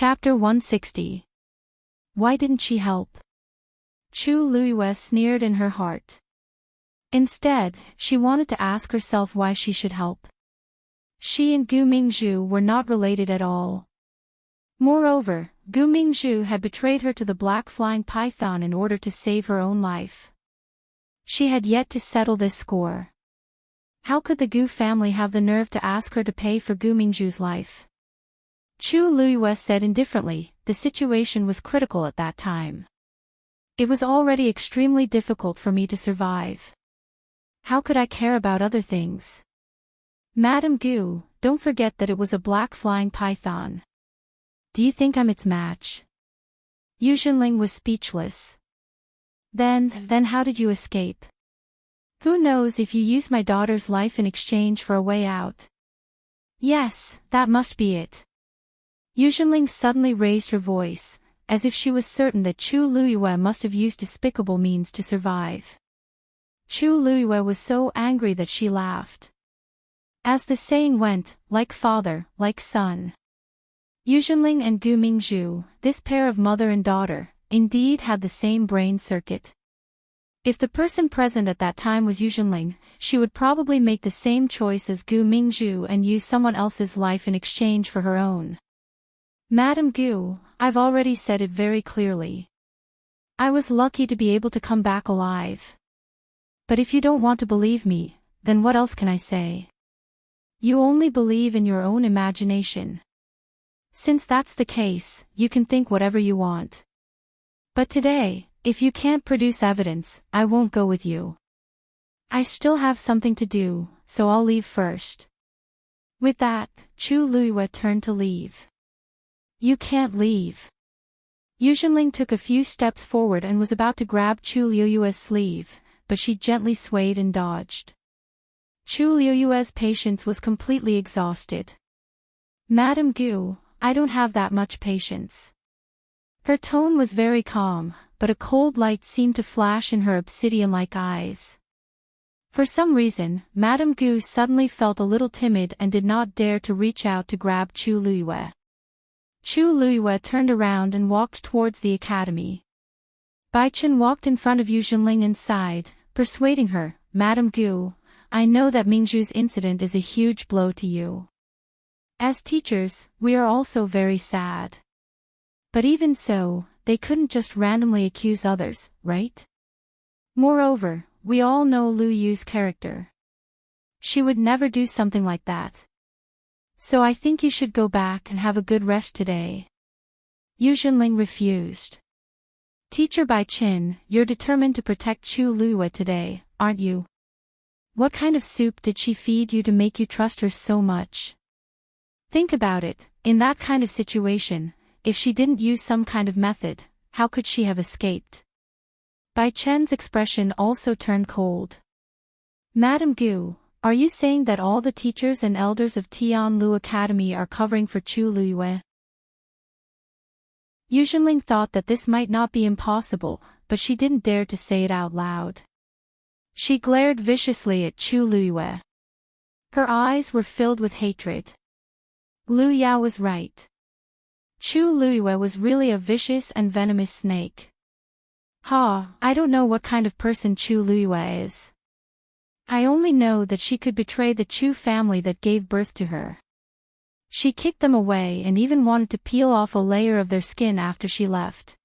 Chapter 160. Why didn't she help? Chu Luiyue sneered in her heart. Instead, she wanted to ask herself why she should help. She and Gu Mingzhu were not related at all. Moreover, Gu Mingzhu had betrayed her to the black flying python in order to save her own life. She had yet to settle this score. How could the Gu family have the nerve to ask her to pay for Gu Mingzhu's life? Chu Luiyue said indifferently, the situation was critical at that time. It was already extremely difficult for me to survive. How could I care about other things? Madam Gu, don't forget that it was a black flying python. Do you think I'm its match? Yu Zhenling was speechless. Then how did you escape? Who knows if you used my daughter's life in exchange for a way out? Yes, that must be it. Yu Zhenling suddenly raised her voice, as if she was certain that Chu Luiyue must have used despicable means to survive. Chu Luiyue was so angry that she laughed. As the saying went, like father, like son. Yu Zhenling and Gu Mingzhu, this pair of mother and daughter, indeed had the same brain circuit. If the person present at that time was Yu Zhenling, she would probably make the same choice as Gu Mingzhu and use someone else's life in exchange for her own. Madam Gu, I've already said it very clearly. I was lucky to be able to come back alive. But if you don't want to believe me, then what else can I say? You only believe in your own imagination. Since that's the case, you can think whatever you want. But today, if you can't produce evidence, I won't go with you. I still have something to do, so I'll leave first. With that, Chu Luiyue turned to leave. You can't leave. Yu Zhenling took a few steps forward and was about to grab Chu Luiyue's sleeve, but she gently swayed and dodged. Chu Luiyue's patience was completely exhausted. Madam Gu, I don't have that much patience. Her tone was very calm, but a cold light seemed to flash in her obsidian-like eyes. For some reason, Madam Gu suddenly felt a little timid and did not dare to reach out to grab Chu Luiyue. Chu Luiyue turned around and walked towards the academy. Bai Chen walked in front of Yu Zhenling and sighed, persuading her, Madam Gu, I know that Mingzhu's incident is a huge blow to you. As teachers, we are also very sad. But even so, they couldn't just randomly accuse others, right? Moreover, we all know Lu Yu's character. She would never do something like that. So I think you should go back and have a good rest today. Yu Zhenling refused. Teacher Bai Chen, you're determined to protect Chu Luiyue today, aren't you? What kind of soup did she feed you to make you trust her so much? Think about it, in that kind of situation, if she didn't use some kind of method, how could she have escaped? Bai Chen's expression also turned cold. Madam Gu, are you saying that all the teachers and elders of Tianlu Academy are covering for Chu Luiyue? Yu Zhenling thought that this might not be impossible, but she didn't dare to say it out loud. She glared viciously at Chu Luiyue. Her eyes were filled with hatred. Lu Yao was right. Chu Luiyue was really a vicious and venomous snake. I don't know what kind of person Chu Luiyue is. I only know that she could betray the Chu family that gave birth to her. She kicked them away and even wanted to peel off a layer of their skin after she left.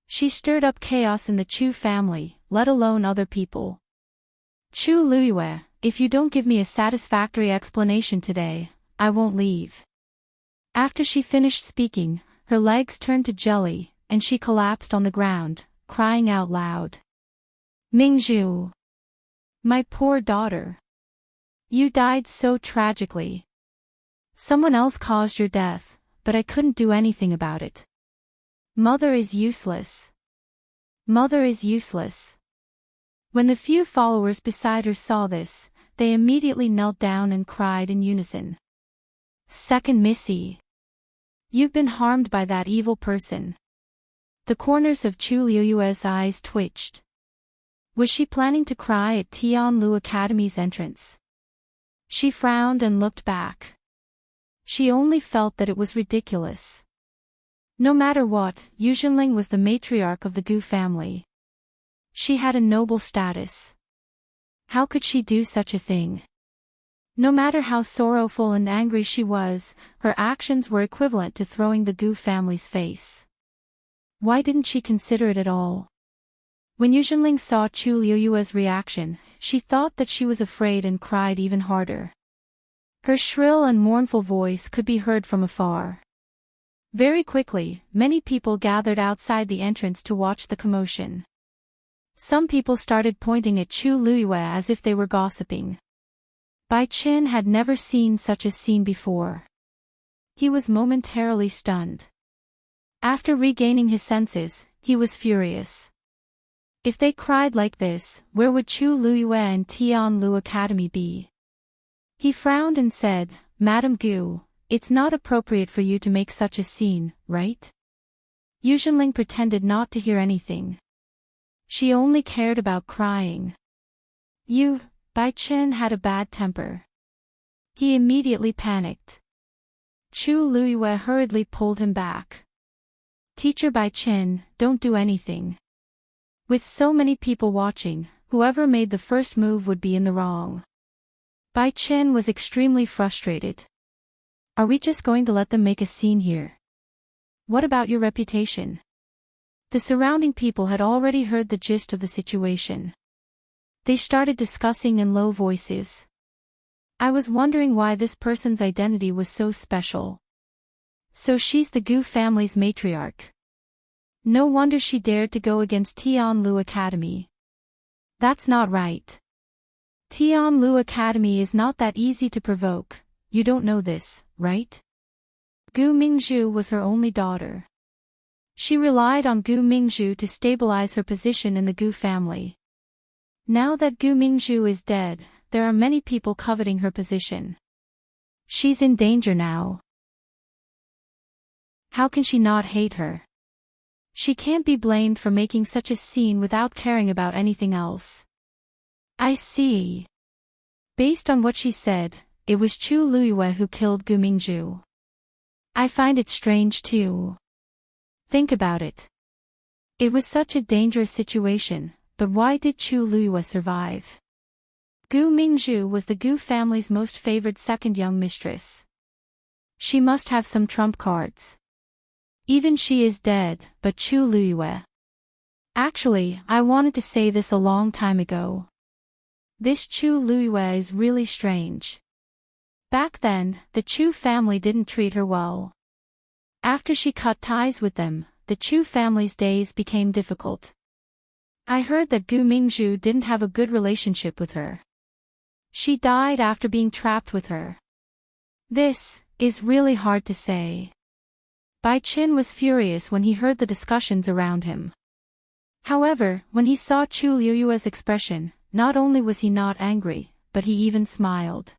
She stirred up chaos in the Chu family, let alone other people. Chu Luiyue, if you don't give me a satisfactory explanation today, I won't leave. After she finished speaking, her legs turned to jelly, and she collapsed on the ground, crying out loud. Mingzhu! My poor daughter. You died so tragically. Someone else caused your death, but I couldn't do anything about it. Mother is useless. Mother is useless. When the few followers beside her saw this, they immediately knelt down and cried in unison. Second Missy. You've been harmed by that evil person. The corners of Chu Luiyue's eyes twitched. Was she planning to cry at Tianlu Academy's entrance? She frowned and looked back. She only felt that it was ridiculous. No matter what, Yu Jinling was the matriarch of the Gu family. She had a noble status. How could she do such a thing? No matter how sorrowful and angry she was, her actions were equivalent to throwing the Gu family's face. Why didn't she consider it at all? When Yu Jinling saw Chu Liuyue's reaction, she thought that she was afraid and cried even harder. Her shrill and mournful voice could be heard from afar. Very quickly, many people gathered outside the entrance to watch the commotion. Some people started pointing at Chu Liyue as if they were gossiping. Bai Qin had never seen such a scene before. He was momentarily stunned. After regaining his senses, he was furious. If they cried like this, where would Chu Liyue and Tianlu Academy be? He frowned and said, "Madam Gu, it's not appropriate for you to make such a scene, right?" Yu Jinling pretended not to hear anything. She only cared about crying. Bai Qin had a bad temper. He immediately panicked. Chu Liyue hurriedly pulled him back. "Teacher Bai Qin, don't do anything. With so many people watching, whoever made the first move would be in the wrong." Bai Qin was extremely frustrated. "Are we just going to let them make a scene here? What about your reputation?" The surrounding people had already heard the gist of the situation. They started discussing in low voices. "I was wondering why this person's identity was so special. So she's the Gu family's matriarch. No wonder she dared to go against Tianlu Academy. That's not right. Tianlu Academy is not that easy to provoke, you don't know this, right?" Gu Mingzhu was her only daughter. She relied on Gu Mingzhu to stabilize her position in the Gu family. Now that Gu Mingzhu is dead, there are many people coveting her position. She's in danger now. How can she not hate her? She can't be blamed for making such a scene without caring about anything else. I see. Based on what she said, it was Chu Liyue who killed Gu Mingzhu. I find it strange too. Think about it. It was such a dangerous situation, but why did Chu Liyue survive? Gu Mingzhu was the Gu family's most favored second young mistress. She must have some trump cards. Even she is dead, but Chu Liyue. Actually, I wanted to say this a long time ago. This Chu Liyue is really strange. Back then, the Chu family didn't treat her well. After she cut ties with them, the Chu family's days became difficult. I heard that Gu Mingzhu didn't have a good relationship with her. She died after being trapped with her. This is really hard to say. Bai Qin was furious when he heard the discussions around him. However, when he saw Chu Liyue's expression, not only was he not angry, but he even smiled.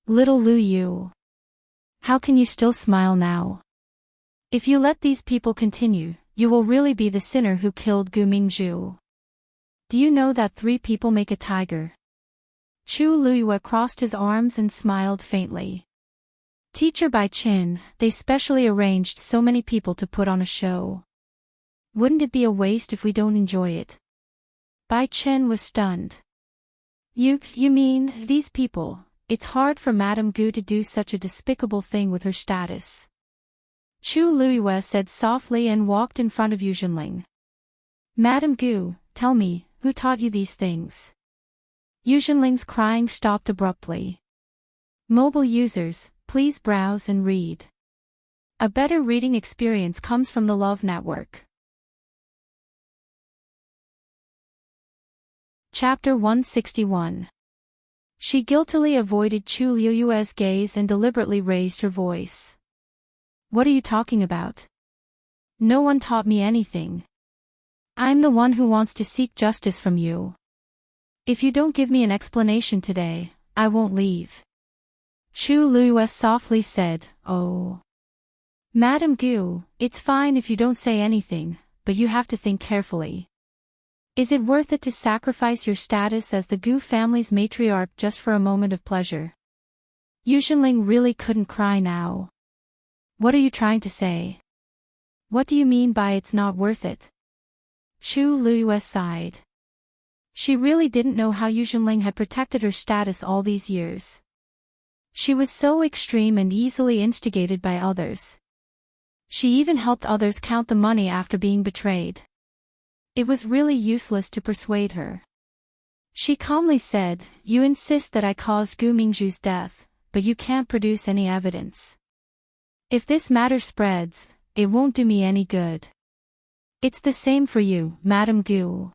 Little Liu. How can you still smile now? If you let these people continue, you will really be the sinner who killed Gu Mingzhu. Do you know that 3 people make a tiger? Chu Liyue crossed his arms and smiled faintly. Teacher Bai Qin, they specially arranged so many people to put on a show. Wouldn't it be a waste if we don't enjoy it? Bai Qin was stunned. You mean, these people? It's hard for Madame Gu to do such a despicable thing with her status. Chu Liyue said softly and walked in front of Yu Jinling. Madame Gu, tell me, who taught you these things? Yu Jinling's crying stopped abruptly. Mobile users, please browse and read. A better reading experience comes from the Love Network. Chapter 161. She guiltily avoided Chu Liyue's gaze and deliberately raised her voice. What are you talking about? No one taught me anything. I'm the one who wants to seek justice from you. If you don't give me an explanation today, I won't leave. Chu Liyue softly said, Oh. Madame Gu, it's fine if you don't say anything, but you have to think carefully. Is it worth it to sacrifice your status as the Gu family's matriarch just for a moment of pleasure? Yu Jinling really couldn't cry now. What are you trying to say? What do you mean by it's not worth it? Chu Luiyue sighed. She really didn't know how Yu Zhenling had protected her status all these years. She was so extreme and easily instigated by others. She even helped others count the money after being betrayed. It was really useless to persuade her. She calmly said, "You insist that I caused Gu Mingzhu's death, but you can't produce any evidence. If this matter spreads, it won't do me any good. It's the same for you, Madame Gu.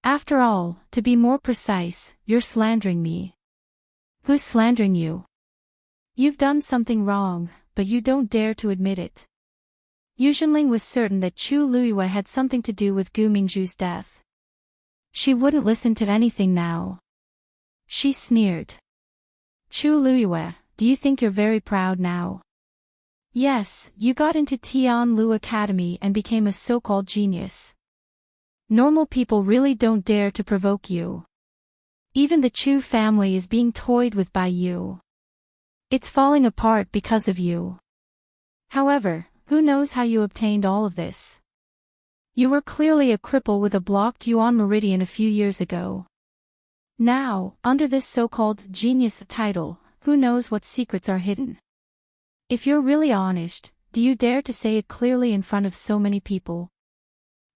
After all, to be more precise, you're slandering me." "Who's slandering you?" "You've done something wrong, but you don't dare to admit it." Yu Zhenling was certain that Chu Luiyue had something to do with Gu Mingzhu's death. She wouldn't listen to anything now. She sneered. "Chu Luiyue, do you think you're very proud now? Yes, you got into Tianlu Academy and became a so-called genius. Normal people really don't dare to provoke you. Even the Chu family is being toyed with by you. It's falling apart because of you. However, who knows how you obtained all of this? You were clearly a cripple with a blocked yuan meridian a few years ago. Now, under this so-called genius title, who knows what secrets are hidden? If you're really honest, do you dare to say it clearly in front of so many people?"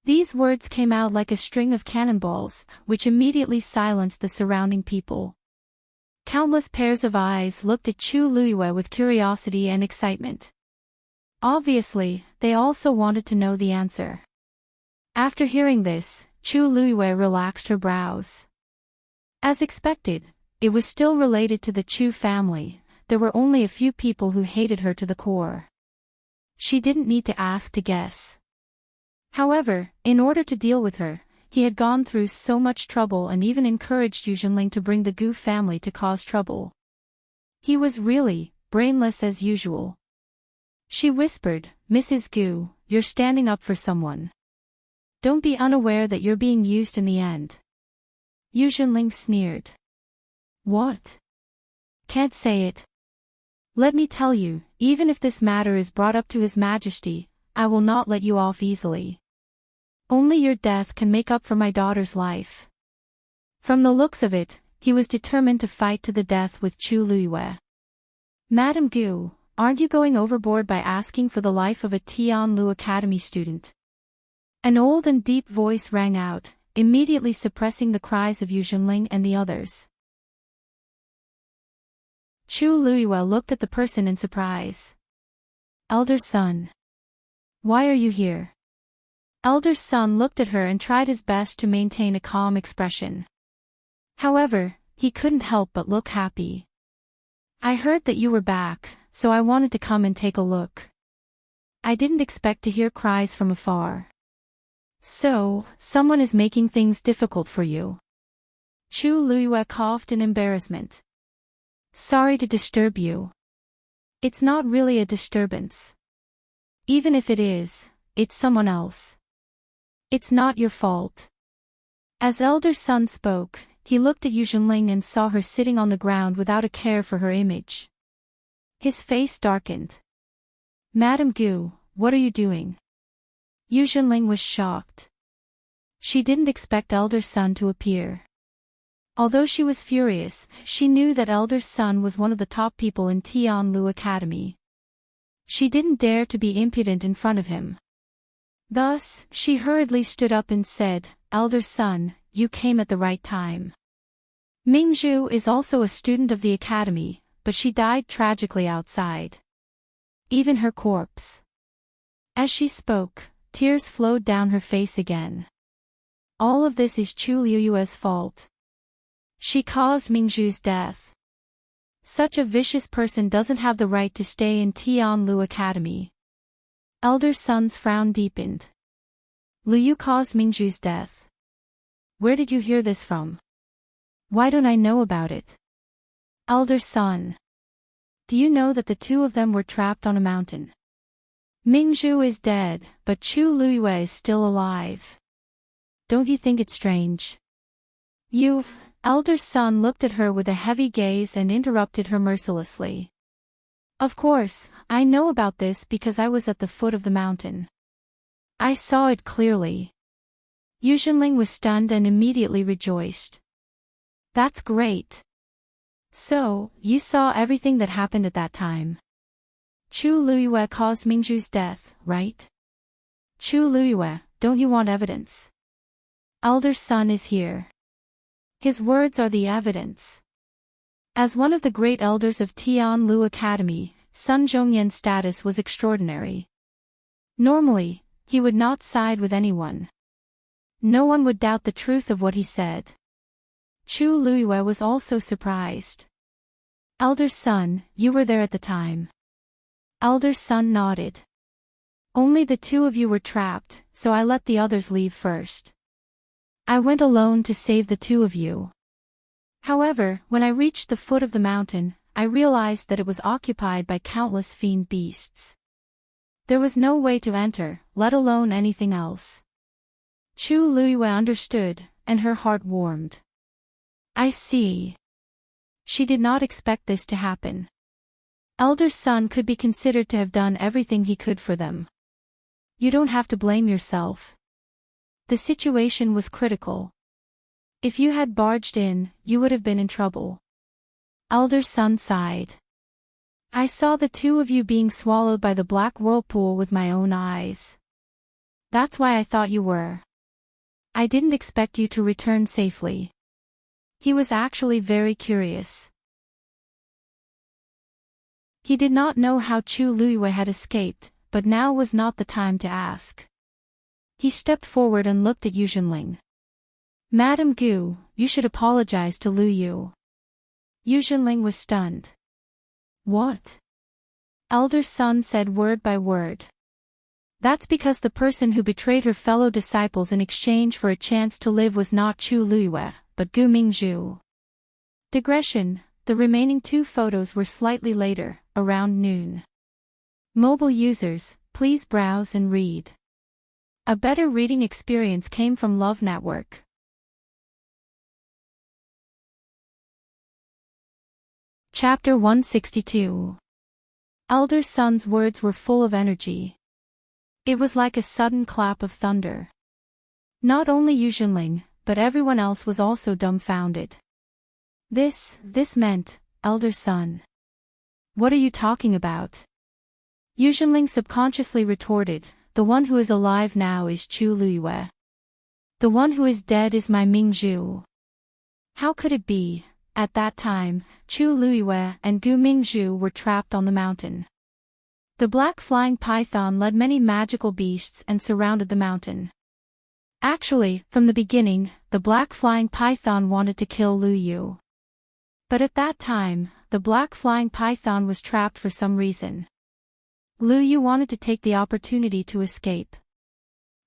These words came out like a string of cannonballs, which immediately silenced the surrounding people. Countless pairs of eyes looked at Chu Luiyue with curiosity and excitement. Obviously, they also wanted to know the answer. After hearing this, Chu Luiyue relaxed her brows. As expected, it was still related to the Chu family. There were only a few people who hated her to the core. She didn't need to ask to guess. However, in order to deal with her, he had gone through so much trouble and even encouraged Yu Zhenling to bring the Gu family to cause trouble. He was really brainless as usual. She whispered, "Mrs. Gu, you're standing up for someone. Don't be unaware that you're being used in the end." Yu Zhenling sneered. "What? Can't say it. Let me tell you, even if this matter is brought up to His Majesty, I will not let you off easily. Only your death can make up for my daughter's life." From the looks of it, he was determined to fight to the death with Chu Luiyue. "Madame Gu, aren't you going overboard by asking for the life of a Tianlu Academy student?" An old and deep voice rang out, immediately suppressing the cries of Yu Zhenling and the others. Chu Luiyue looked at the person in surprise. "Elder son. Why are you here?" Elder son looked at her and tried his best to maintain a calm expression. However, he couldn't help but look happy. "I heard that you were back, so I wanted to come and take a look. I didn't expect to hear cries from afar." "So, someone is making things difficult for you." Chu Luiyue coughed in embarrassment. "Sorry to disturb you." "It's not really a disturbance. Even if it is, it's someone else. It's not your fault." As elder son spoke, he looked at Yu Zhenling and saw her sitting on the ground without a care for her image. His face darkened. "Madame Gu, what are you doing?" Yu Zhenling was shocked. She didn't expect elder son to appear. Although she was furious, she knew that elder son was one of the top people in Tianlu Academy. She didn't dare to be impudent in front of him. Thus, she hurriedly stood up and said, "Elder son, you came at the right time. Mingzhu is also a student of the academy, but she died tragically outside. Even her corpse." As she spoke, tears flowed down her face again. "All of this is Chu Luiyue's fault. She caused Mingzhu's death. Such a vicious person doesn't have the right to stay in Tianlu Academy." Elder son's frown deepened. "Liu caused Mingzhu's death. Where did you hear this from? Why don't I know about it?" "Elder son. Do you know that the two of them were trapped on a mountain? Mingzhu is dead, but Chu Luiyue is still alive. Don't you think it strange?" Elder son looked at her with a heavy gaze and interrupted her mercilessly. Of course, I know about this because I was at the foot of the mountain. I saw it clearly. Yu Zhenling was stunned and immediately rejoiced. That's great. So, you saw everything that happened at that time. Chu Luyue caused Mingzhu's death, right? Chu Luyue, don't you want evidence? Elder Sun is here. His words are the evidence. As one of the great elders of Tianlu Academy, Sun Zhongyan's status was extraordinary. Normally, he would not side with anyone. No one would doubt the truth of what he said. Chu Luyue was also surprised. Elder Sun, you were there at the time. Elder Sun nodded. Only the two of you were trapped, so I let the others leave first. I went alone to save the two of you. However, when I reached the foot of the mountain, I realized that it was occupied by countless fiend beasts. There was no way to enter, let alone anything else. Chu Luyue understood, and her heart warmed. I see. She did not expect this to happen. Elder Sun could be considered to have done everything he could for them. You don't have to blame yourself. The situation was critical. If you had barged in, you would have been in trouble. Elder Sun sighed. I saw the two of you being swallowed by the black whirlpool with my own eyes. That's why I thought you were. I didn't expect you to return safely. He was actually very curious. He did not know how Chu Luyue had escaped, but now was not the time to ask. He stepped forward and looked at Yu Zhenling. Madame Gu, you should apologize to Lu Yu. Yu Zhenling was stunned. What? Elder Sun said word by word. That's because the person who betrayed her fellow disciples in exchange for a chance to live was not Chu Luyue, but Gu Mingzhu. Digression, the remaining two photos were slightly later, around noon. Mobile users, please browse and read. A better reading experience came from Love Network. Chapter 162. Elder Sun's words were full of energy. It was like a sudden clap of thunder. Not only Yu Zhenling, but everyone else was also dumbfounded. This meant, Elder Sun. What are you talking about? Yu Zhenling subconsciously retorted, the one who is alive now is Chu Luyue. The one who is dead is my Mingzhu. How could it be? At that time, Chu Luyue and Gu Mingzhu were trapped on the mountain. The black flying python led many magical beasts and surrounded the mountain. Actually, from the beginning, the black flying python wanted to kill Lu Yu. But at that time, the black flying python was trapped for some reason. Lu Yu wanted to take the opportunity to escape.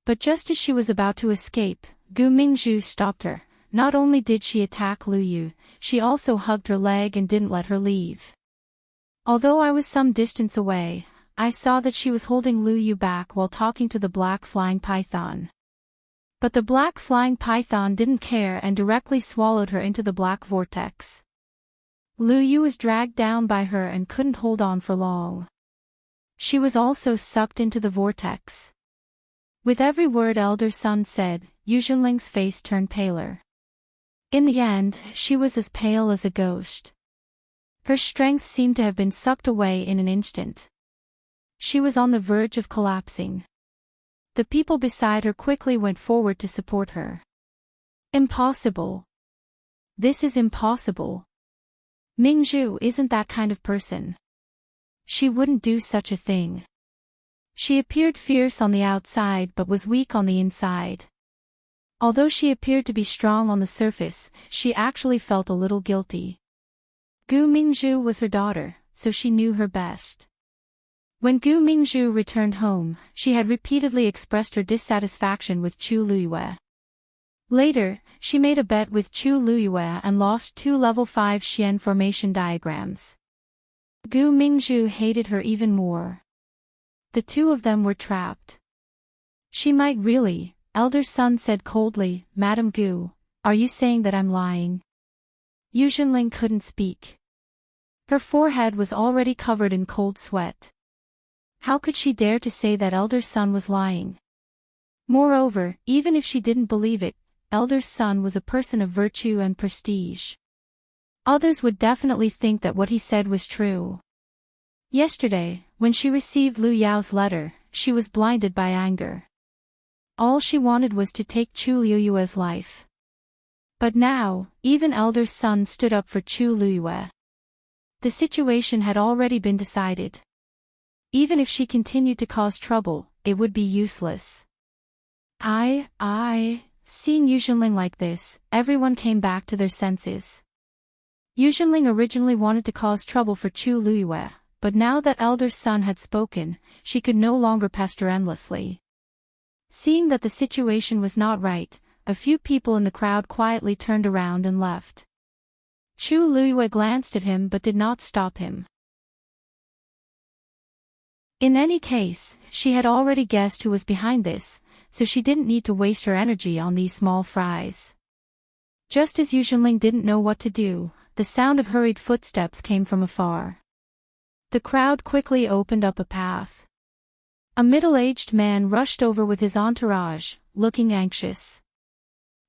But just as she was about to escape, Gu Mingzhu stopped her. Not only did she attack Lu Yu, she also hugged her leg and didn't let her leave. Although I was some distance away, I saw that she was holding Lu Yu back while talking to the black flying python. But the black flying python didn't care and directly swallowed her into the black vortex. Lu Yu was dragged down by her and couldn't hold on for long. She was also sucked into the vortex. With every word Elder Sun said, Yu Zhenling's face turned paler. In the end, she was as pale as a ghost. Her strength seemed to have been sucked away in an instant. She was on the verge of collapsing. The people beside her quickly went forward to support her. Impossible. This is impossible. Mingzhu isn't that kind of person. She wouldn't do such a thing. She appeared fierce on the outside but was weak on the inside. Although she appeared to be strong on the surface, she actually felt a little guilty. Gu Mingzhu was her daughter, so she knew her best. When Gu Mingzhu returned home, she had repeatedly expressed her dissatisfaction with Chu Luyue. Later, she made a bet with Chu Luyue and lost 2 level 5 Xian formation diagrams. Gu Mingzhu hated her even more. The two of them were trapped. She might really, Elder Sun said coldly, Madame Gu, are you saying that I'm lying? Yu Zhenling couldn't speak. Her forehead was already covered in cold sweat. How could she dare to say that elder son was lying? Moreover, even if she didn't believe it, elder son was a person of virtue and prestige. Others would definitely think that what he said was true. Yesterday, when she received Lu Yao's letter, she was blinded by anger. All she wanted was to take Chu Liyue's life. But now, even elder son stood up for Chu Liyue. The situation had already been decided. Even if she continued to cause trouble, it would be useless. Seeing Yu Xunling like this, everyone came back to their senses. Yu Xunling originally wanted to cause trouble for Chu Liyue, but now that elder son had spoken, she could no longer pester endlessly. Seeing that the situation was not right, a few people in the crowd quietly turned around and left. Chu Liyue glanced at him but did not stop him. In any case, she had already guessed who was behind this, so she didn't need to waste her energy on these small fries. Just as Yu Xunling didn't know what to do, the sound of hurried footsteps came from afar. The crowd quickly opened up a path. A middle-aged man rushed over with his entourage, looking anxious.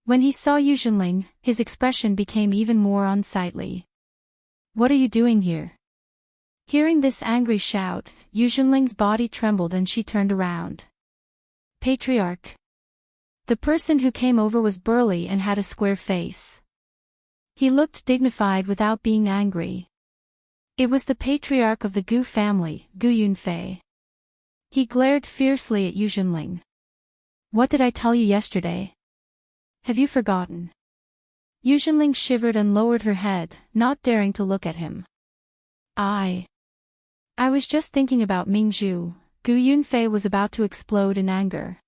When he saw Yu Xunling, his expression became even more unsightly. "What are you doing here?" Hearing this angry shout, Yu Xunling's body trembled and she turned around. Patriarch. The person who came over was burly and had a square face. He looked dignified without being angry. It was the patriarch of the Gu family, Gu Yunfei. He glared fiercely at Yu Xunling. "What did I tell you yesterday? Have you forgotten?" Yu Xunling shivered and lowered her head, not daring to look at him. I was just thinking about Mingzhu." Gu Yunfei was about to explode in anger.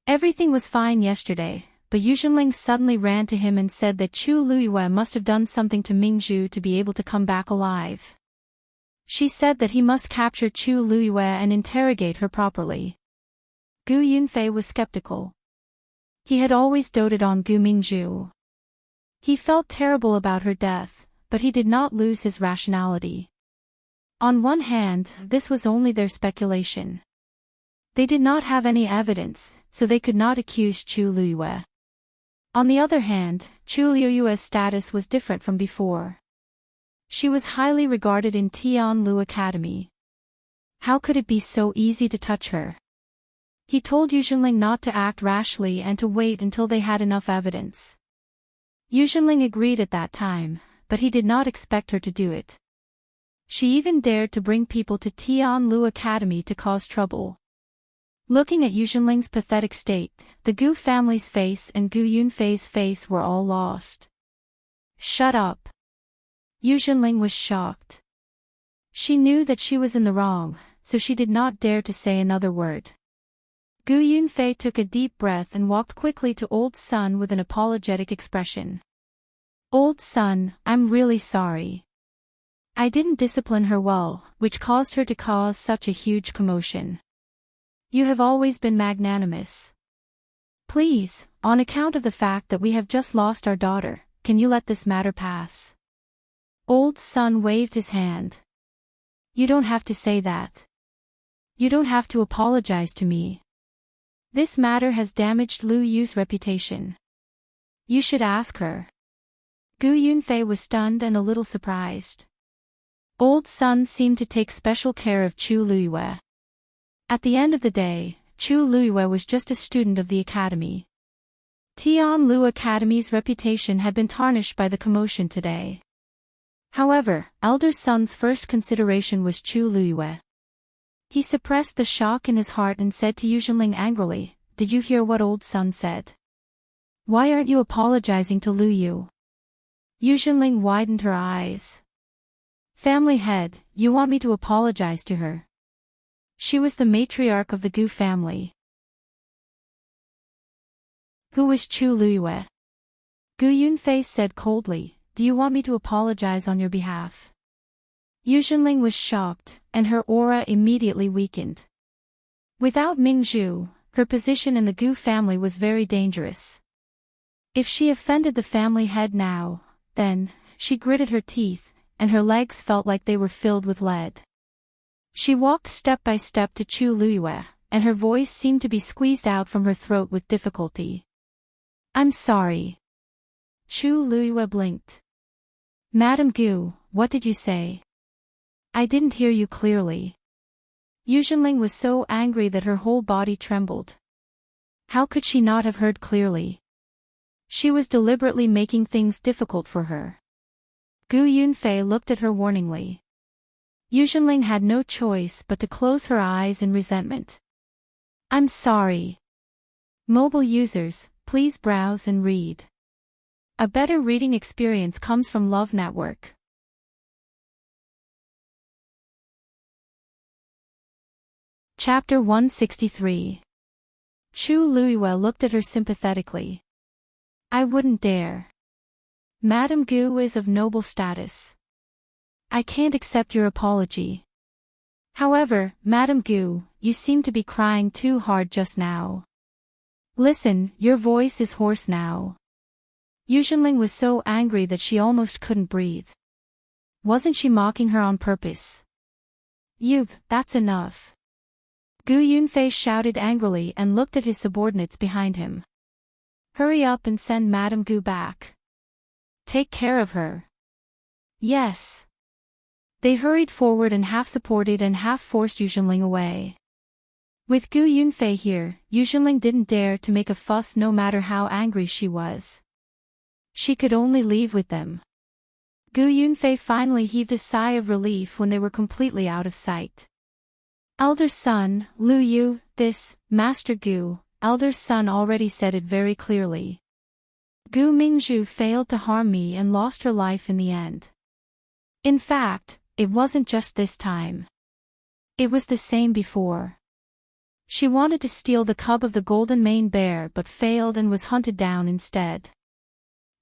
Everything was fine yesterday, but Yu Xunling suddenly ran to him and said that Chu Liyue must have done something to Mingzhu to be able to come back alive. She said that he must capture Chu Liyue and interrogate her properly. Gu Yunfei was skeptical. He had always doted on Gu Mingzhu. He felt terrible about her death, but he did not lose his rationality. On one hand, this was only their speculation. They did not have any evidence, so they could not accuse Chu Liyue. On the other hand, Chu Liyue's status was different from before. She was highly regarded in Tianlu Academy. How could it be so easy to touch her? He told Yu Xunling not to act rashly and to wait until they had enough evidence. Yu Xunling agreed at that time, but he did not expect her to do it. She even dared to bring people to Tianlu Academy to cause trouble. Looking at Yu Xunling's pathetic state, the Gu family's face and Gu Yunfei's face were all lost. "Shut up." Yu Xunling was shocked. She knew that she was in the wrong, so she did not dare to say another word. Gu Yunfei took a deep breath and walked quickly to Old Sun with an apologetic expression. "Old Sun, I'm really sorry. I didn't discipline her well, which caused her to cause such a huge commotion. You have always been magnanimous. Please, on account of the fact that we have just lost our daughter, can you let this matter pass?" Old Sun waved his hand. "You don't have to say that. You don't have to apologize to me. This matter has damaged Lu Yu's reputation. You should ask her." Gu Yunfei was stunned and a little surprised. Old Sun seemed to take special care of Chu Liyue. At the end of the day, Chu Liyue was just a student of the academy. Tianlu Academy's reputation had been tarnished by the commotion today. However, elder son's first consideration was Chu Liyue. He suppressed the shock in his heart and said to Yu Xunling angrily, "Did you hear what Old Sun said? Why aren't you apologizing to Lu Yu?" Yu Xunling widened her eyes. "Family head, you want me to apologize to her?" She was the matriarch of the Gu family. Who was Chu Liyue? Gu Yunfei said coldly, "Do you want me to apologize on your behalf?" Yu Xunling was shocked, and her aura immediately weakened. Without Mingzhu, her position in the Gu family was very dangerous. If she offended the family head now, then, she gritted her teeth, and her legs felt like they were filled with lead. She walked step by step to Chu Luiyue, and her voice seemed to be squeezed out from her throat with difficulty. "I'm sorry." Chu Luiyue blinked. "Madame Gu, what did you say? I didn't hear you clearly." Yuzhenling was so angry that her whole body trembled. How could she not have heard clearly? She was deliberately making things difficult for her. Gu Yunfei looked at her warningly. Yuzhenling had no choice but to close her eyes in resentment. "I'm sorry." Mobile users, please browse and read. A better reading experience comes from Love Network. Chapter 163. Chu Luiyue looked at her sympathetically. "I wouldn't dare. Madame Gu is of noble status. I can't accept your apology. However, Madame Gu, you seem to be crying too hard just now. Listen, your voice is hoarse now." Yuzhenling was so angry that she almost couldn't breathe. Wasn't she mocking her on purpose? That's enough." Gu Yunfei shouted angrily and looked at his subordinates behind him. "Hurry up and send Madame Gu back. Take care of her." "Yes." They hurried forward and half supported and half forced Yuzhenling away. With Gu Yunfei here, Yuzhenling didn't dare to make a fuss no matter how angry she was. She could only leave with them. Gu Yunfei finally heaved a sigh of relief when they were completely out of sight. "Elder son, Lu Yu, this, Master Gu," elder son already said it very clearly. "Gu Mingzhu failed to harm me and lost her life in the end. In fact, it wasn't just this time. It was the same before. She wanted to steal the cub of the golden mane bear but failed and was hunted down instead.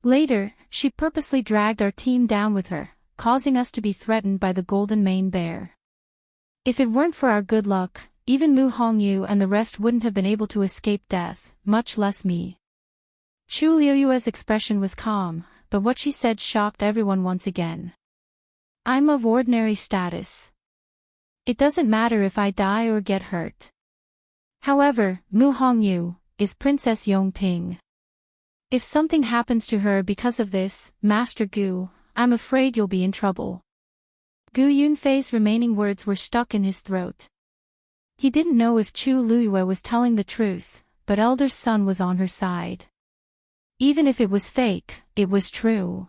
Later, she purposely dragged our team down with her, causing us to be threatened by the golden mane bear. If it weren't for our good luck, even Mu Hongyu and the rest wouldn't have been able to escape death, much less me." Chu Liuyue's expression was calm, but what she said shocked everyone once again. "I'm of ordinary status. It doesn't matter if I die or get hurt. However, Mu Hongyu is Princess Yongping. If something happens to her because of this, Master Gu, I'm afraid you'll be in trouble." Gu Yunfei's remaining words were stuck in his throat. He didn't know if Chu Luiyue was telling the truth, but elder son was on her side. Even if it was fake, it was true.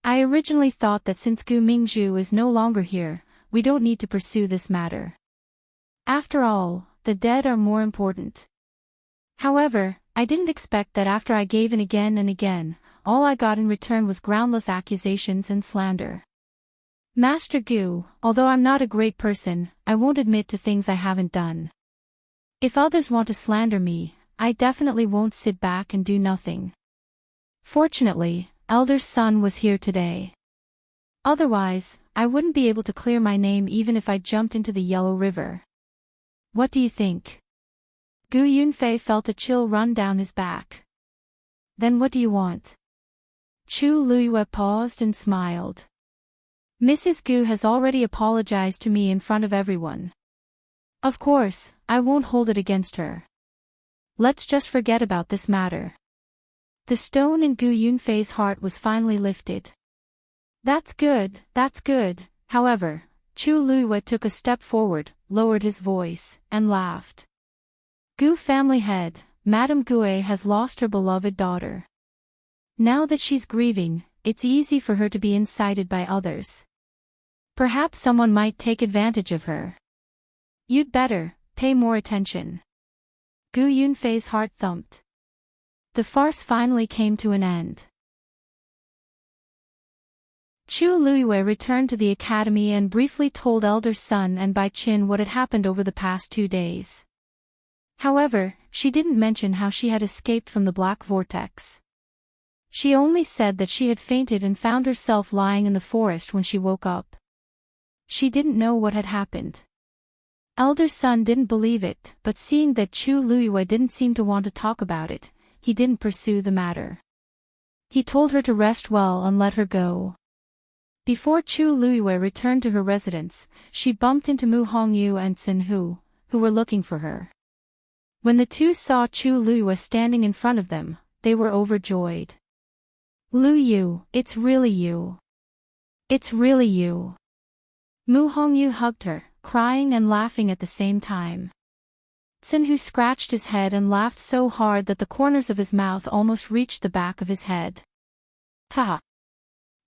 "I originally thought that since Gu Mingzhu is no longer here, we don't need to pursue this matter. After all, the dead are more important. However, I didn't expect that after I gave in again and again, all I got in return was groundless accusations and slander. Master Gu, although I'm not a great person, I won't admit to things I haven't done. If others want to slander me, I definitely won't sit back and do nothing. Fortunately, elder son was here today. Otherwise, I wouldn't be able to clear my name even if I jumped into the Yellow River. What do you think?" Gu Yunfei felt a chill run down his back. "Then what do you want?" Chu Luiyue paused and smiled. "Mrs. Gu has already apologized to me in front of everyone. Of course, I won't hold it against her. Let's just forget about this matter." The stone in Gu Yunfei's heart was finally lifted. That's good, that's good." However, Chu Luiyue took a step forward, lowered his voice, and laughed. "Gu family head, Madame Gue has lost her beloved daughter. Now that she's grieving, it's easy for her to be incited by others. Perhaps someone might take advantage of her. You'd better pay more attention." Gu Yunfei's heart thumped. The farce finally came to an end. Chu Luiyue returned to the academy and briefly told elder son and Bai Qin what had happened over the past 2 days. However, she didn't mention how she had escaped from the black vortex. She only said that she had fainted and found herself lying in the forest when she woke up. She didn't know what had happened. Elder son didn't believe it, but seeing that Chu Luiyue didn't seem to want to talk about it, he didn't pursue the matter. He told her to rest well and let her go. Before Chu Luiyue returned to her residence, she bumped into Mu Hongyu and Xin Hu, who were looking for her. When the two saw Chu Luiyue standing in front of them, they were overjoyed. "Lu Yu, it's really you. It's really you." Mu Hongyu hugged her, crying and laughing at the same time. Xin Hu scratched his head and laughed so hard that the corners of his mouth almost reached the back of his head. "Ha!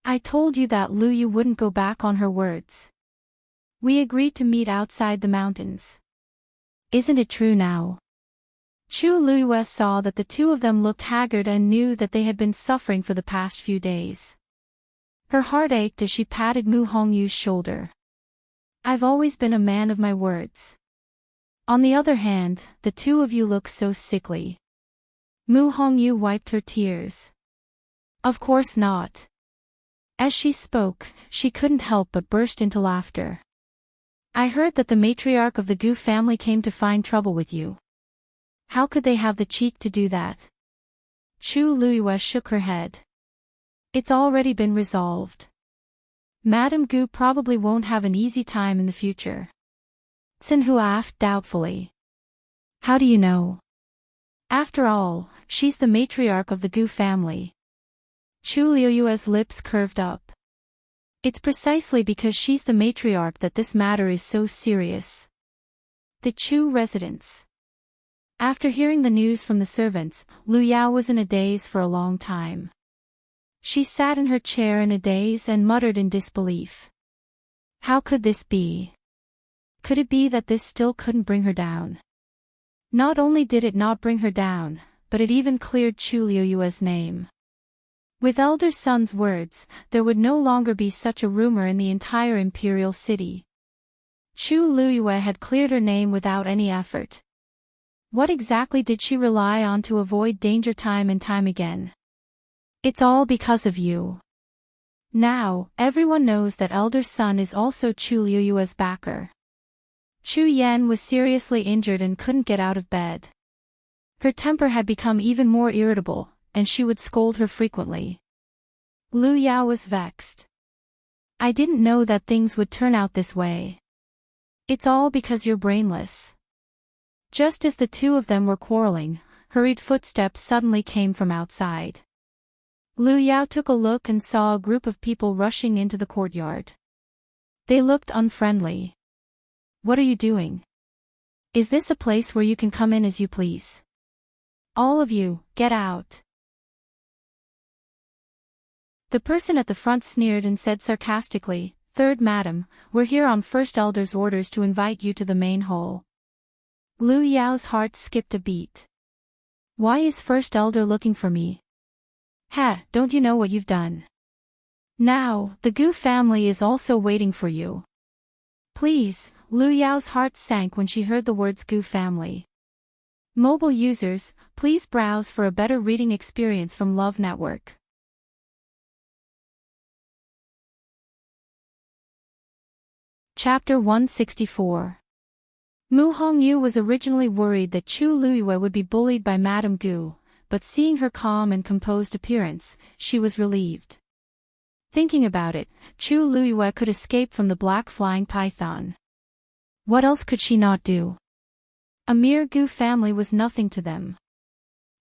I told you that Lu Yu wouldn't go back on her words. We agreed to meet outside the mountains. Isn't it true now?" Chu Luiyue saw that the two of them looked haggard and knew that they had been suffering for the past few days. Her heart ached as she patted Mu Hongyu's shoulder. "I've always been a man of my words. On the other hand, the two of you look so sickly." Mu Hongyu wiped her tears. "Of course not." As she spoke, she couldn't help but burst into laughter. "I heard that the matriarch of the Gu family came to find trouble with you. How could they have the cheek to do that?" Chu Luiyue shook her head. "It's already been resolved. Madame Gu probably won't have an easy time in the future." Xin Hu asked doubtfully. "How do you know?" "After all, she's the matriarch of the Gu family." Chu Luiyue's lips curved up. "It's precisely because she's the matriarch that this matter is so serious." The Chu residence. After hearing the news from the servants, Lu Yao was in a daze for a long time. She sat in her chair in a daze and muttered in disbelief. How could this be? Could it be that this still couldn't bring her down? Not only did it not bring her down, but it even cleared Chu Luiyue's name. With elder son's words, there would no longer be such a rumor in the entire Imperial city. Chu Luiyue had cleared her name without any effort. What exactly did she rely on to avoid danger time and time again? "It's all because of you." Now, everyone knows that elder son is also Chu Luiyue's backer. Chu Yan was seriously injured and couldn't get out of bed. Her temper had become even more irritable, and she would scold her frequently. Lu Yao was vexed. "I didn't know that things would turn out this way. It's all because you're brainless." Just as the two of them were quarreling, hurried footsteps suddenly came from outside. Lu Yao took a look and saw a group of people rushing into the courtyard. They looked unfriendly. "What are you doing? Is this a place where you can come in as you please? All of you, get out." The person at the front sneered and said sarcastically, "Third madam, we're here on First Elder's orders to invite you to the main hall." Lu Yao's heart skipped a beat. "Why is First Elder looking for me? Ha, don't you know what you've done? Now, the Gu family is also waiting for you." "Please," Lu Yao's heart sank when she heard the words Gu family. Mobile users, please browse for a better reading experience from Love Network. Chapter 164. Mu Hongyu was originally worried that Chu Luiyue would be bullied by Madame Gu, but seeing her calm and composed appearance, she was relieved. Thinking about it, Chu Luiyue could escape from the black flying python. What else could she not do? A mere Gu family was nothing to them.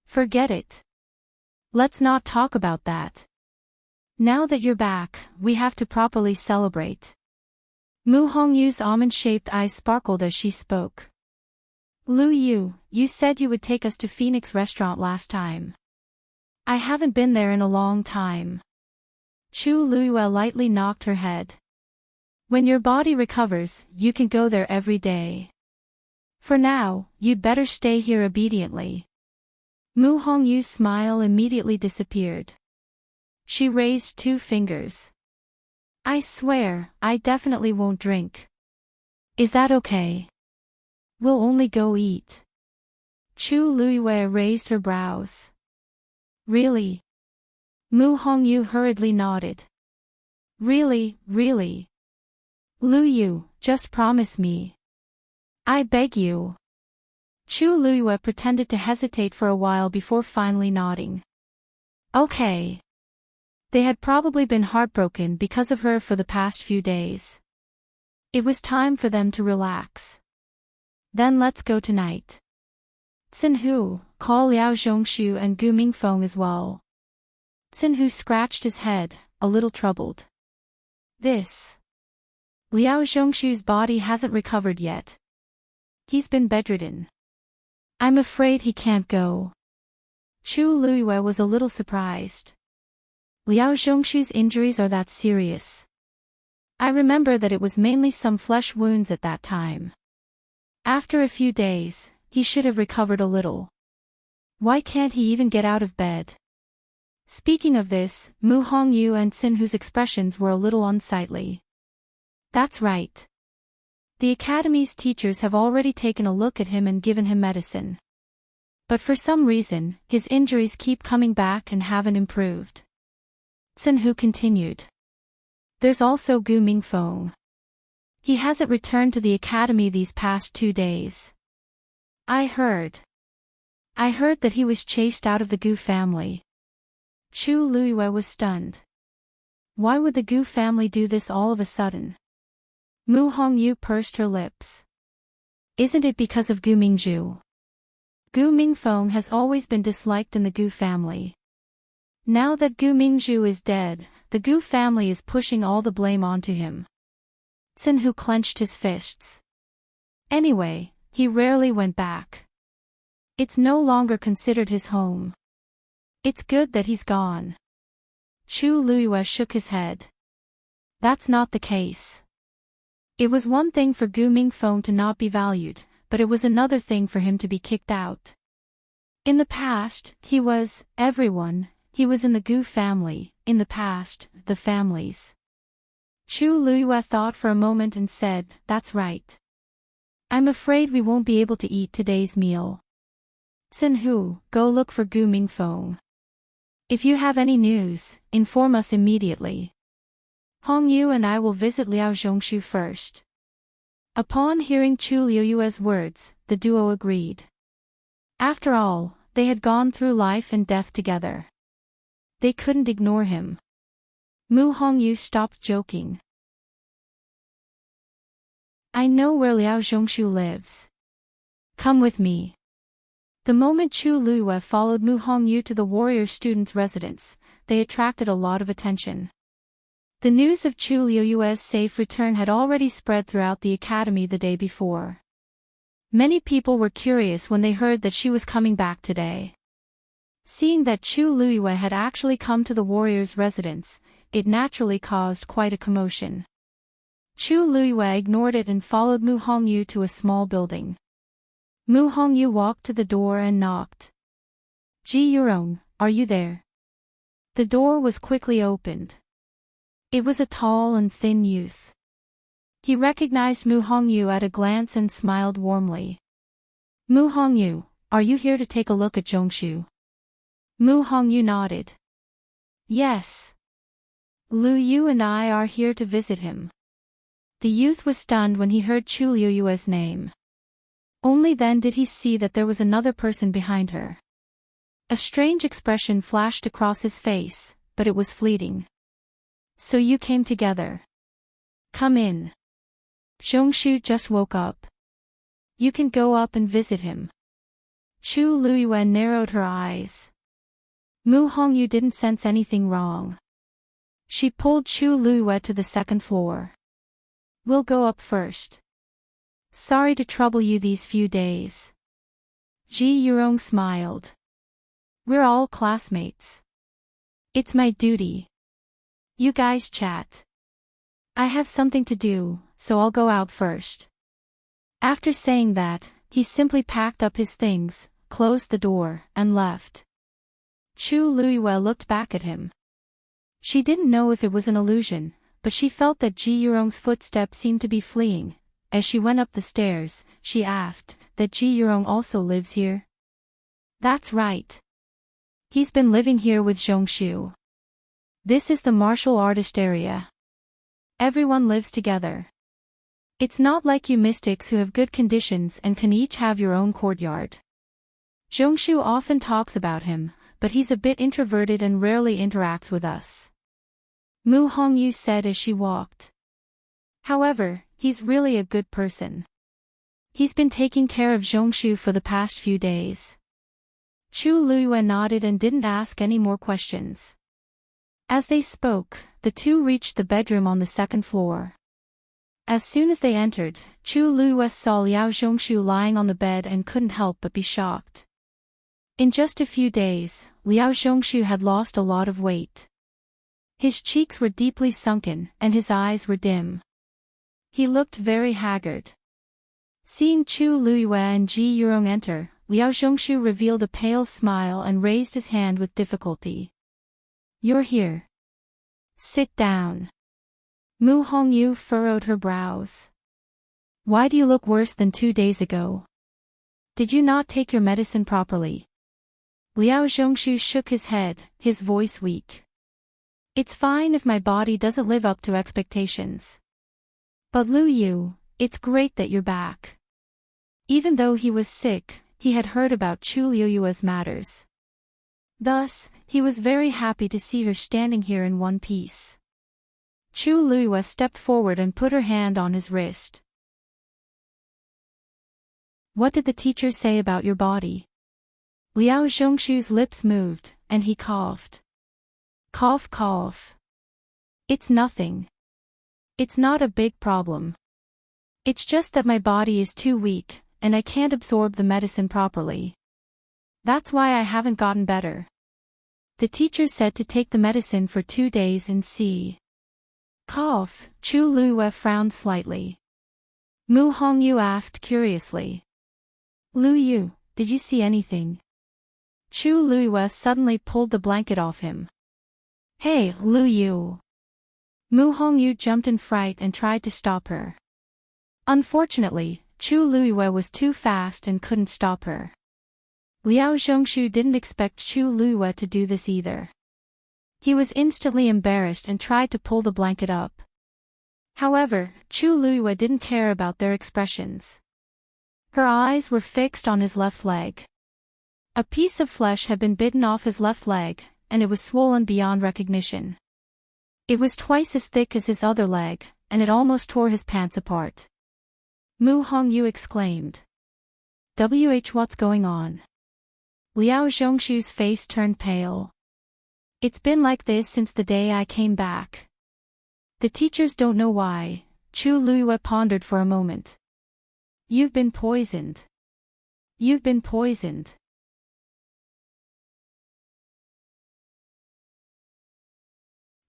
Forget it. Let's not talk about that. Now that you're back, we have to properly celebrate. Mu Hongyu's almond-shaped eyes sparkled as she spoke. "Lu Yu, you said you would take us to Phoenix Restaurant last time. I haven't been there in a long time." Chu Luiyue lightly knocked her head. "When your body recovers, you can go there every day. For now, you'd better stay here obediently." Mu Hongyu's smile immediately disappeared. She raised two fingers. "I swear, I definitely won't drink. Is that okay? We'll only go eat." Chu Luiyue raised her brows. "Really?" Mu Hongyu hurriedly nodded. "Really, really. Lu Yu, just promise me. I beg you." Chu Luiyue pretended to hesitate for a while before finally nodding. "Okay. They had probably been heartbroken because of her for the past few days. It was time for them to relax. Then let's go tonight. Xinhu, call Liao Zhongshu and Gu Mingfeng as well. Xinhu scratched his head, a little troubled. This. Liao Zhongshu's body hasn't recovered yet. He's been bedridden. I'm afraid he can't go. Chu Luiyue was a little surprised. Liao Zhongshu's injuries are that serious. I remember that it was mainly some flesh wounds at that time. After a few days, he should have recovered a little. Why can't he even get out of bed? Speaking of this, Mu Hongyu and Xinhu's expressions were a little unsightly. That's right. The academy's teachers have already taken a look at him and given him medicine. But for some reason, his injuries keep coming back and haven't improved. Xinhu continued. There's also Gu Mingfeng. He hasn't returned to the academy these past 2 days. I heard that he was chased out of the Gu family. Chu Luiyue was stunned. Why would the Gu family do this all of a sudden? Mu Hongyu pursed her lips. Isn't it because of Gu Mingzhu? Gu Mingfeng has always been disliked in the Gu family. Now that Gu Mingzhu is dead, the Gu family is pushing all the blame onto him. Xinhu clenched his fists. Anyway, he rarely went back. It's no longer considered his home. It's good that he's gone. Chu Luiyue shook his head. That's not the case. It was one thing for Gu Mingfeng to not be valued, but it was another thing for him to be kicked out. In the past, he was everyone. He was in the Gu family, in the past, the families. Chu Luiyue thought for a moment and said, that's right. I'm afraid we won't be able to eat today's meal. Xinhu, go look for Gu Mingfeng. If you have any news, inform us immediately. Hongyu and I will visit Liao Zhongshu first. Upon hearing Chu Luiyue's words, the duo agreed. After all, they had gone through life and death together. They couldn't ignore him. Mu Hongyu stopped joking. I know where Liao Zhongshu lives. Come with me. The moment Chu Luiyue followed Mu Hongyu to the warrior student's residence, they attracted a lot of attention. The news of Chu Luiyue's safe return had already spread throughout the academy the day before. Many people were curious when they heard that she was coming back today. Seeing that Chu Luiyue had actually come to the warrior's residence, it naturally caused quite a commotion. Chu Luiyue ignored it and followed Mu Hongyu to a small building. Mu Hongyu walked to the door and knocked. Ji Yurong, are you there? The door was quickly opened. It was a tall and thin youth. He recognized Mu Hongyu at a glance and smiled warmly. Mu Hongyu, are you here to take a look at Zhongshu? Mu Hongyu nodded. Yes. Lu Yu and I are here to visit him. The youth was stunned when he heard Chu Luiyue's name. Only then did he see that there was another person behind her. A strange expression flashed across his face, but it was fleeting. So you came together. Come in. Zhongshu just woke up. You can go up and visit him. Chu Luiyue narrowed her eyes. Mu Hongyu didn't sense anything wrong. She pulled Chu Luiyue to the second floor. We'll go up first. Sorry to trouble you these few days. Ji Yurong smiled. We're all classmates. It's my duty. You guys chat. I have something to do, so I'll go out first. After saying that, he simply packed up his things, closed the door, and left. Chu Luiyue looked back at him. She didn't know if it was an illusion, but she felt that Ji Yurong's footsteps seemed to be fleeing. As she went up the stairs, she asked, that Ji Yurong also lives here? That's right. He's been living here with Zhongshu. This is the martial artist area. Everyone lives together. It's not like you mystics who have good conditions and can each have your own courtyard. Zhongshu often talks about him, but he's a bit introverted and rarely interacts with us. Mu Hongyu said as she walked. However, he's really a good person. He's been taking care of Zhongshu for the past few days. Chu Luyue nodded and didn't ask any more questions. As they spoke, the two reached the bedroom on the second floor. As soon as they entered, Chu Luyue saw Liao Zhongshu lying on the bed and couldn't help but be shocked. In just a few days, Liao Zhongshu had lost a lot of weight. His cheeks were deeply sunken and his eyes were dim. He looked very haggard. Seeing Chu Luyue and Ji Yurong enter, Liao Zhongshu revealed a pale smile and raised his hand with difficulty. "You're here. Sit down." Mu Hongyu furrowed her brows. "Why do you look worse than 2 days ago? Did you not take your medicine properly?" Liao Zhongshu shook his head, his voice weak. "It's fine if my body doesn't live up to expectations. But Lu Yu, it's great that you're back." Even though he was sick, he had heard about Chu Liyue's matters. Thus, he was very happy to see her standing here in one piece. Chu Liyue stepped forward and put her hand on his wrist. "What did the teacher say about your body?" Liao Zhongshu's lips moved, and he coughed. Cough, cough. "It's nothing. It's not a big problem. It's just that my body is too weak, and I can't absorb the medicine properly. That's why I haven't gotten better. The teacher said to take the medicine for 2 days and see." Cough. Chu Luyue frowned slightly. Mu Hongyu asked curiously. "Lu Yu, did you see anything?" Chu Luyue suddenly pulled the blanket off him. "Hey, Lu Yu!" Mu Hongyu jumped in fright and tried to stop her. Unfortunately, Chu Luyue was too fast and couldn't stop her. Liao Zhongshu didn't expect Chu Luyue to do this either. He was instantly embarrassed and tried to pull the blanket up. However, Chu Luyue didn't care about their expressions. Her eyes were fixed on his left leg. A piece of flesh had been bitten off his left leg, and it was swollen beyond recognition. It was twice as thick as his other leg, and it almost tore his pants apart. Mu Hongyu exclaimed. What's going on?" Liao Zhongshu's face turned pale. "It's been like this since the day I came back. The teachers don't know why." Chu Luyue pondered for a moment. "You've been poisoned. You've been poisoned."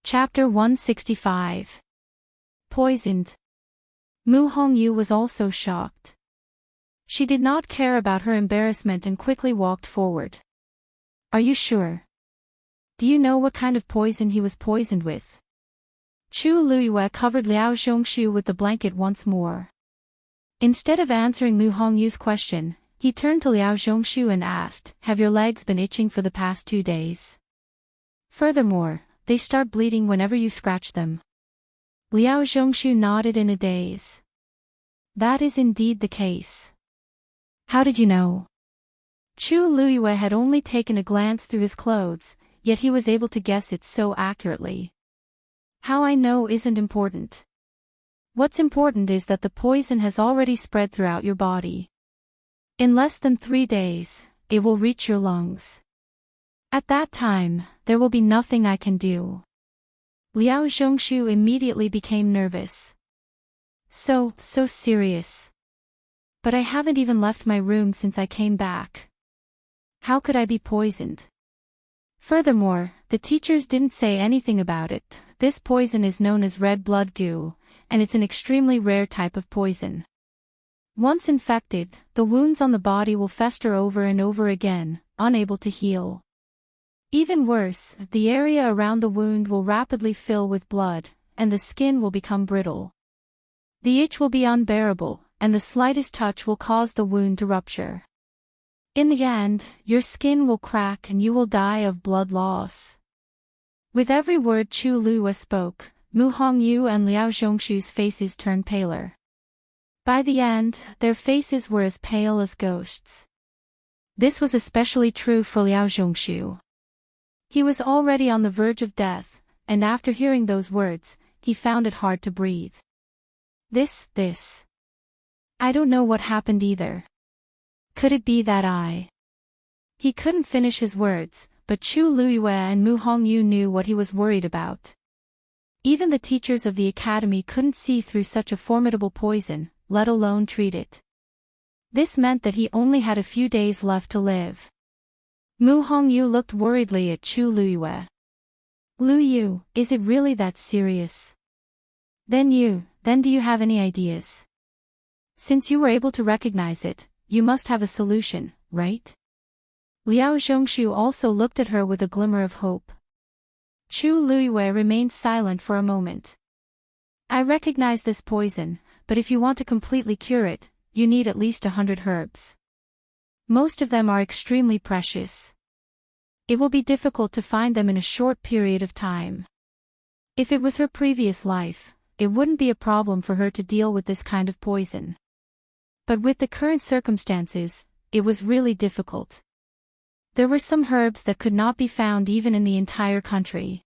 Chapter 165. Poisoned. Mu Hongyu was also shocked. She did not care about her embarrassment and quickly walked forward. "Are you sure? Do you know what kind of poison he was poisoned with?" Chu Luyue covered Liao Zhongshu with the blanket once more. Instead of answering Mu Hongyu's question, he turned to Liao Zhongshu and asked, "Have your legs been itching for the past 2 days? Furthermore, they start bleeding whenever you scratch them." Liao Zhongshu nodded in a daze. "That is indeed the case." "How did you know?" Chu Luyue had only taken a glance through his clothes, yet he was able to guess it so accurately. "How I know isn't important. What's important is that the poison has already spread throughout your body. In less than 3 days, it will reach your lungs. At that time, there will be nothing I can do." Liao Zhongshu immediately became nervous. So serious. "But I haven't even left my room since I came back. How could I be poisoned? Furthermore, the teachers didn't say anything about it. This poison is known as red blood goo, and it's an extremely rare type of poison. Once infected, the wounds on the body will fester over and over again, unable to heal. Even worse, the area around the wound will rapidly fill with blood, and the skin will become brittle. The itch will be unbearable, and the slightest touch will cause the wound to rupture. In the end, your skin will crack and you will die of blood loss." With every word Chu Luyue spoke, Mu Hongyu and Liao Zhongshu's faces turned paler. By the end, their faces were as pale as ghosts. This was especially true for Liao Zhongshu. He was already on the verge of death, and after hearing those words, he found it hard to breathe. This. I don't know what happened either. Could it be that I... He couldn't finish his words, but Chu Luiyue and Mu Hongyu knew what he was worried about. Even the teachers of the academy couldn't see through such a formidable poison, let alone treat it. This meant that he only had a few days left to live. Mu Hongyu looked worriedly at Chu Luiyue. Lu Yu, is it really that serious? Then do you have any ideas? Since you were able to recognize it, you must have a solution, right? Liao Zhongshu also looked at her with a glimmer of hope. Chu Luiyue remained silent for a moment. I recognize this poison, but if you want to completely cure it, you need at least 100 herbs. Most of them are extremely precious. It will be difficult to find them in a short period of time. If it was her previous life, it wouldn't be a problem for her to deal with this kind of poison. But with the current circumstances, it was really difficult. There were some herbs that could not be found even in the entire country.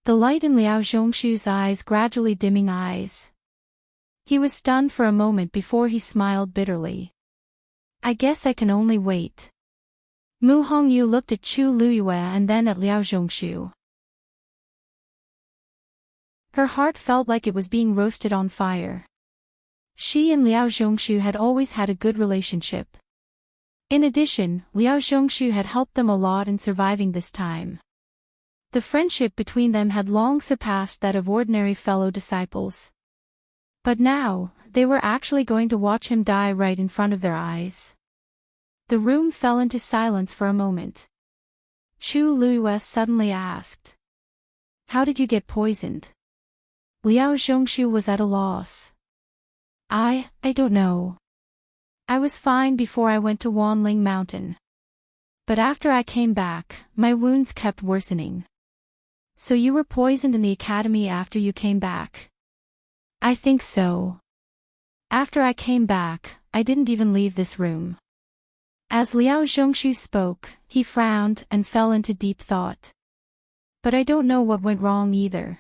The light in Liao Zhongshu's eyes gradually dimming eyes. He was stunned for a moment before he smiled bitterly. I guess I can only wait. Mu Hongyu looked at Chu Luiyue and then at Liao Zhongshu. Her heart felt like it was being roasted on fire. She and Liao Zhongshu had always had a good relationship. In addition, Liao Zhongshu had helped them a lot in surviving this time. The friendship between them had long surpassed that of ordinary fellow disciples. But now, they were actually going to watch him die right in front of their eyes. The room fell into silence for a moment. Chu Luiyue suddenly asked. How did you get poisoned? Liao Zhongshu was at a loss. I don't know. I was fine before I went to Wanling Mountain. But after I came back, my wounds kept worsening. So you were poisoned in the academy after you came back? I think so. After I came back, I didn't even leave this room. As Liao Zhongshu spoke, he frowned and fell into deep thought. But I don't know what went wrong either.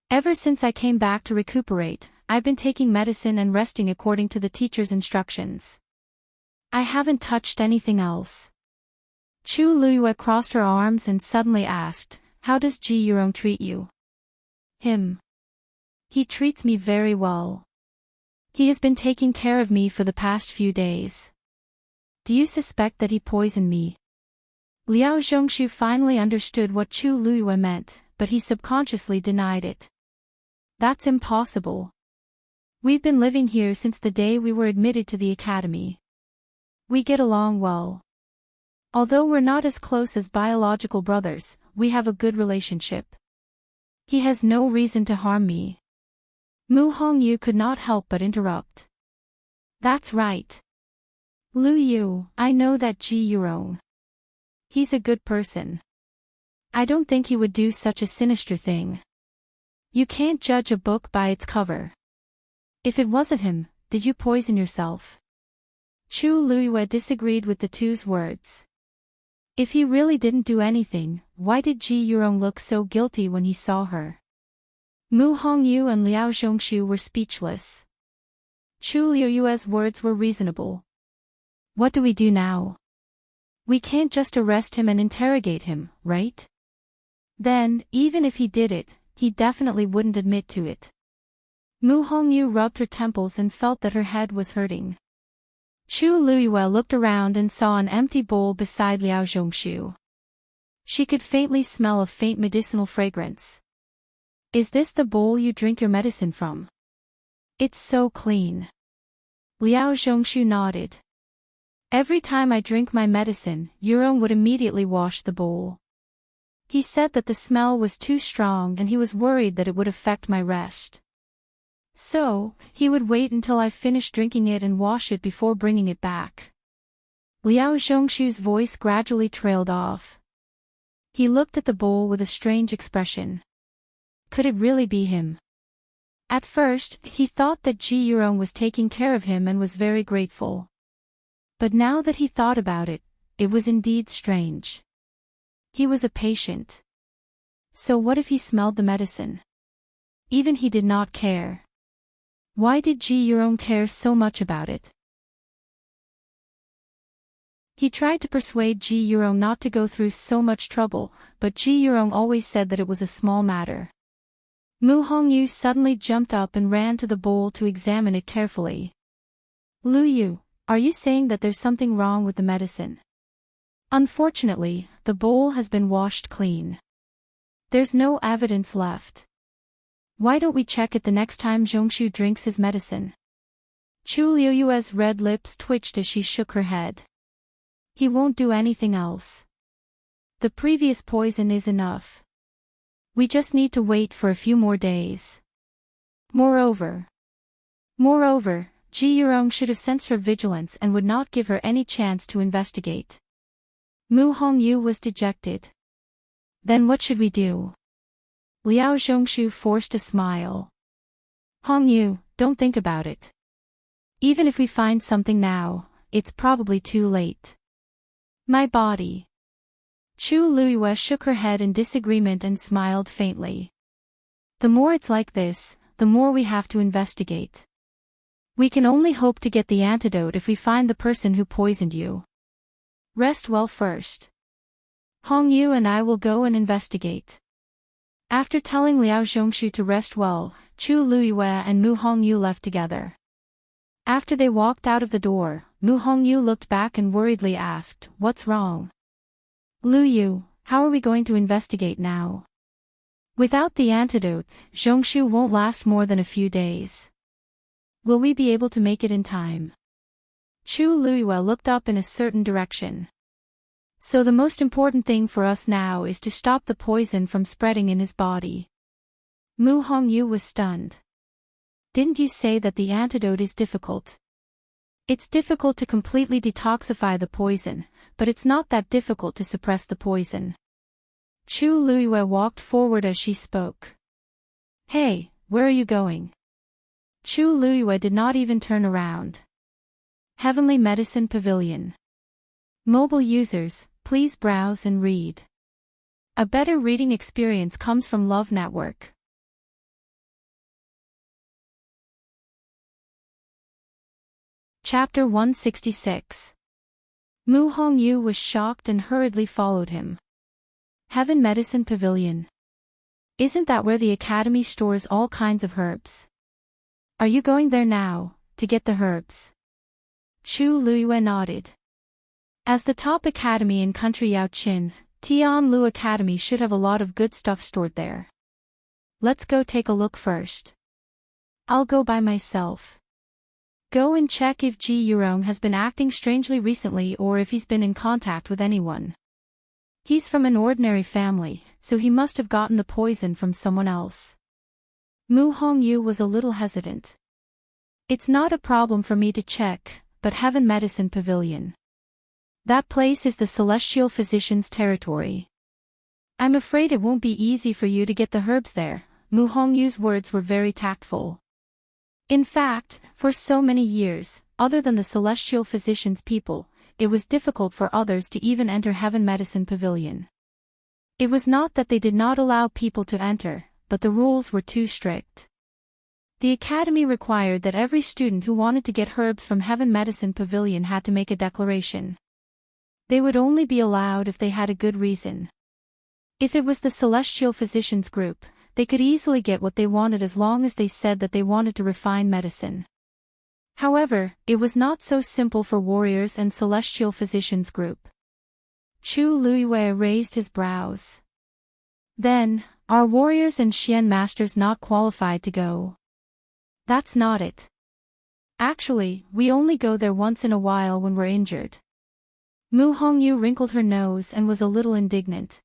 Ever since I came back to recuperate, I've been taking medicine and resting according to the teacher's instructions. I haven't touched anything else. Chu Luiyue crossed her arms and suddenly asked, How does Ji Yurong treat you? Him. He treats me very well. He has been taking care of me for the past few days. Do you suspect that he poisoned me? Liao Zhongshu finally understood what Chu Luiyue meant, but he subconsciously denied it. That's impossible. We've been living here since the day we were admitted to the academy. We get along well. Although we're not as close as biological brothers, we have a good relationship. He has no reason to harm me. Mu Hongyu could not help but interrupt. That's right. Lu Yu, I know that Ji Yurong. He's a good person. I don't think he would do such a sinister thing. You can't judge a book by its cover. If it wasn't him, did you poison yourself? Chu Luiyue disagreed with the two's words. If he really didn't do anything, why did Ji Yurong look so guilty when he saw her? Mu Hongyu and Liao Zhongshu were speechless. Chu Luiyue's words were reasonable. What do we do now? We can't just arrest him and interrogate him, right? Then, even if he did it, he definitely wouldn't admit to it. Mu Hongyu rubbed her temples and felt that her head was hurting. Chu Luiyue looked around and saw an empty bowl beside Liao Zhongshu. She could faintly smell a faint medicinal fragrance. Is this the bowl you drink your medicine from? It's so clean. Liao Zhongshu nodded. Every time I drink my medicine, Yurong would immediately wash the bowl. He said that the smell was too strong and he was worried that it would affect my rest. So, he would wait until I finished drinking it and wash it before bringing it back. Liao Zhongshu's voice gradually trailed off. He looked at the bowl with a strange expression. Could it really be him? At first, he thought that Ji Yurong was taking care of him and was very grateful. But now that he thought about it, it was indeed strange. He was a patient. So what if he smelled the medicine? Even he did not care. Why did Ji Yurong care so much about it? He tried to persuade Ji Yurong not to go through so much trouble, but Ji Yurong always said that it was a small matter. Mu Hongyu suddenly jumped up and ran to the bowl to examine it carefully. Lu Yu, are you saying that there's something wrong with the medicine? Unfortunately, the bowl has been washed clean. There's no evidence left. Why don't we check it the next time Zhongshu drinks his medicine? Chu Liuyue's red lips twitched as she shook her head. He won't do anything else. The previous poison is enough. We just need to wait for a few more days. Moreover, Ji Yurong should have sensed her vigilance and would not give her any chance to investigate. Mu Hongyu was dejected. Then what should we do? Liao Zhongshu forced a smile. Hongyu, don't think about it. Even if we find something now, it's probably too late. My body. Chu Luiyue shook her head in disagreement and smiled faintly. The more it's like this, the more we have to investigate. We can only hope to get the antidote if we find the person who poisoned you. Rest well first. Hongyu and I will go and investigate. After telling Liao Zhongshu to rest well, Chu Luiyue and Mu Hongyu left together. After they walked out of the door, Mu Hongyu looked back and worriedly asked, "What's wrong?" Lu Yu, how are we going to investigate now? Without the antidote, Zhongshu won't last more than a few days. Will we be able to make it in time? Chu Luiyue looked up in a certain direction. So the most important thing for us now is to stop the poison from spreading in his body. Mu Hongyu was stunned. Didn't you say that the antidote is difficult? It's difficult to completely detoxify the poison, but it's not that difficult to suppress the poison. Chu Luiyue walked forward as she spoke. Hey, where are you going? Chu Luiyue did not even turn around. Heavenly Medicine Pavilion. Mobile users, please browse and read. A better reading experience comes from Love Network. Chapter 166. Mu Hongyu was shocked and hurriedly followed him. Heaven Medicine Pavilion. Isn't that where the Academy stores all kinds of herbs? Are you going there now, to get the herbs? Chu Luiyue nodded. As the top academy in country Yaoqin, Tianlu Academy should have a lot of good stuff stored there. Let's go take a look first. I'll go by myself. Go and check if Ji Yurong has been acting strangely recently or if he's been in contact with anyone. He's from an ordinary family, so he must have gotten the poison from someone else. Mu Hongyu was a little hesitant. It's not a problem for me to check, but Heaven Medicine Pavilion. That place is the Celestial Physician's territory. I'm afraid it won't be easy for you to get the herbs there. Mu Hongyu's words were very tactful. In fact, for so many years, other than the Celestial Physician's people, it was difficult for others to even enter Heaven Medicine Pavilion. It was not that they did not allow people to enter, but the rules were too strict. The academy required that every student who wanted to get herbs from Heaven Medicine Pavilion had to make a declaration. They would only be allowed if they had a good reason. If it was the Celestial Physicians group, they could easily get what they wanted as long as they said that they wanted to refine medicine. However, it was not so simple for Warriors and Celestial Physicians group. Chu Luiyue raised his brows. Then, are Warriors and Xian Masters not qualified to go? That's not it. Actually, we only go there once in a while when we're injured. Mu Hongyu wrinkled her nose and was a little indignant.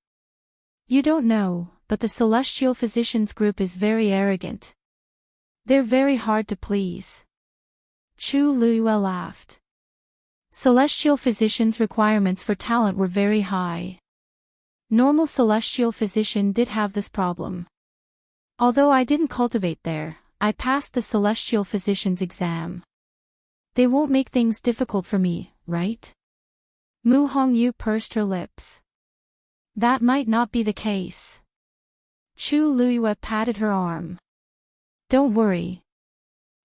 You don't know, but the Celestial Physicians group is very arrogant. They're very hard to please. Chu Luiyue laughed. Celestial Physicians' requirements for talent were very high. Normal Celestial Physician did have this problem. Although I didn't cultivate there, I passed the Celestial Physician's exam. They won't make things difficult for me, right? Mu Hongyu pursed her lips. That might not be the case. Chu Luiyue patted her arm. Don't worry.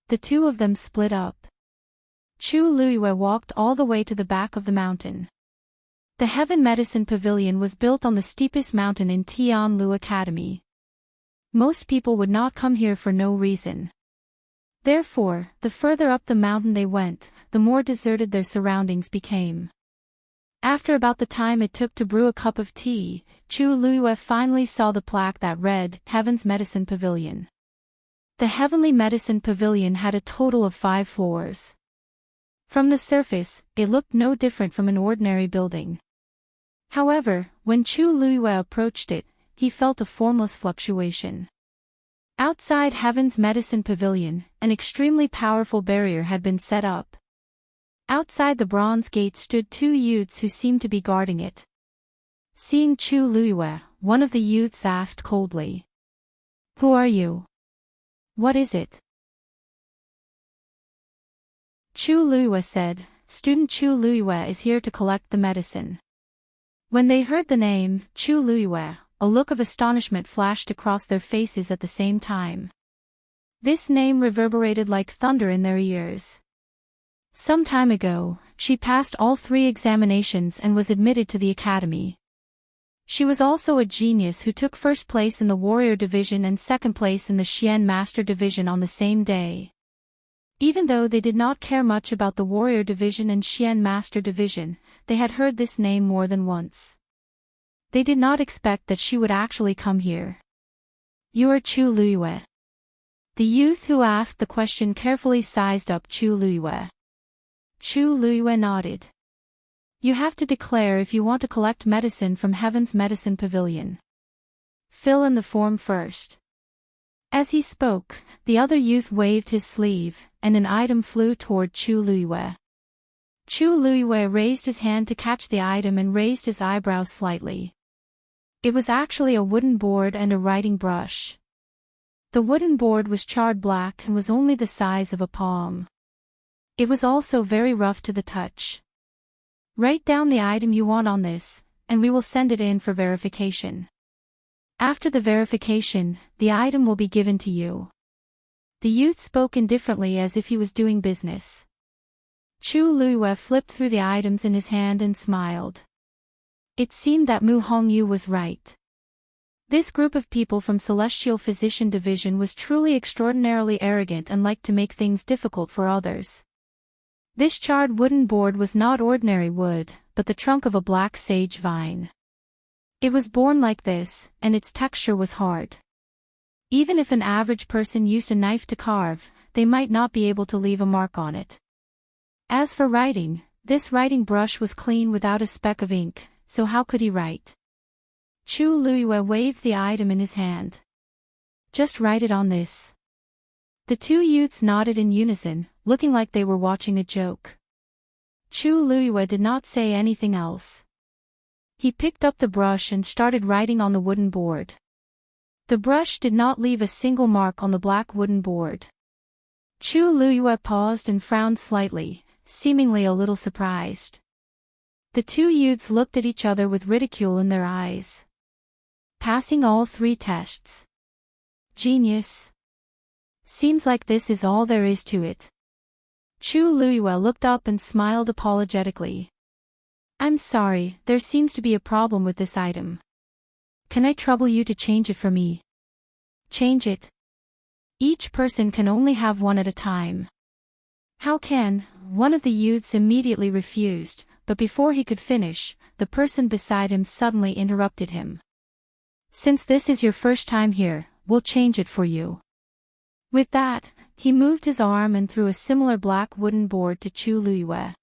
The two of them split up. Chu Luiyue walked all the way to the back of the mountain. The Heaven Medicine Pavilion was built on the steepest mountain in Tianlu Academy. Most people would not come here for no reason. Therefore, the further up the mountain they went, the more deserted their surroundings became. After about the time it took to brew a cup of tea, Chu Luiyue finally saw the plaque that read, Heaven's Medicine Pavilion. The Heavenly Medicine Pavilion had a total of 5 floors. From the surface, it looked no different from an ordinary building. However, when Chu Luiyue approached it, he felt a formless fluctuation. Outside Heaven's Medicine Pavilion, an extremely powerful barrier had been set up. Outside the bronze gate stood 2 youths who seemed to be guarding it. Seeing Chu Luiyue, one of the youths asked coldly. Who are you? What is it? Chu Luiyue said, Student Chu Luiyue is here to collect the medicine. When they heard the name, Chu Luiyue, a look of astonishment flashed across their faces at the same time. This name reverberated like thunder in their ears. Some time ago, she passed all 3 examinations and was admitted to the academy. She was also a genius who took first place in the Warrior Division and second place in the Xian Master Division on the same day. Even though they did not care much about the Warrior Division and Xian Master Division, they had heard this name more than once. They did not expect that she would actually come here. You are Chu Luiyue. The youth who asked the question carefully sized up Chu Luiyue. Chu Luiyue nodded. You have to declare if you want to collect medicine from Heaven's Medicine Pavilion. Fill in the form first. As he spoke, the other youth waved his sleeve, and an item flew toward Chu Luiyue. Chu Luiyue raised his hand to catch the item and raised his eyebrows slightly. It was actually a wooden board and a writing brush. The wooden board was charred black and was only the size of a palm. It was also very rough to the touch. Write down the item you want on this, and we will send it in for verification. After the verification, the item will be given to you. The youth spoke indifferently as if he was doing business. Chu Luiyue flipped through the items in his hand and smiled. It seemed that Mu Hongyu was right. This group of people from Celestial Physician Division was truly extraordinarily arrogant and liked to make things difficult for others. This charred wooden board was not ordinary wood, but the trunk of a black sage vine. It was born like this, and its texture was hard. Even if an average person used a knife to carve, they might not be able to leave a mark on it. As for writing, this writing brush was clean without a speck of ink, so how could he write? Chu Luiyue waved the item in his hand. Just write it on this. The 2 youths nodded in unison, looking like they were watching a joke. Chu Luiyue did not say anything else. He picked up the brush and started writing on the wooden board. The brush did not leave a single mark on the black wooden board. Chu Luiyue paused and frowned slightly, seemingly a little surprised. The 2 youths looked at each other with ridicule in their eyes. Passing all 3 tests. Genius. Seems like this is all there is to it. Chu Luiyue looked up and smiled apologetically. I'm sorry, there seems to be a problem with this item. Can I trouble you to change it for me? Change it. Each person can only have one at a time. How can? One of the youths immediately refused, but before he could finish, the person beside him suddenly interrupted him. Since this is your first time here, we'll change it for you. With that, he moved his arm and threw a similar black wooden board to Chu Luiyue.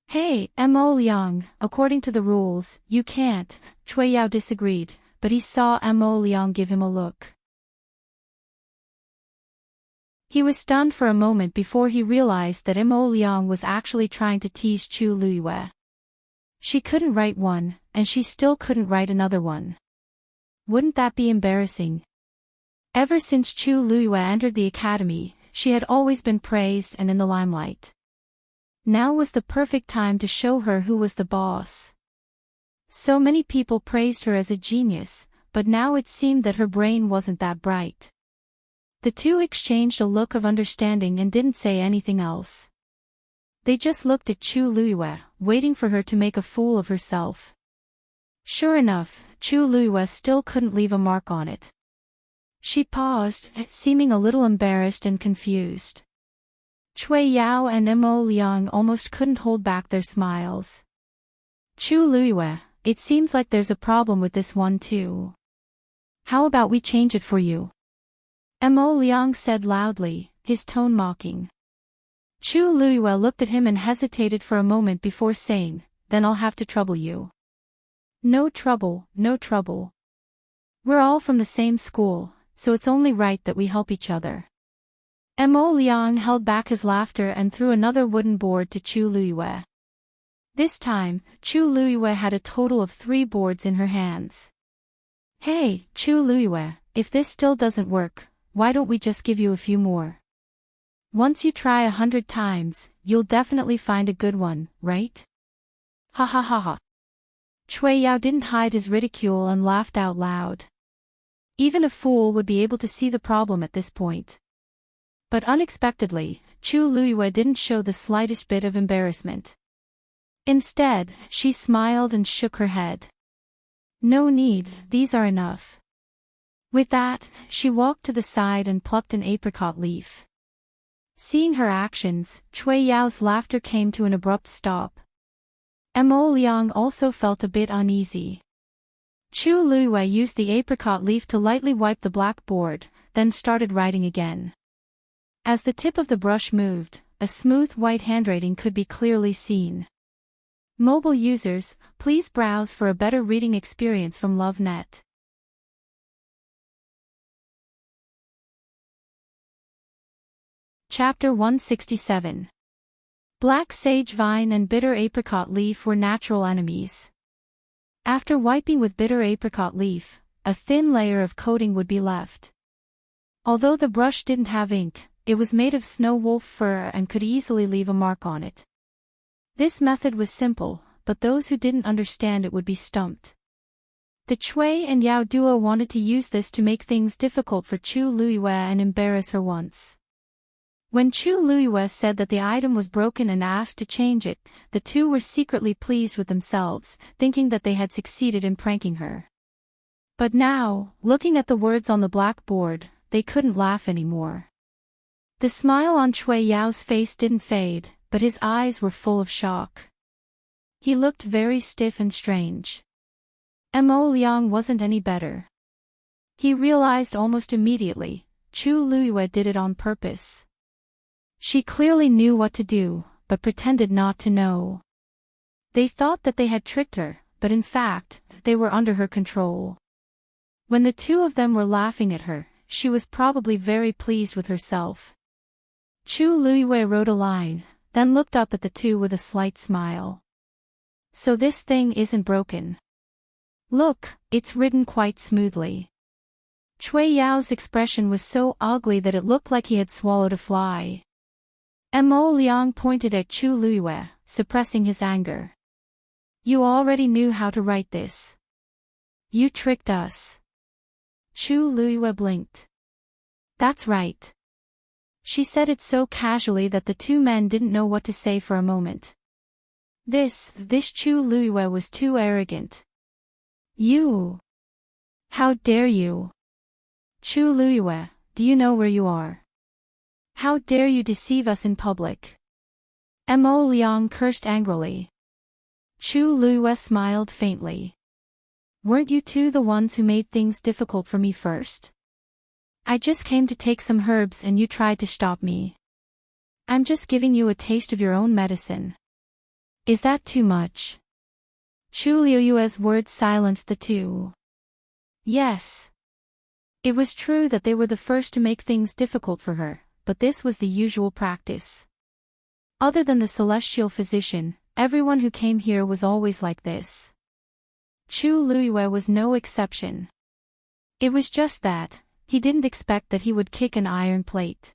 Hey, Mo Liang, according to the rules, you can't. Cui Yao disagreed, but he saw Mo Liang give him a look. He was stunned for a moment before he realized that Mo Liang was actually trying to tease Chu Luiyue. She couldn't write one, and she still couldn't write another one. Wouldn't that be embarrassing? Ever since Chu Luiyue entered the academy, she had always been praised and in the limelight. Now was the perfect time to show her who was the boss. So many people praised her as a genius, but now it seemed that her brain wasn't that bright. The two exchanged a look of understanding and didn't say anything else. They just looked at Chu Luiyue, waiting for her to make a fool of herself. Sure enough, Chu Luiyue still couldn't leave a mark on it. She paused, seeming a little embarrassed and confused. Cui Yao and Mo Liang almost couldn't hold back their smiles. Chu Luiyue, it seems like there's a problem with this one too. How about we change it for you? Mo Liang said loudly, his tone mocking. Chu Luiyue looked at him and hesitated for a moment before saying, then I'll have to trouble you. No trouble, no trouble. We're all from the same school, so it's only right that we help each other. Mo Liang held back his laughter and threw another wooden board to Chu Luiyue. This time, Chu Luiyue had a total of 3 boards in her hands. Hey, Chu Luiyue, if this still doesn't work, why don't we just give you a few more? Once you try 100 times, you'll definitely find a good one, right? Ha ha ha ha. Cui Yao didn't hide his ridicule and laughed out loud. Even a fool would be able to see the problem at this point. But unexpectedly, Chu Luiyue didn't show the slightest bit of embarrassment. Instead, she smiled and shook her head. No need, these are enough. With that, she walked to the side and plucked an apricot leaf. Seeing her actions, Cui Yao's laughter came to an abrupt stop. Mo Liang also felt a bit uneasy. Chu Luiyue used the apricot leaf to lightly wipe the blackboard, then started writing again. As the tip of the brush moved, a smooth white handwriting could be clearly seen. Mobile users, please browse for a better reading experience from LoveNet. Chapter 167. Black sage vine and bitter apricot leaf were natural enemies. After wiping with bitter apricot leaf, a thin layer of coating would be left. Although the brush didn't have ink, it was made of snow wolf fur and could easily leave a mark on it. This method was simple, but those who didn't understand it would be stumped. The Cui and Yao duo wanted to use this to make things difficult for Chu Luiyue and embarrass her once. When Chu Luiyue said that the item was broken and asked to change it, the two were secretly pleased with themselves, thinking that they had succeeded in pranking her. But now, looking at the words on the blackboard, they couldn't laugh anymore. The smile on Cui Yao's face didn't fade, but his eyes were full of shock. He looked very stiff and strange. Mo Liang wasn't any better. He realized almost immediately, Chu Luiyue did it on purpose. She clearly knew what to do, but pretended not to know. They thought that they had tricked her, but in fact, they were under her control. When the two of them were laughing at her, she was probably very pleased with herself. Chu Luiyue wrote a line, then looked up at the two with a slight smile. So this thing isn't broken. Look, it's written quite smoothly. Cui Yao's expression was so ugly that it looked like he had swallowed a fly. Mo Liang pointed at Chu Luiyue, suppressing his anger. You already knew how to write this. You tricked us. Chu Luiyue blinked. That's right. She said it so casually that the two men didn't know what to say for a moment. This Chu Luiyue was too arrogant. You! How dare you! Chu Luiyue, do you know where you are? How dare you deceive us in public? Mo Liang cursed angrily. Chu Luiyue smiled faintly. Weren't you two the ones who made things difficult for me first? I just came to take some herbs and you tried to stop me. I'm just giving you a taste of your own medicine. Is that too much? Chu Luiyue's words silenced the two. Yes. It was true that they were the first to make things difficult for her, but this was the usual practice. Other than the celestial physician, everyone who came here was always like this. Chu Luiyue was no exception. It was just that, he didn't expect that he would kick an iron plate.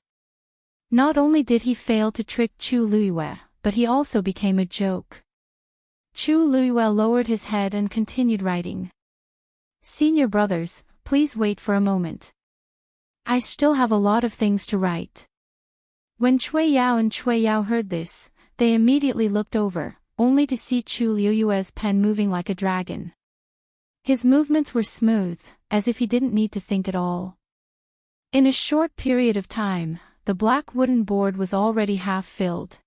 Not only did he fail to trick Chu Luiyue, but he also became a joke. Chu Luiyue lowered his head and continued writing. Senior brothers, please wait for a moment. I still have a lot of things to write. When Cui Yao and Cui Yao heard this, they immediately looked over, only to see Chu Liuyue's pen moving like a dragon. His movements were smooth, as if he didn't need to think at all. In a short period of time, the black wooden board was already half filled.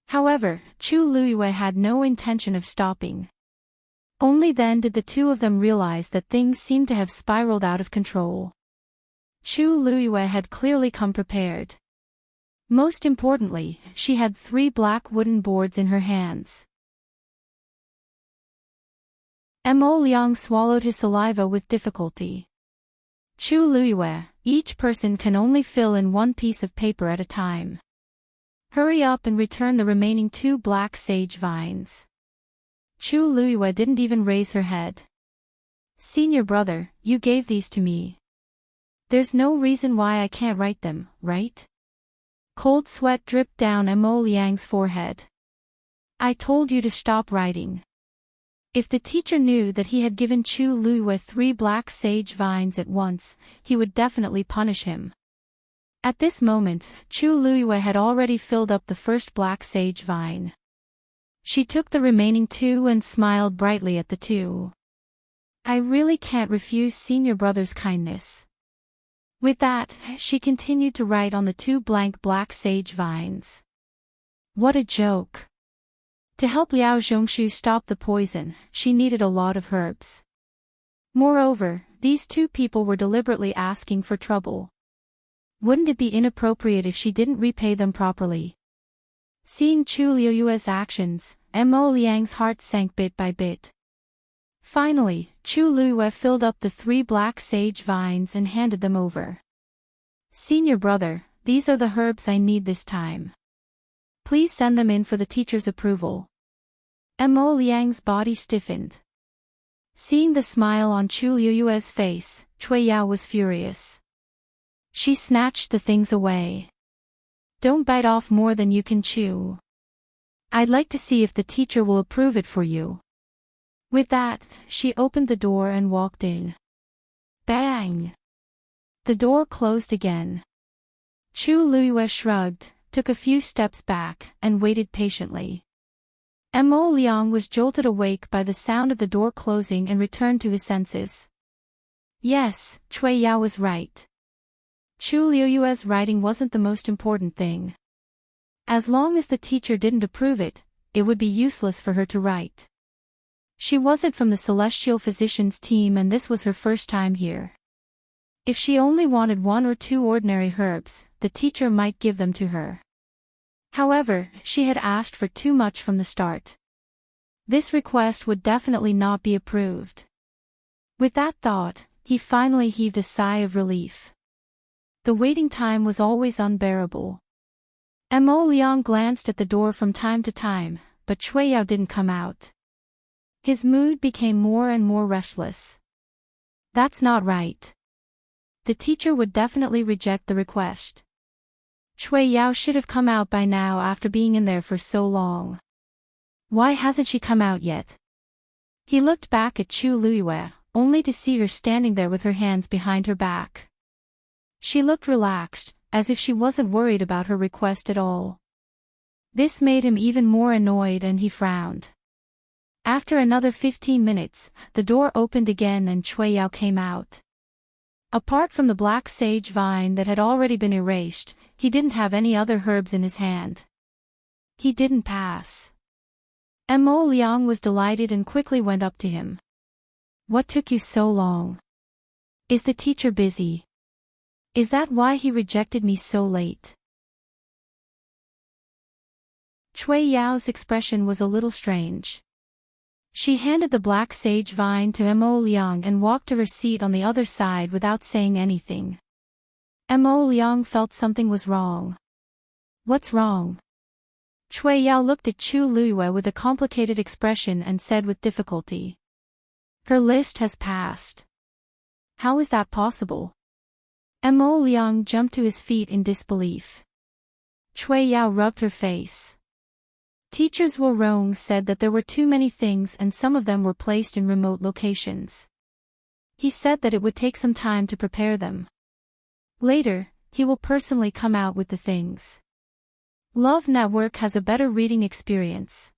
However, Chu Liyue had no intention of stopping. Only then did the two of them realize that things seemed to have spiraled out of control. Chu Liyue had clearly come prepared. Most importantly, she had 3 black wooden boards in her hands. Mo Liang swallowed his saliva with difficulty. Chu Liyue, each person can only fill in 1 piece of paper at a time. Hurry up and return the remaining 2 black sage vines. Chu Liyue didn't even raise her head. Senior brother, you gave these to me. There's no reason why I can't write them, right? Cold sweat dripped down Mo Liang's forehead. I told you to stop writing. If the teacher knew that he had given Chu Liyue 3 black sage vines at once, he would definitely punish him. At this moment, Chu Liyue had already filled up the first black sage vine. She took the remaining 2 and smiled brightly at the 2. I really can't refuse senior brother's kindness. With that, she continued to write on the 2 blank black sage vines. What a joke. To help Liao Zhongshu stop the poison, she needed a lot of herbs. Moreover, these 2 people were deliberately asking for trouble. Wouldn't it be inappropriate if she didn't repay them properly? Seeing Chu Liyue's actions, Mo Liang's heart sank bit by bit. Finally, Chu Liyue filled up the 3 black sage vines and handed them over. Senior brother, these are the herbs I need this time. Please send them in for the teacher's approval. Mo Liang's body stiffened. Seeing the smile on Chu Liyue's face, Cui Yao was furious. She snatched the things away. Don't bite off more than you can chew. I'd like to see if the teacher will approve it for you. With that, she opened the door and walked in. Bang! The door closed again. Chu Liyue shrugged, took a few steps back, and waited patiently. Mo Liang was jolted awake by the sound of the door closing and returned to his senses. Yes, Cui Yao was right. Chu Liyue's writing wasn't the most important thing. As long as the teacher didn't approve it, it would be useless for her to write. She wasn't from the Celestial Physicians team and this was her first time here. If she only wanted 1 or 2 ordinary herbs, the teacher might give them to her. However, she had asked for too much from the start. This request would definitely not be approved. With that thought, he finally heaved a sigh of relief. The waiting time was always unbearable. Mo Liang glanced at the door from time to time, but Cui Yao didn't come out. His mood became more and more restless. That's not right. The teacher would definitely reject the request. Cui Yao should have come out by now after being in there for so long. Why hasn't she come out yet? He looked back at Chu Liyue, only to see her standing there with her hands behind her back. She looked relaxed, as if she wasn't worried about her request at all. This made him even more annoyed and he frowned. After another 15 minutes, the door opened again and Cui Yao came out. Apart from the black sage vine that had already been erased, he didn't have any other herbs in his hand. He didn't pass. Mo Liang was delighted and quickly went up to him. What took you so long? Is the teacher busy? Is that why he rejected me so late? Cui Yao's expression was a little strange. She handed the black sage vine to Mo Liang and walked to her seat on the other side without saying anything. Mo Liang felt something was wrong. What's wrong? Cui Yao looked at Chu Liyue with a complicated expression and said with difficulty. Her list has passed. How is that possible? Mo Liang jumped to his feet in disbelief. Cui Yao rubbed her face. Teachers Wu Rong said that there were too many things and some of them were placed in remote locations. He said that it would take some time to prepare them. Later, he will personally come out with the things. Love Network has a better reading experience.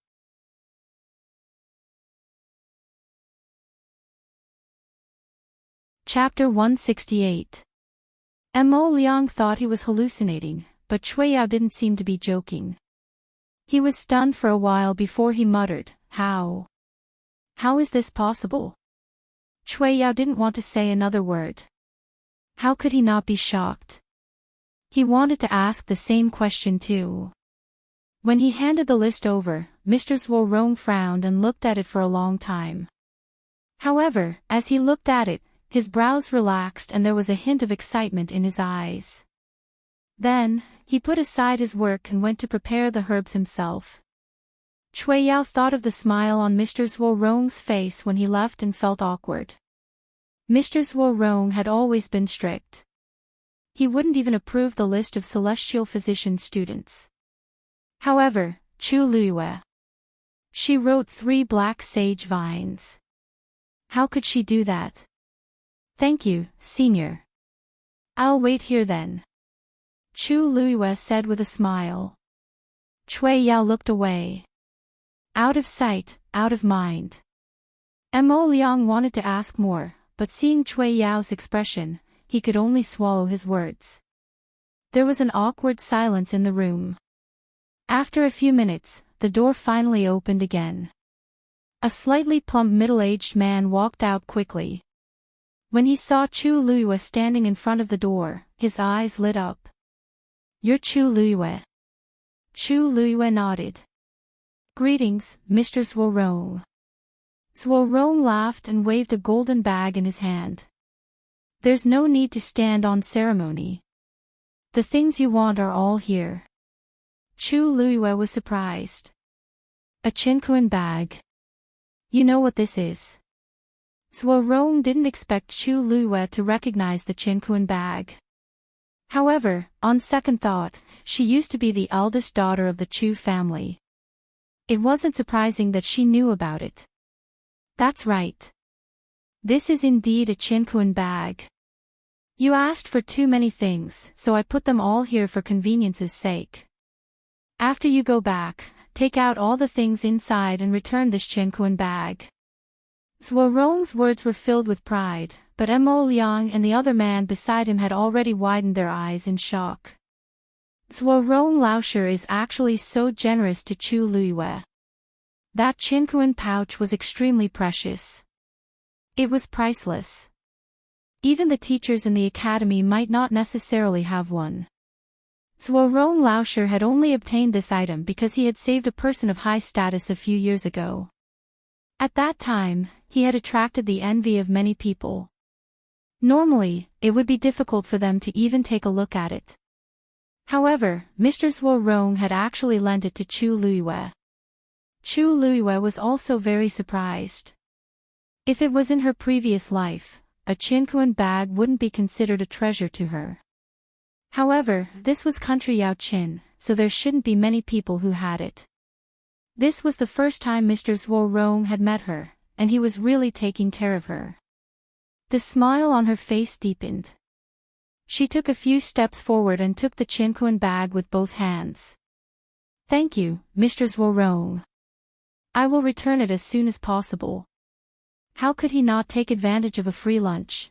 Chapter 168. Mo Liang thought he was hallucinating, but Cui Yao didn't seem to be joking. He was stunned for a while before he muttered, "How? How is this possible?" Cui Yao didn't want to say another word. How could he not be shocked? He wanted to ask the same question too. When he handed the list over, Mr. Zhuo Rong frowned and looked at it for a long time. However, as he looked at it, his brows relaxed and there was a hint of excitement in his eyes. Then, he put aside his work and went to prepare the herbs himself. Cui Yao thought of the smile on Mr. Zhuo Rong's face when he left and felt awkward. Mr. Zhuo Rong had always been strict. He wouldn't even approve the list of celestial physician students. However, Chu Luiyue. She wrote 3 black sage vines. How could she do that? Thank you, senior. I'll wait here then. Chu Luiyue said with a smile. Cui Yao looked away. Out of sight, out of mind. Mo Liang wanted to ask more, but seeing Cui Yao's expression, he could only swallow his words. There was an awkward silence in the room. After a few minutes, the door finally opened again. A slightly plump middle-aged man walked out quickly. When he saw Chu Luiyue standing in front of the door, his eyes lit up. "You're Chu Luiyue." Chu Luiyue nodded. "Greetings, Mr. Zhuo Rong." Zhuo Rong laughed and waved a golden bag in his hand. "There's no need to stand on ceremony. The things you want are all here." Chu Luiyue was surprised. "A Qinquan bag. You know what this is?" Zhuo Rong didn't expect Chu Luiyue to recognize the Qinquan bag. However, on second thought, she used to be the eldest daughter of the Chu family. It wasn't surprising that she knew about it. "That's right. This is indeed a Qinquan bag. You asked for too many things, so I put them all here for convenience's sake. After you go back, take out all the things inside and return this Qinquan bag." Zhuo Rong's words were filled with pride, but Mo Liang and the other man beside him had already widened their eyes in shock. Zhuo Rong Laosher is actually so generous to Chu Luiyue. That Qinquan pouch was extremely precious. It was priceless. Even the teachers in the academy might not necessarily have one. Zhuo Rong Laosher had only obtained this item because he had saved a person of high status a few years ago. At that time, he had attracted the envy of many people. Normally, it would be difficult for them to even take a look at it. However, Mr. Zhuo Rong had actually lent it to Chu Luiyue. Chu Luiyue was also very surprised. If it was in her previous life, a Qinquan bag wouldn't be considered a treasure to her. However, this was country Yao Qin, so there shouldn't be many people who had it. This was the first time Mr. Zhuo Rong had met her, and he was really taking care of her. The smile on her face deepened. She took a few steps forward and took the Qinquan bag with both hands. "Thank you, Mr. Zhuo Rong. I will return it as soon as possible." How could he not take advantage of a free lunch?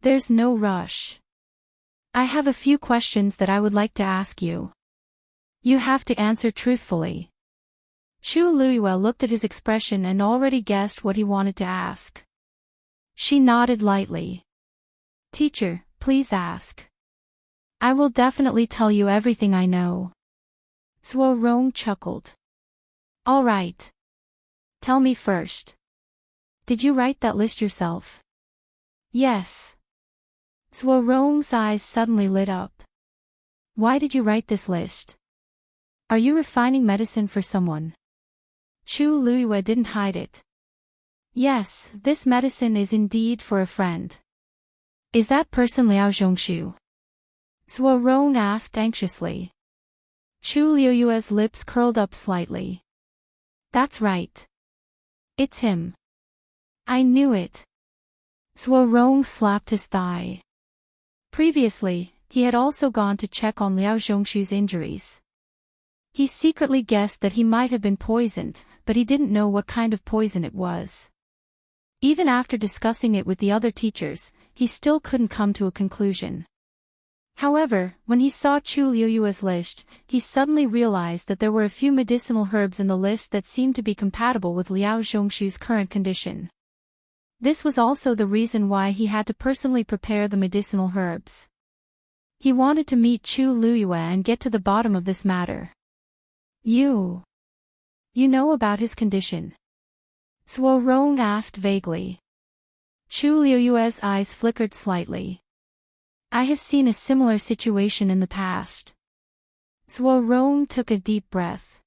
"There's no rush. I have a few questions that I would like to ask you. You have to answer truthfully." Chu Luiyue looked at his expression and already guessed what he wanted to ask. She nodded lightly. "Teacher, please ask. I will definitely tell you everything I know." Zhuo Rong chuckled. "All right. Tell me first. Did you write that list yourself?" "Yes." Zhuo Rong's eyes suddenly lit up. "Why did you write this list? Are you refining medicine for someone?" Chu Luiyue didn't hide it. "Yes, this medicine is indeed for a friend." "Is that person Liao Zhongshu?" Zhuo Rong asked anxiously. Chu Luiyue's lips curled up slightly. "That's right. It's him." I knew it. Zhuorong slapped his thigh. Previously, he had also gone to check on Liao Zhongshu's injuries. He secretly guessed that he might have been poisoned, but he didn't know what kind of poison it was. Even after discussing it with the other teachers, he still couldn't come to a conclusion. However, when he saw Chu Liuyue's list, he suddenly realized that there were a few medicinal herbs in the list that seemed to be compatible with Liao Zhongshu's current condition. This was also the reason why he had to personally prepare the medicinal herbs. He wanted to meet Chu Liyue and get to the bottom of this matter. You know about his condition? Zhuorong asked vaguely. Chu Liyue's eyes flickered slightly. I have seen a similar situation in the past. Zhuorong took a deep breath.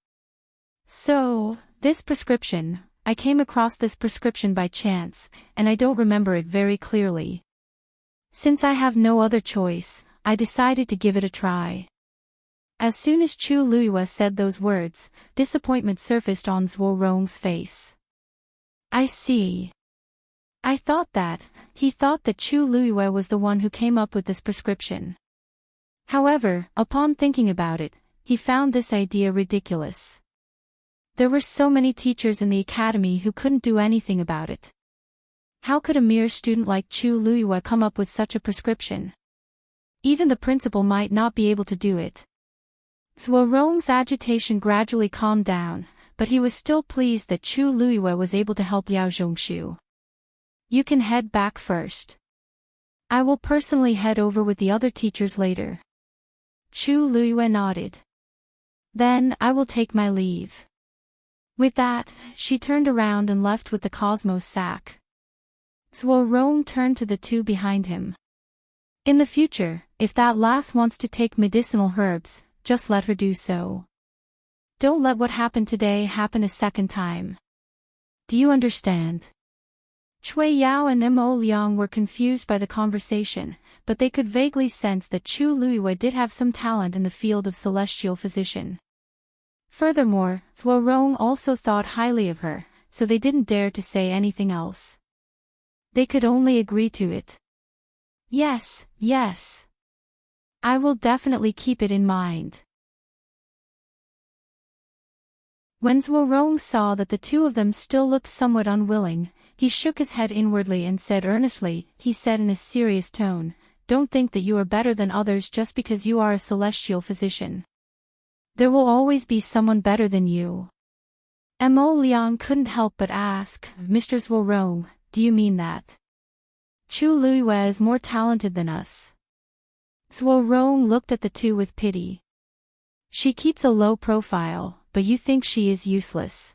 So, this prescription, I came across this prescription by chance, and I don't remember it very clearly. Since I have no other choice, I decided to give it a try. As soon as Chu Liyue said those words, disappointment surfaced on Zhuorong's face. I see. He thought that Chu Liyue was the one who came up with this prescription. However, upon thinking about it, he found this idea ridiculous. There were so many teachers in the academy who couldn't do anything about it. How could a mere student like Chu Liyue come up with such a prescription? Even the principal might not be able to do it. Zhuorong's agitation gradually calmed down, but he was still pleased that Chu Liyue was able to help Liao Zhongshu. You can head back first. I will personally head over with the other teachers later. Chu Liyue nodded. Then I will take my leave. With that, she turned around and left with the Cosmos sack. Zhuorong turned to the two behind him. In the future, if that lass wants to take medicinal herbs, just let her do so. Don't let what happened today happen a second time. Do you understand? Cui Yao and Mo Liang were confused by the conversation, but they could vaguely sense that Chu Liyue did have some talent in the field of celestial physician. Furthermore, Zhuorong also thought highly of her, so they didn't dare to say anything else. They could only agree to it. Yes. I will definitely keep it in mind. When Zhuorong saw that the two of them still looked somewhat unwilling, he shook his head inwardly and said earnestly, he said in a serious tone, don't think that you are better than others just because you are a celestial physician. There will always be someone better than you. Mo Liang couldn't help but ask, Mr. Zhuorong, do you mean that? Chu Liyue is more talented than us. Zhuorong looked at the two with pity. She keeps a low profile, but you think she is useless.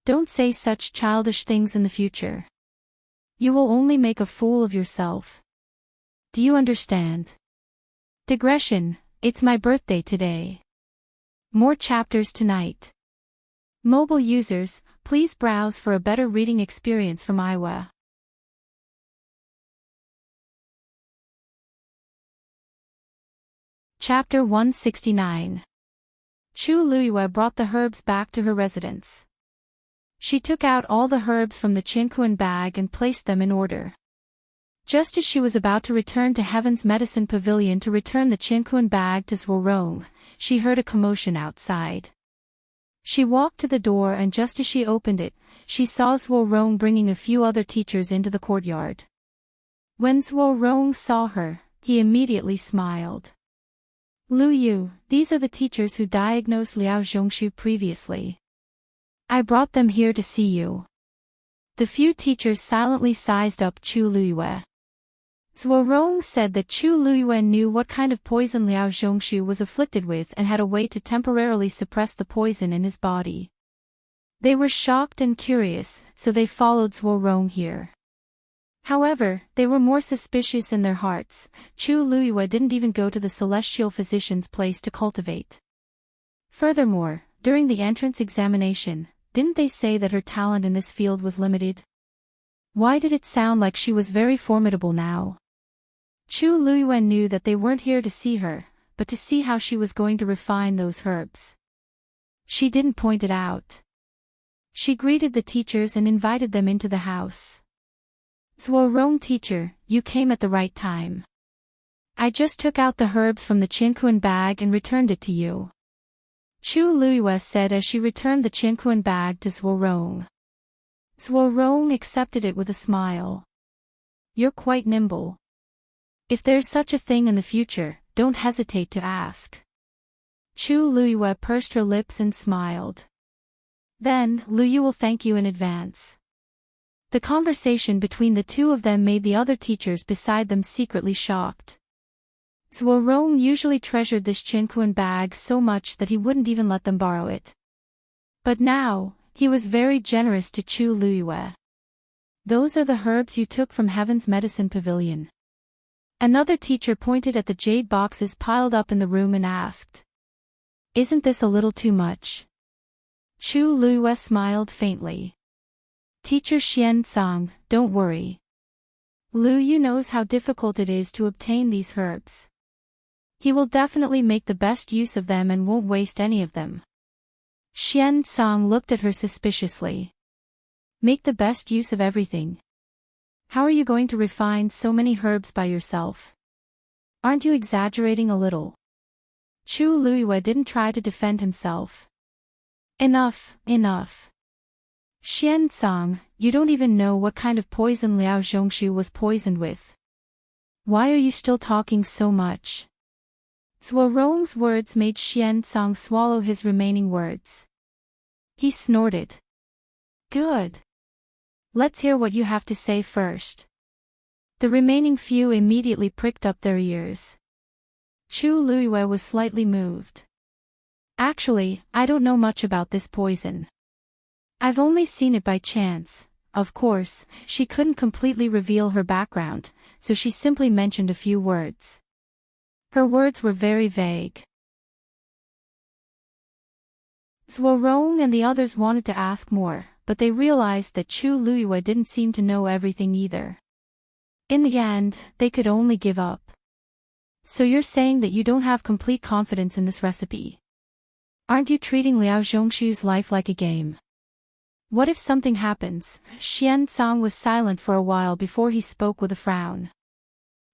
Don't say such childish things in the future. You will only make a fool of yourself. Do you understand? Digression, it's my birthday today. More chapters tonight. Mobile users, please browse for a better reading experience from iWa. Chapter 169. Chu Liyue brought the herbs back to her residence. She took out all the herbs from the Qinquan bag and placed them in order. Just as she was about to return to Heaven's Medicine Pavilion to return the Qinquan bag to Zhuorong, she heard a commotion outside. She walked to the door and just as she opened it, she saw Zhuorong bringing a few other teachers into the courtyard. When Zhuorong saw her, he immediately smiled. Lu Yu, these are the teachers who diagnosed Liao Zhongshu previously. I brought them here to see you. The few teachers silently sized up Chu Liyue. Zhuorong said that Chu Liyue knew what kind of poison Liao Zhongshu was afflicted with and had a way to temporarily suppress the poison in his body. They were shocked and curious, so they followed Zhuorong here. However, they were more suspicious in their hearts. Chu Liyue didn't even go to the celestial physician's place to cultivate. Furthermore, during the entrance examination, didn't they say that her talent in this field was limited? Why did it sound like she was very formidable now? Chu Liyue knew that they weren't here to see her, but to see how she was going to refine those herbs. She didn't point it out. She greeted the teachers and invited them into the house. Zhuorong teacher, you came at the right time. I just took out the herbs from the qianquan bag and returned it to you. Chu Luiyue said as she returned the qianquan bag to Zhuorong. Zhuorong accepted it with a smile. You're quite nimble. If there's such a thing in the future, don't hesitate to ask. Chu Luiyue pursed her lips and smiled. Then, Luyu will thank you in advance. The conversation between the two of them made the other teachers beside them secretly shocked. Zhuorong usually treasured this qianquan bag so much that he wouldn't even let them borrow it. But now, he was very generous to Chu Luiyue. Those are the herbs you took from Heaven's Medicine Pavilion. Another teacher pointed at the jade boxes piled up in the room and asked. Isn't this a little too much? Chu Luiyue smiled faintly. Teacher Xian-Song, don't worry. Luyu knows how difficult it is to obtain these herbs. He will definitely make the best use of them and won't waste any of them. Xian-Song looked at her suspiciously. Make the best use of everything. How are you going to refine so many herbs by yourself? Aren't you exaggerating a little? Chu Luiyue didn't try to defend himself. Enough. Xian-Song, you don't even know what kind of poison Liao Zhongshu was poisoned with. Why are you still talking so much? Zhuorong's words made Xian-Song swallow his remaining words. He snorted. Good. Let's hear what you have to say first. The remaining few immediately pricked up their ears. Chu Luiyue was slightly moved. Actually, I don't know much about this poison. I've only seen it by chance. Of course, she couldn't completely reveal her background, so she simply mentioned a few words. Her words were very vague. Zhuorong and the others wanted to ask more, but they realized that Chu Luiyue didn't seem to know everything either. In the end, they could only give up. So you're saying that you don't have complete confidence in this recipe? Aren't you treating Liao Zhongshu's life like a game? What if something happens? Xian-Song was silent for a while before he spoke with a frown.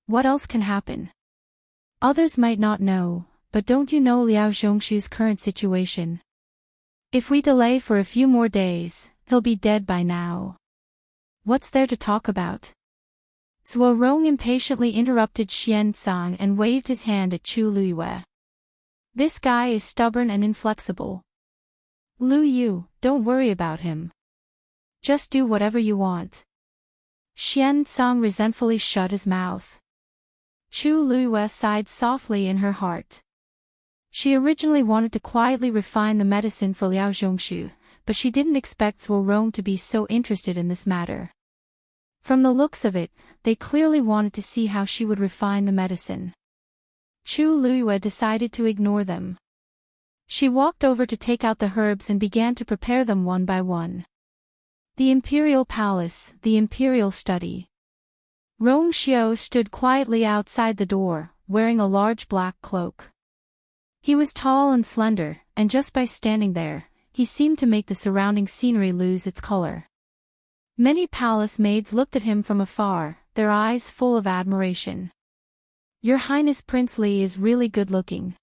What else can happen? Others might not know, but don't you know Liao Zhongshu's current situation? If we delay for a few more days, he'll be dead by now. What's there to talk about? Zhuorong impatiently interrupted Xian-Song and waved his hand at Chu Luiyue. This guy is stubborn and inflexible. Lu Yu, don't worry about him. Just do whatever you want. Xian-Song resentfully shut his mouth. Chu Luiyue sighed softly in her heart. She originally wanted to quietly refine the medicine for Liao Zhongshu, but she didn't expect Zhuorong to be so interested in this matter. From the looks of it, they clearly wanted to see how she would refine the medicine. Chu Luiyue decided to ignore them. She walked over to take out the herbs and began to prepare them one by one. The Imperial Palace, the Imperial Study. Rong Xiao stood quietly outside the door, wearing a large black cloak. He was tall and slender, and just by standing there, he seemed to make the surrounding scenery lose its color. Many palace maids looked at him from afar, their eyes full of admiration. Your Highness Prince Li is really good-looking.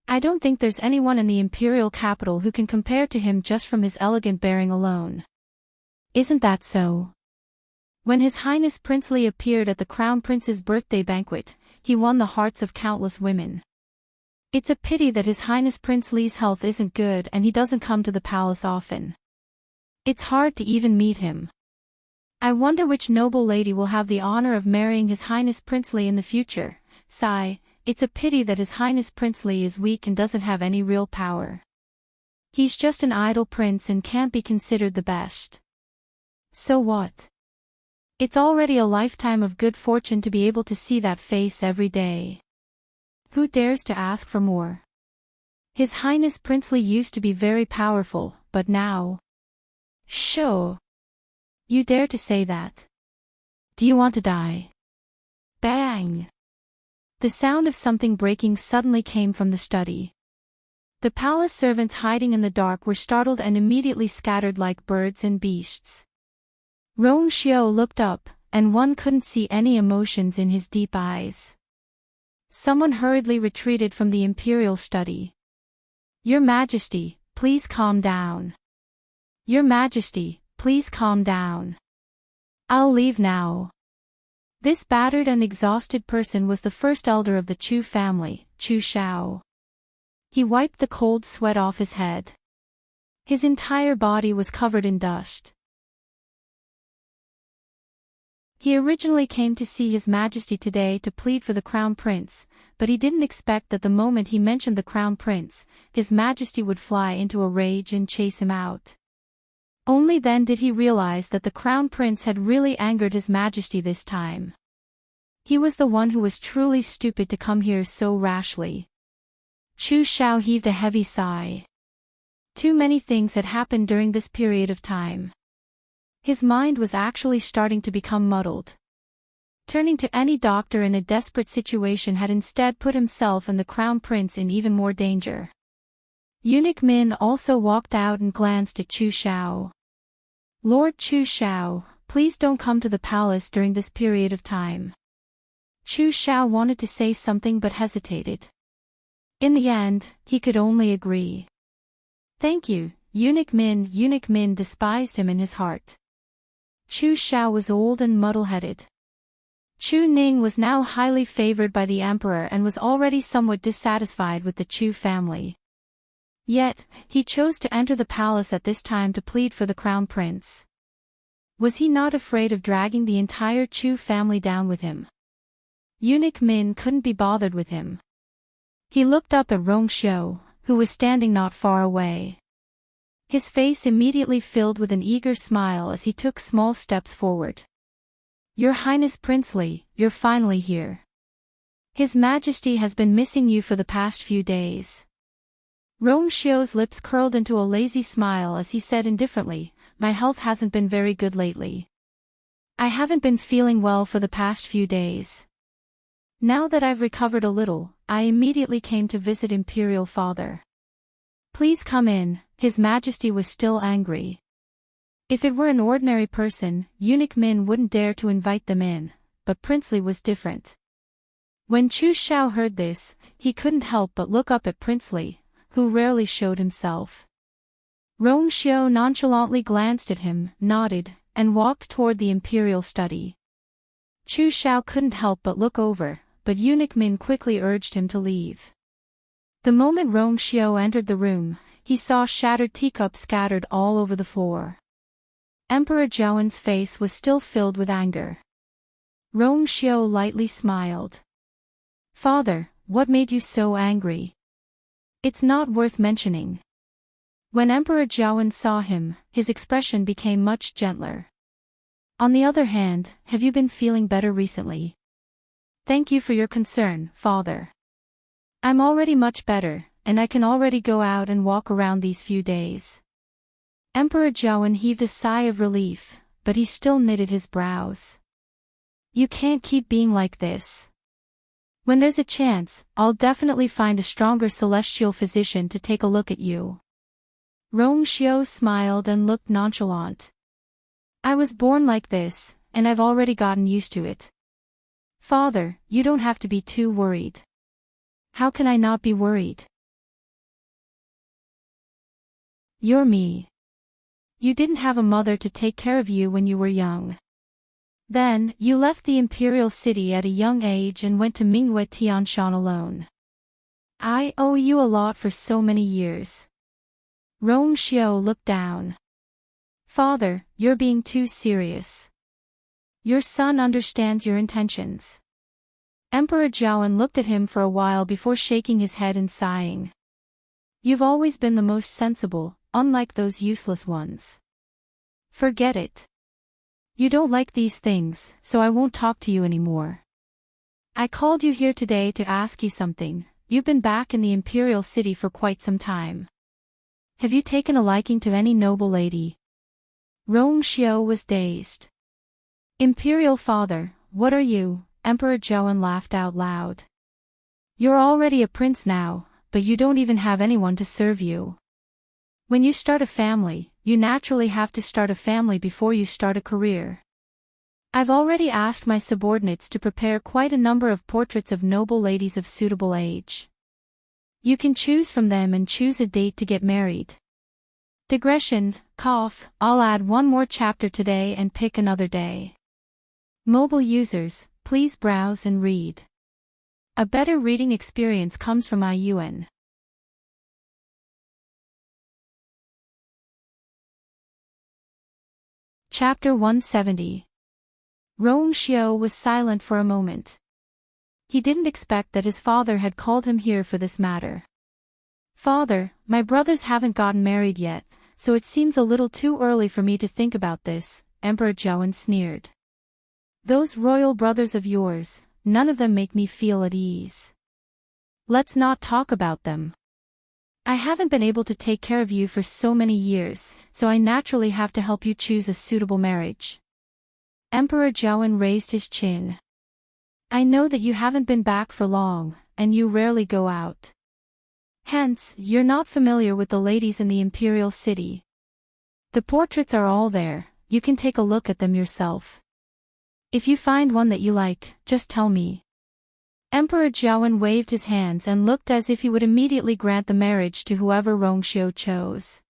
I don't think there's anyone in the imperial capital who can compare to him just from his elegant bearing alone. Isn't that so? When His Highness Prince Li appeared at the Crown Prince's birthday banquet, he won the hearts of countless women. It's a pity that His Highness Prince Li's health isn't good and he doesn't come to the palace often. It's hard to even meet him. I wonder which noble lady will have the honor of marrying His Highness Prince Li in the future. Sigh, it's a pity that His Highness Prince Li is weak and doesn't have any real power. He's just an idle prince and can't be considered the best. So what? It's already a lifetime of good fortune to be able to see that face every day. Who dares to ask for more? His Highness Prince Li used to be very powerful, but now... Sure. You dare to say that? Do you want to die? Bang! The sound of something breaking suddenly came from the study. The palace servants hiding in the dark were startled and immediately scattered like birds and beasts. Rong Xiao looked up, and one couldn't see any emotions in his deep eyes. Someone hurriedly retreated from the Imperial study. Your Majesty, please calm down. Your Majesty, please calm down. I'll leave now. This battered and exhausted person was the first elder of the Chu family, Chu Shao. He wiped the cold sweat off his head. His entire body was covered in dust. He originally came to see His Majesty today to plead for the Crown Prince, but he didn't expect that the moment he mentioned the Crown Prince, His Majesty would fly into a rage and chase him out. Only then did he realize that the Crown Prince had really angered His Majesty this time. He was the one who was truly stupid to come here so rashly. Chu Shao heaved a heavy sigh. Too many things had happened during this period of time. His mind was actually starting to become muddled. Turning to any doctor in a desperate situation had instead put himself and the Crown Prince in even more danger. Eunuch Min also walked out and glanced at Chu Shao. Lord Chu Shao, please don't come to the palace during this period of time. Chu Shao wanted to say something but hesitated. In the end, he could only agree. Thank you, Eunuch Min. Eunuch Min despised him in his heart. Chu Shao was old and muddle-headed. Chu Ning was now highly favored by the emperor and was already somewhat dissatisfied with the Chu family. Yet, he chose to enter the palace at this time to plead for the Crown Prince. Was he not afraid of dragging the entire Chu family down with him? Eunuch Min couldn't be bothered with him. He looked up at Rong Xiao, who was standing not far away. His face immediately filled with an eager smile as he took small steps forward. Your Highness Princely, you're finally here. His Majesty has been missing you for the past few days. Rong Xiao's lips curled into a lazy smile as he said indifferently, my health hasn't been very good lately. I haven't been feeling well for the past few days. Now that I've recovered a little, I immediately came to visit Imperial Father. Please come in. His Majesty was still angry. If it were an ordinary person, Eunuch Min wouldn't dare to invite them in, but Princely was different. When Chu Shao heard this, he couldn't help but look up at Princely, who rarely showed himself. Rong Xiao nonchalantly glanced at him, nodded, and walked toward the Imperial study. Chu Shao couldn't help but look over, but Eunuch Min quickly urged him to leave. The moment Rong Xiao entered the room, he saw shattered teacups scattered all over the floor. Emperor Zhaowen's face was still filled with anger. Rong Xiao lightly smiled. Father, what made you so angry? It's not worth mentioning. When Emperor Zhaowen saw him, his expression became much gentler. On the other hand, have you been feeling better recently? Thank you for your concern, Father. I'm already much better, and I can already go out and walk around these few days. Emperor Zhaowen heaved a sigh of relief, but he still knitted his brows. You can't keep being like this. When there's a chance, I'll definitely find a stronger celestial physician to take a look at you. Rong Xiao smiled and looked nonchalant. I was born like this, and I've already gotten used to it. Father, you don't have to be too worried. How can I not be worried? You're me. You didn't have a mother to take care of you when you were young. Then, you left the Imperial city at a young age and went to Mingyue Tianshan alone. I owe you a lot for so many years. Rong Xiao looked down. Father, you're being too serious. Your son understands your intentions. Emperor Zhaowen looked at him for a while before shaking his head and sighing. You've always been the most sensible, unlike those useless ones. Forget it. You don't like these things, so I won't talk to you anymore. I called you here today to ask you something. You've been back in the Imperial city for quite some time. Have you taken a liking to any noble lady? Rong Xiao was dazed. Imperial Father, what are you? Emperor Zhaowen laughed out loud. You're already a prince now, but you don't even have anyone to serve you. When you start a family, you naturally have to start a family before you start a career. I've already asked my subordinates to prepare quite a number of portraits of noble ladies of suitable age. You can choose from them and choose a date to get married. Digression, cough, I'll add one more chapter today and pick another day. Mobile users, please browse and read. A better reading experience comes from IUN. Chapter 170. Rong Xiao was silent for a moment. He didn't expect that his father had called him here for this matter. Father, my brothers haven't gotten married yet, so it seems a little too early for me to think about this, Emperor Zhaowen sneered. Those royal brothers of yours, none of them make me feel at ease. Let's not talk about them. I haven't been able to take care of you for so many years, so I naturally have to help you choose a suitable marriage. Emperor Zhaowen raised his chin. I know that you haven't been back for long, and you rarely go out. Hence, you're not familiar with the ladies in the Imperial city. The portraits are all there, you can take a look at them yourself. If you find one that you like, just tell me. Emperor Zhaowen waved his hands and looked as if he would immediately grant the marriage to whoever Rong Xiao chose.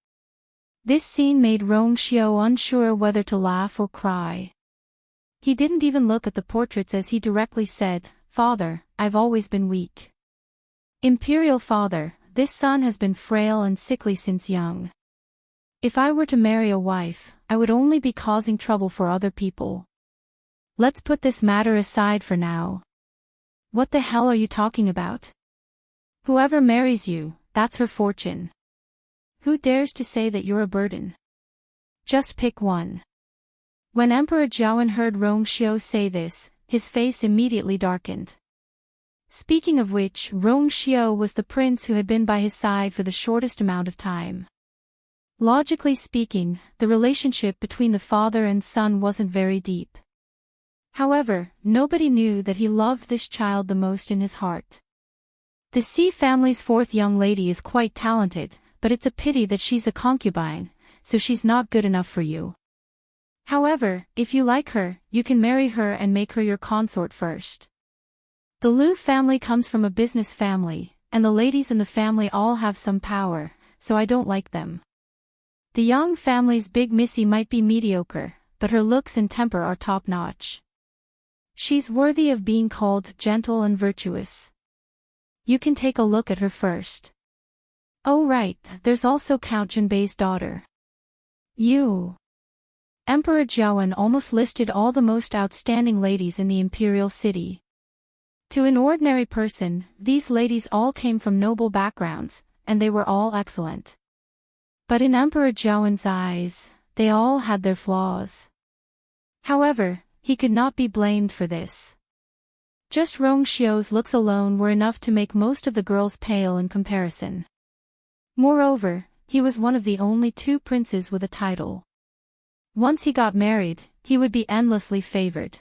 This scene made Rong Xiao unsure whether to laugh or cry. He didn't even look at the portraits as he directly said, Father, I've always been weak. Imperial father, this son has been frail and sickly since young. If I were to marry a wife, I would only be causing trouble for other people. Let's put this matter aside for now. What the hell are you talking about? Whoever marries you, that's her fortune. Who dares to say that you're a burden? Just pick one. When Emperor Zhaowen heard Rong Xiao say this, his face immediately darkened. Speaking of which, Rong Xiao was the prince who had been by his side for the shortest amount of time. Logically speaking, the relationship between the father and son wasn't very deep. However, nobody knew that he loved this child the most in his heart. The Xi family's fourth young lady is quite talented, but it's a pity that she's a concubine, so she's not good enough for you. However, if you like her, you can marry her and make her your consort first. The Liu family comes from a business family, and the ladies in the family all have some power, so I don't like them. The Yang family's big missy might be mediocre, but her looks and temper are top-notch. She's worthy of being called gentle and virtuous. You can take a look at her first. Oh right, there's also Count Jinbei's daughter. Emperor Zhaowen almost listed all the most outstanding ladies in the Imperial city. To an ordinary person, these ladies all came from noble backgrounds, and they were all excellent. But in Emperor Zhaowen's eyes, they all had their flaws. However, he could not be blamed for this. Just Rong Xiao's looks alone were enough to make most of the girls pale in comparison. Moreover, he was one of the only two princes with a title. Once he got married, he would be endlessly favored.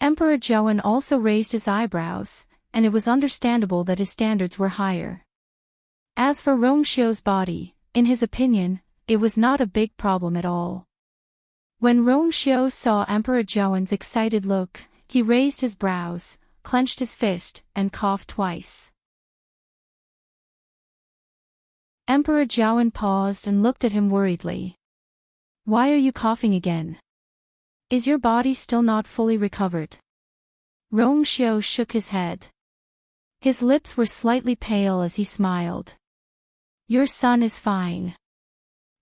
Emperor Zhaowen also raised his eyebrows, and it was understandable that his standards were higher. As for Rong Xiao's body, in his opinion, it was not a big problem at all. When Rong Xiao saw Emperor Zhaowen's excited look, he raised his brows, clenched his fist, and coughed twice. Emperor Zhaowen paused and looked at him worriedly. Why are you coughing again? Is your body still not fully recovered? Rong Xiao shook his head. His lips were slightly pale as he smiled. Your son is fine.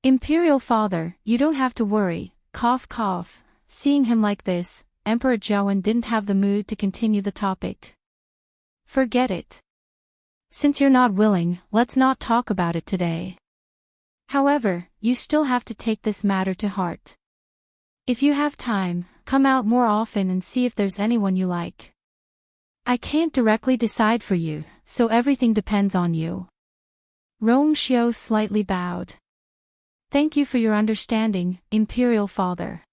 Imperial father, you don't have to worry, cough cough. Seeing him like this, Emperor Zhaowen didn't have the mood to continue the topic. Forget it. Since you're not willing, let's not talk about it today. However, you still have to take this matter to heart. If you have time, come out more often and see if there's anyone you like. I can't directly decide for you, so everything depends on you. Rong Xiao slightly bowed. Thank you for your understanding, Imperial father.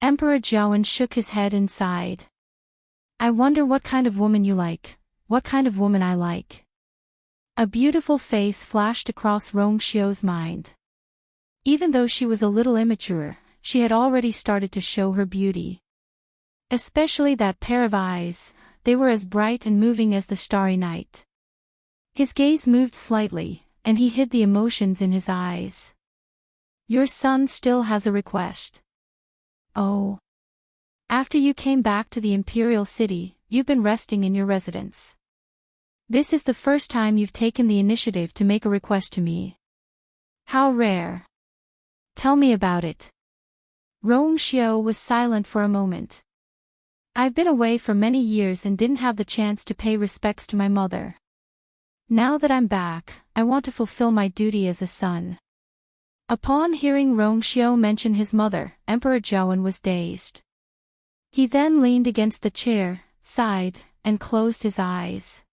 Emperor Zhaowen shook his head and sighed. I wonder what kind of woman you like, what kind of woman I like. A beautiful face flashed across Rongxiu's mind. Even though she was a little immature, she had already started to show her beauty. Especially that pair of eyes, they were as bright and moving as the starry night. His gaze moved slightly, and he hid the emotions in his eyes. Your son still has a request. Oh. After you came back to the Imperial City, you've been resting in your residence. This is the first time you've taken the initiative to make a request to me. How rare. Tell me about it. Rongxiu was silent for a moment. I've been away for many years and didn't have the chance to pay respects to my mother. Now that I'm back, I want to fulfill my duty as a son. Upon hearing Rongxiu mention his mother, Emperor Zhaowen was dazed. He then leaned against the chair, sighed, and closed his eyes.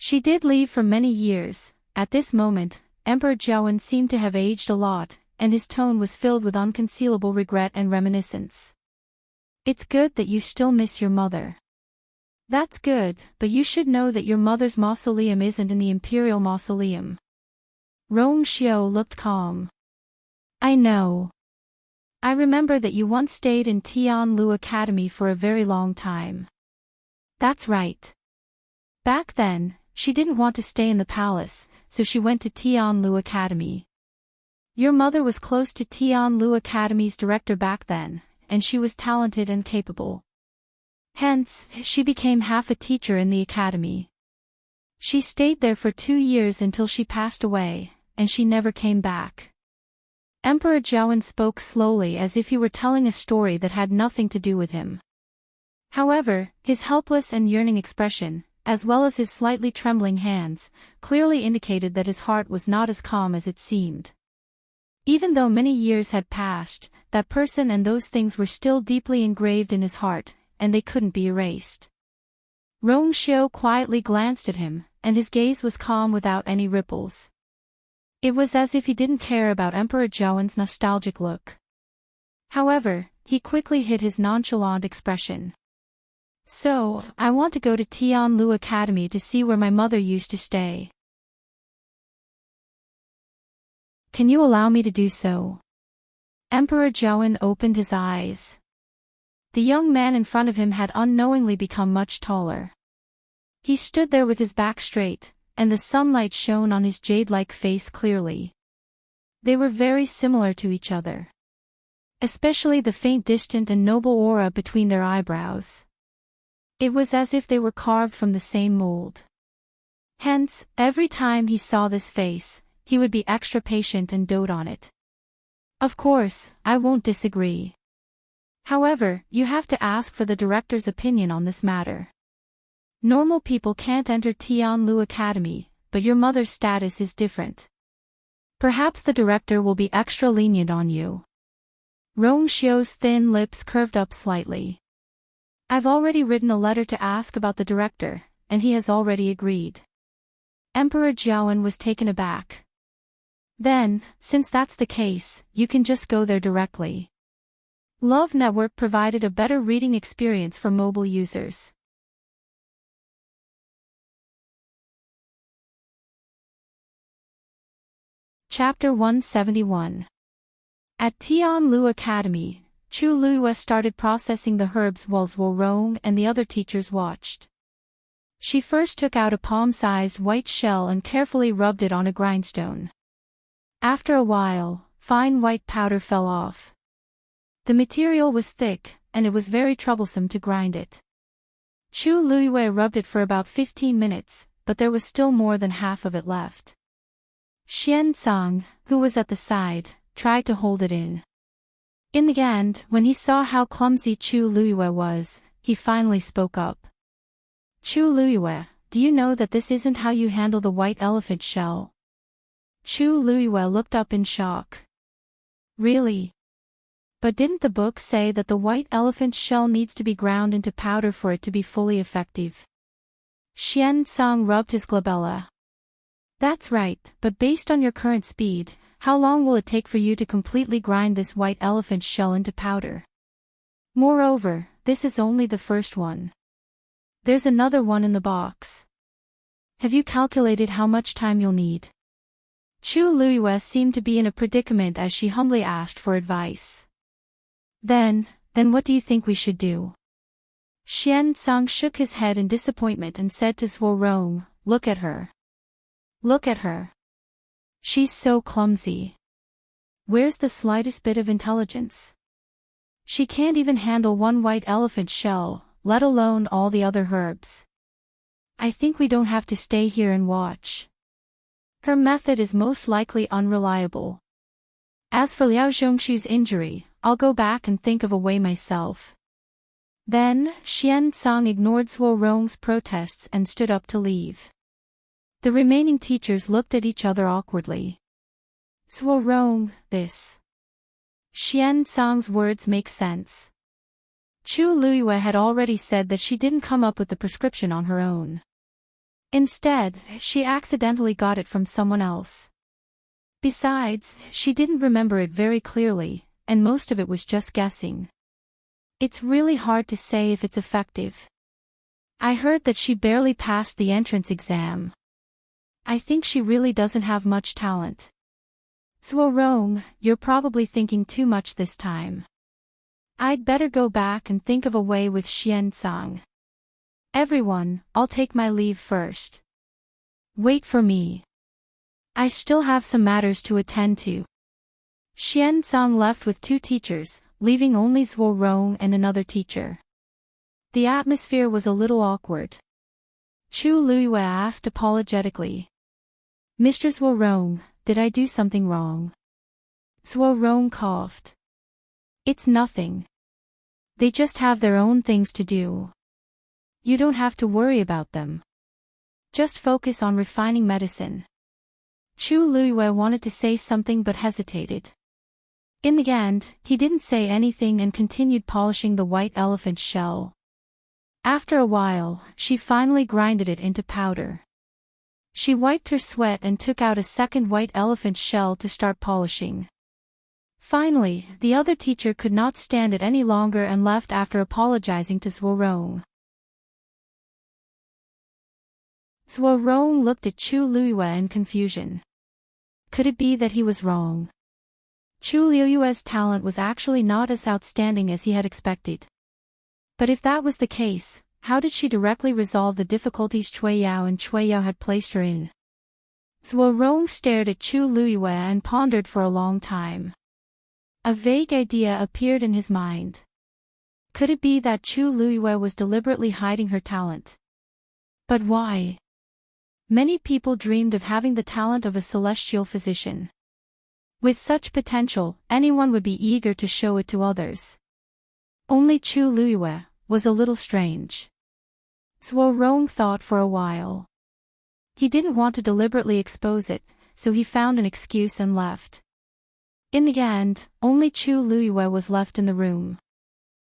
She did leave for many years. At this moment, Emperor Zhaowen seemed to have aged a lot, and his tone was filled with unconcealable regret and reminiscence. It's good that you still miss your mother. That's good, but you should know that your mother's mausoleum isn't in the Imperial Mausoleum. Rongxiu looked calm. I know. I remember that you once stayed in Tianlu Academy for a very long time. That's right. Back then, she didn't want to stay in the palace, so she went to Tianlu Academy. Your mother was close to Tianlu Academy's director back then, and she was talented and capable. Hence, she became half a teacher in the academy. She stayed there for 2 years until she passed away, and she never came back. Emperor Zhaowen spoke slowly as if he were telling a story that had nothing to do with him. However, his helpless and yearning expression, as well as his slightly trembling hands, clearly indicated that his heart was not as calm as it seemed. Even though many years had passed, that person and those things were still deeply engraved in his heart, and they couldn't be erased. Rongxiu quietly glanced at him, and his gaze was calm without any ripples. It was as if he didn't care about Emperor Zhaowen's nostalgic look. However, he quickly hid his nonchalant expression. So, I want to go to Tianlu Academy to see where my mother used to stay. Can you allow me to do so? Emperor Zhaowen opened his eyes. The young man in front of him had unknowingly become much taller. He stood there with his back straight, and the sunlight shone on his jade-like face clearly. They were very similar to each other. Especially the faint distant and noble aura between their eyebrows. It was as if they were carved from the same mold. Hence, every time he saw this face, he would be extra patient and dote on it. Of course, I won't disagree. However, you have to ask for the director's opinion on this matter. Normal people can't enter Tianlu Academy, but your mother's status is different. Perhaps the director will be extra lenient on you. Rongxiu's thin lips curved up slightly. I've already written a letter to ask about the director, and he has already agreed. Emperor Zhaowen was taken aback. Then, since that's the case, you can just go there directly. Love Network provided a better reading experience for mobile users. Chapter 171. At Tianlu Academy, Chu Luiyue started processing the herbs while Zhuo Rong and the other teachers watched. She first took out a palm-sized white shell and carefully rubbed it on a grindstone. After a while, fine white powder fell off. The material was thick, and it was very troublesome to grind it. Chu Luiyue rubbed it for about 15 minutes, but there was still more than half of it left. Xian Cang, who was at the side, tried to hold it in. In the end, when he saw how clumsy Chu Luiyue was, he finally spoke up. Chu Luiyue, do you know that this isn't how you handle the white elephant shell? Chu Luiyue looked up in shock. Really? But didn't the book say that the white elephant shell needs to be ground into powder for it to be fully effective? Xian Cang rubbed his glabella. That's right, but based on your current speed, how long will it take for you to completely grind this white elephant shell into powder? Moreover, this is only the first one. There's another one in the box. Have you calculated how much time you'll need? Chu Luiyue seemed to be in a predicament as she humbly asked for advice. Then what do you think we should do? Xian Cang shook his head in disappointment and said to Zhuo Rong, look at her. Look at her. She's so clumsy. Where's the slightest bit of intelligence? She can't even handle one white elephant shell, let alone all the other herbs. I think we don't have to stay here and watch. Her method is most likely unreliable. As for Liao Zhongshu's injury, I'll go back and think of a way myself. Then, Xian Cang ignored Zhuo Rong's protests and stood up to leave. The remaining teachers looked at each other awkwardly. Zhuo Rong, this. Xian Cang's words make sense. Chu Luiyue had already said that she didn't come up with the prescription on her own. Instead, she accidentally got it from someone else. Besides, she didn't remember it very clearly, and most of it was just guessing. It's really hard to say if it's effective. I heard that she barely passed the entrance exam. I think she really doesn't have much talent. Zhuo Rong, you're probably thinking too much this time. I'd better go back and think of a way with Xian Cang. Everyone, I'll take my leave first. Wait for me. I still have some matters to attend to. Xian Cang left with 2 teachers, leaving only Zhuo Rong and another teacher. The atmosphere was a little awkward. Chu Luiyue asked apologetically. Mr. Zhuo Rong, did I do something wrong? Zhuo Rong coughed. It's nothing. They just have their own things to do. You don't have to worry about them. Just focus on refining medicine. Chu Luiyue wanted to say something but hesitated. In the end, he didn't say anything and continued polishing the white elephant shell. After a while, she finally grinded it into powder. She wiped her sweat and took out a second white elephant shell to start polishing. Finally, the other teacher could not stand it any longer and left after apologizing to Zhuo Rong. Zhuo Rong looked at Chu Luiyue in confusion. Could it be that he was wrong? Chu Luiyue's talent was actually not as outstanding as he had expected. But if that was the case, how did she directly resolve the difficulties Cui Yao and Cui Yao had placed her in? Zhuo Rong stared at Chu Luiyue and pondered for a long time. A vague idea appeared in his mind. Could it be that Chu Luiyue was deliberately hiding her talent? But why? Many people dreamed of having the talent of a celestial physician. With such potential, anyone would be eager to show it to others. Only Chu Luiyue was a little strange. Zhuo Rong thought for a while. He didn't want to deliberately expose it, so he found an excuse and left. In the end, only Chu Luiyue was left in the room.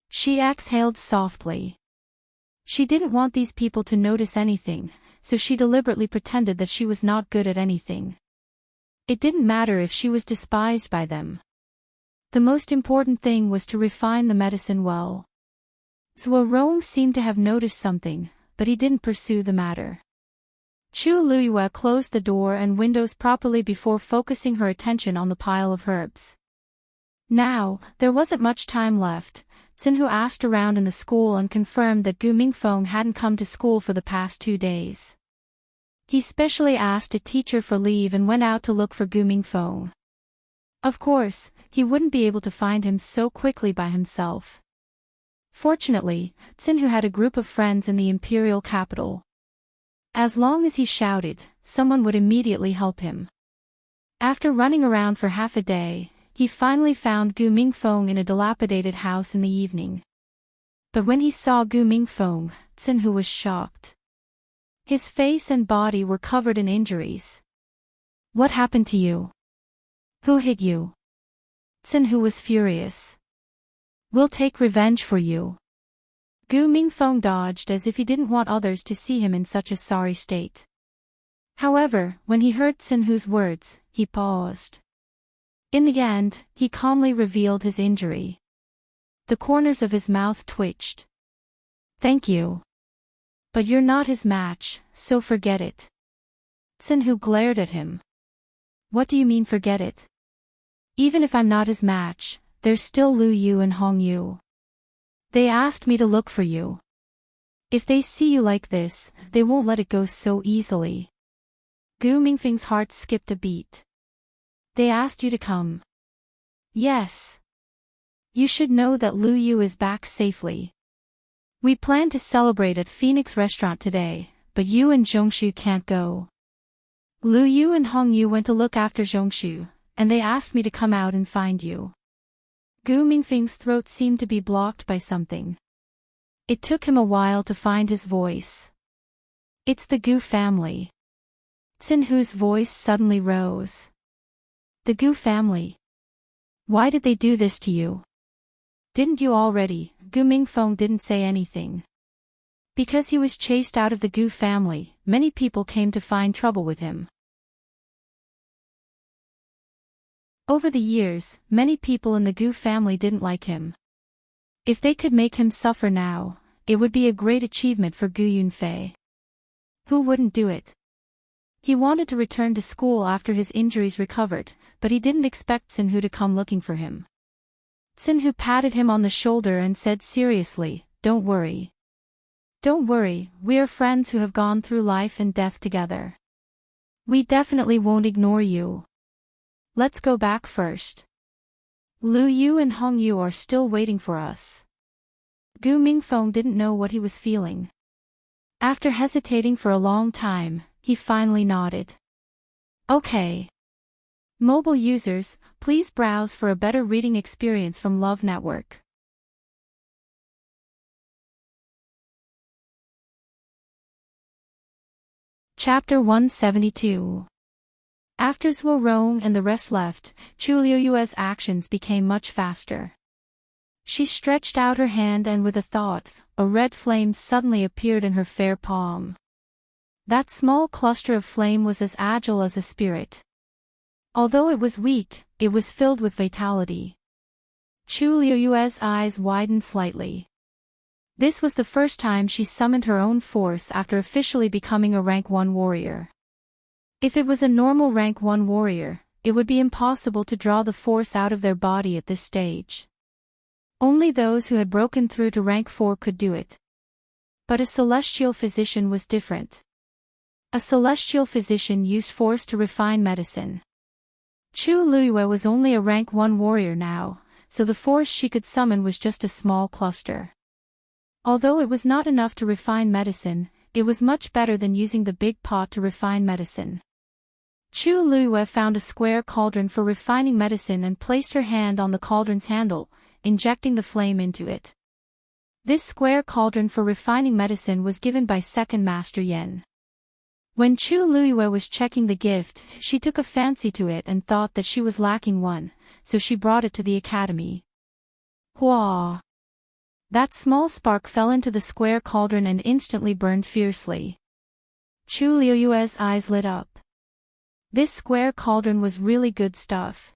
She exhaled softly. She didn't want these people to notice anything, so she deliberately pretended that she was not good at anything. It didn't matter if she was despised by them. The most important thing was to refine the medicine well. Zhuo Rong seemed to have noticed something, but he didn't pursue the matter. Chu Luiyue closed the door and windows properly before focusing her attention on the pile of herbs. Now, there wasn't much time left. Xinhu asked around in the school and confirmed that Gu Mingfeng hadn't come to school for the past 2 days. He specially asked a teacher for leave and went out to look for Gu Mingfeng. Of course, he wouldn't be able to find him so quickly by himself. Fortunately, Xinhu had a group of friends in the Imperial capital. As long as he shouted, someone would immediately help him. After running around for half a day, he finally found Gu Mingfeng in a dilapidated house in the evening. But when he saw Gu Mingfeng, Xinhu was shocked. His face and body were covered in injuries. What happened to you? Who hit you? Xinhu was furious. We'll take revenge for you. Gu Mingfeng dodged as if he didn't want others to see him in such a sorry state. However, when he heard Xinhu's words, he paused. In the end, he calmly revealed his injury. The corners of his mouth twitched. Thank you. But you're not his match, so forget it. Sinhu glared at him. What do you mean forget it? Even if I'm not his match, there's still Lu Yu and Hong Yu. They asked me to look for you. If they see you like this, they won't let it go so easily. Gu Mingfeng's heart skipped a beat. They asked you to come. Yes. You should know that Lu Yu is back safely. We plan to celebrate at Phoenix Restaurant today, but you and Zhongshu can't go. Lu Yu and Hong Yu went to look after Zhongshu, and they asked me to come out and find you. Gu Mingfeng's throat seemed to be blocked by something. It took him a while to find his voice. It's the Gu family. Sinhu's voice suddenly rose. The Gu family. Why did they do this to you? Didn't you already? Gu Mingfeng didn't say anything. Because he was chased out of the Gu family, many people came to find trouble with him. Over the years, many people in the Gu family didn't like him. If they could make him suffer now, it would be a great achievement for Gu Yunfei. Who wouldn't do it? He wanted to return to school after his injuries recovered, but he didn't expect Sinhu to come looking for him. Sinhu patted him on the shoulder and said seriously, "Don't worry. Don't worry, we are friends who have gone through life and death together. We definitely won't ignore you. Let's go back first. Lu Yu and Hong Yu are still waiting for us." Gu Mingfeng didn't know what he was feeling. After hesitating for a long time, he finally nodded. Okay. Mobile users, please browse for a better reading experience from Love Network. Chapter 172. After Zhuo Rong and the rest left, Chu Liuyue's actions became much faster. She stretched out her hand and with a thought, a red flame suddenly appeared in her fair palm. That small cluster of flame was as agile as a spirit. Although it was weak, it was filled with vitality. Chu Liuyue's eyes widened slightly. This was the first time she summoned her own force after officially becoming a rank 1 warrior. If it was a normal rank 1 warrior, it would be impossible to draw the force out of their body at this stage. Only those who had broken through to rank 4 could do it. But a celestial physician was different. A celestial physician used force to refine medicine. Chu Liyue was only a rank 1 warrior now, so the force she could summon was just a small cluster. Although it was not enough to refine medicine, it was much better than using the big pot to refine medicine. Chu Liyue found a square cauldron for refining medicine and placed her hand on the cauldron's handle, injecting the flame into it. This square cauldron for refining medicine was given by Second Master Yen. When Chu Liyue was checking the gift, she took a fancy to it and thought that she was lacking one, so she brought it to the academy. Hua! That small spark fell into the square cauldron and instantly burned fiercely. Chu Liyue's eyes lit up. This square cauldron was really good stuff.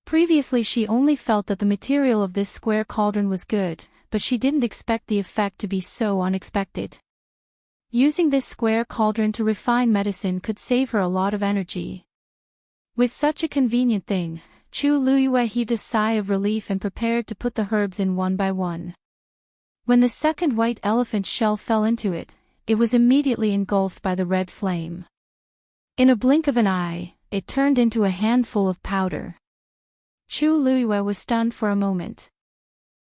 Previously she only felt that the material of this square cauldron was good, but she didn't expect the effect to be so unexpected. Using this square cauldron to refine medicine could save her a lot of energy. With such a convenient thing, Chu Liyue heaved a sigh of relief and prepared to put the herbs in one by one. When the second white elephant shell fell into it, it was immediately engulfed by the red flame. In a blink of an eye, it turned into a handful of powder. Chu Liyue was stunned for a moment.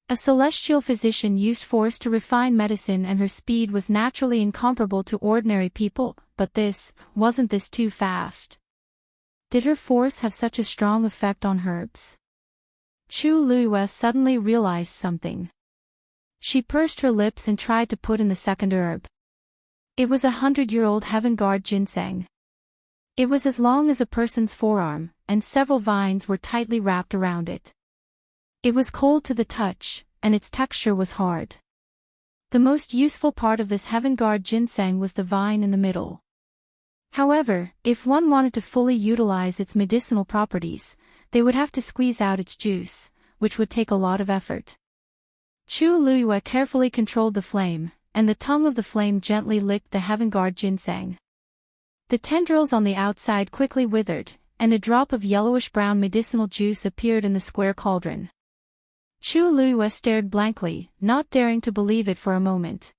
A celestial physician used force to refine medicine and her speed was naturally incomparable to ordinary people, but wasn't this too fast? Did her force have such a strong effect on herbs? Chu Liyue suddenly realized something. She pursed her lips and tried to put in the second herb. It was 100-year-old heaven guard ginseng. It was as long as a person's forearm, and several vines were tightly wrapped around it. It was cold to the touch, and its texture was hard. The most useful part of this heaven guard ginseng was the vine in the middle. However, if one wanted to fully utilize its medicinal properties, they would have to squeeze out its juice, which would take a lot of effort. Chu Liyue carefully controlled the flame, and the tongue of the flame gently licked the heaven guard ginseng. The tendrils on the outside quickly withered, and a drop of yellowish-brown medicinal juice appeared in the square cauldron. Chu Luiyue stared blankly, not daring to believe it for a moment.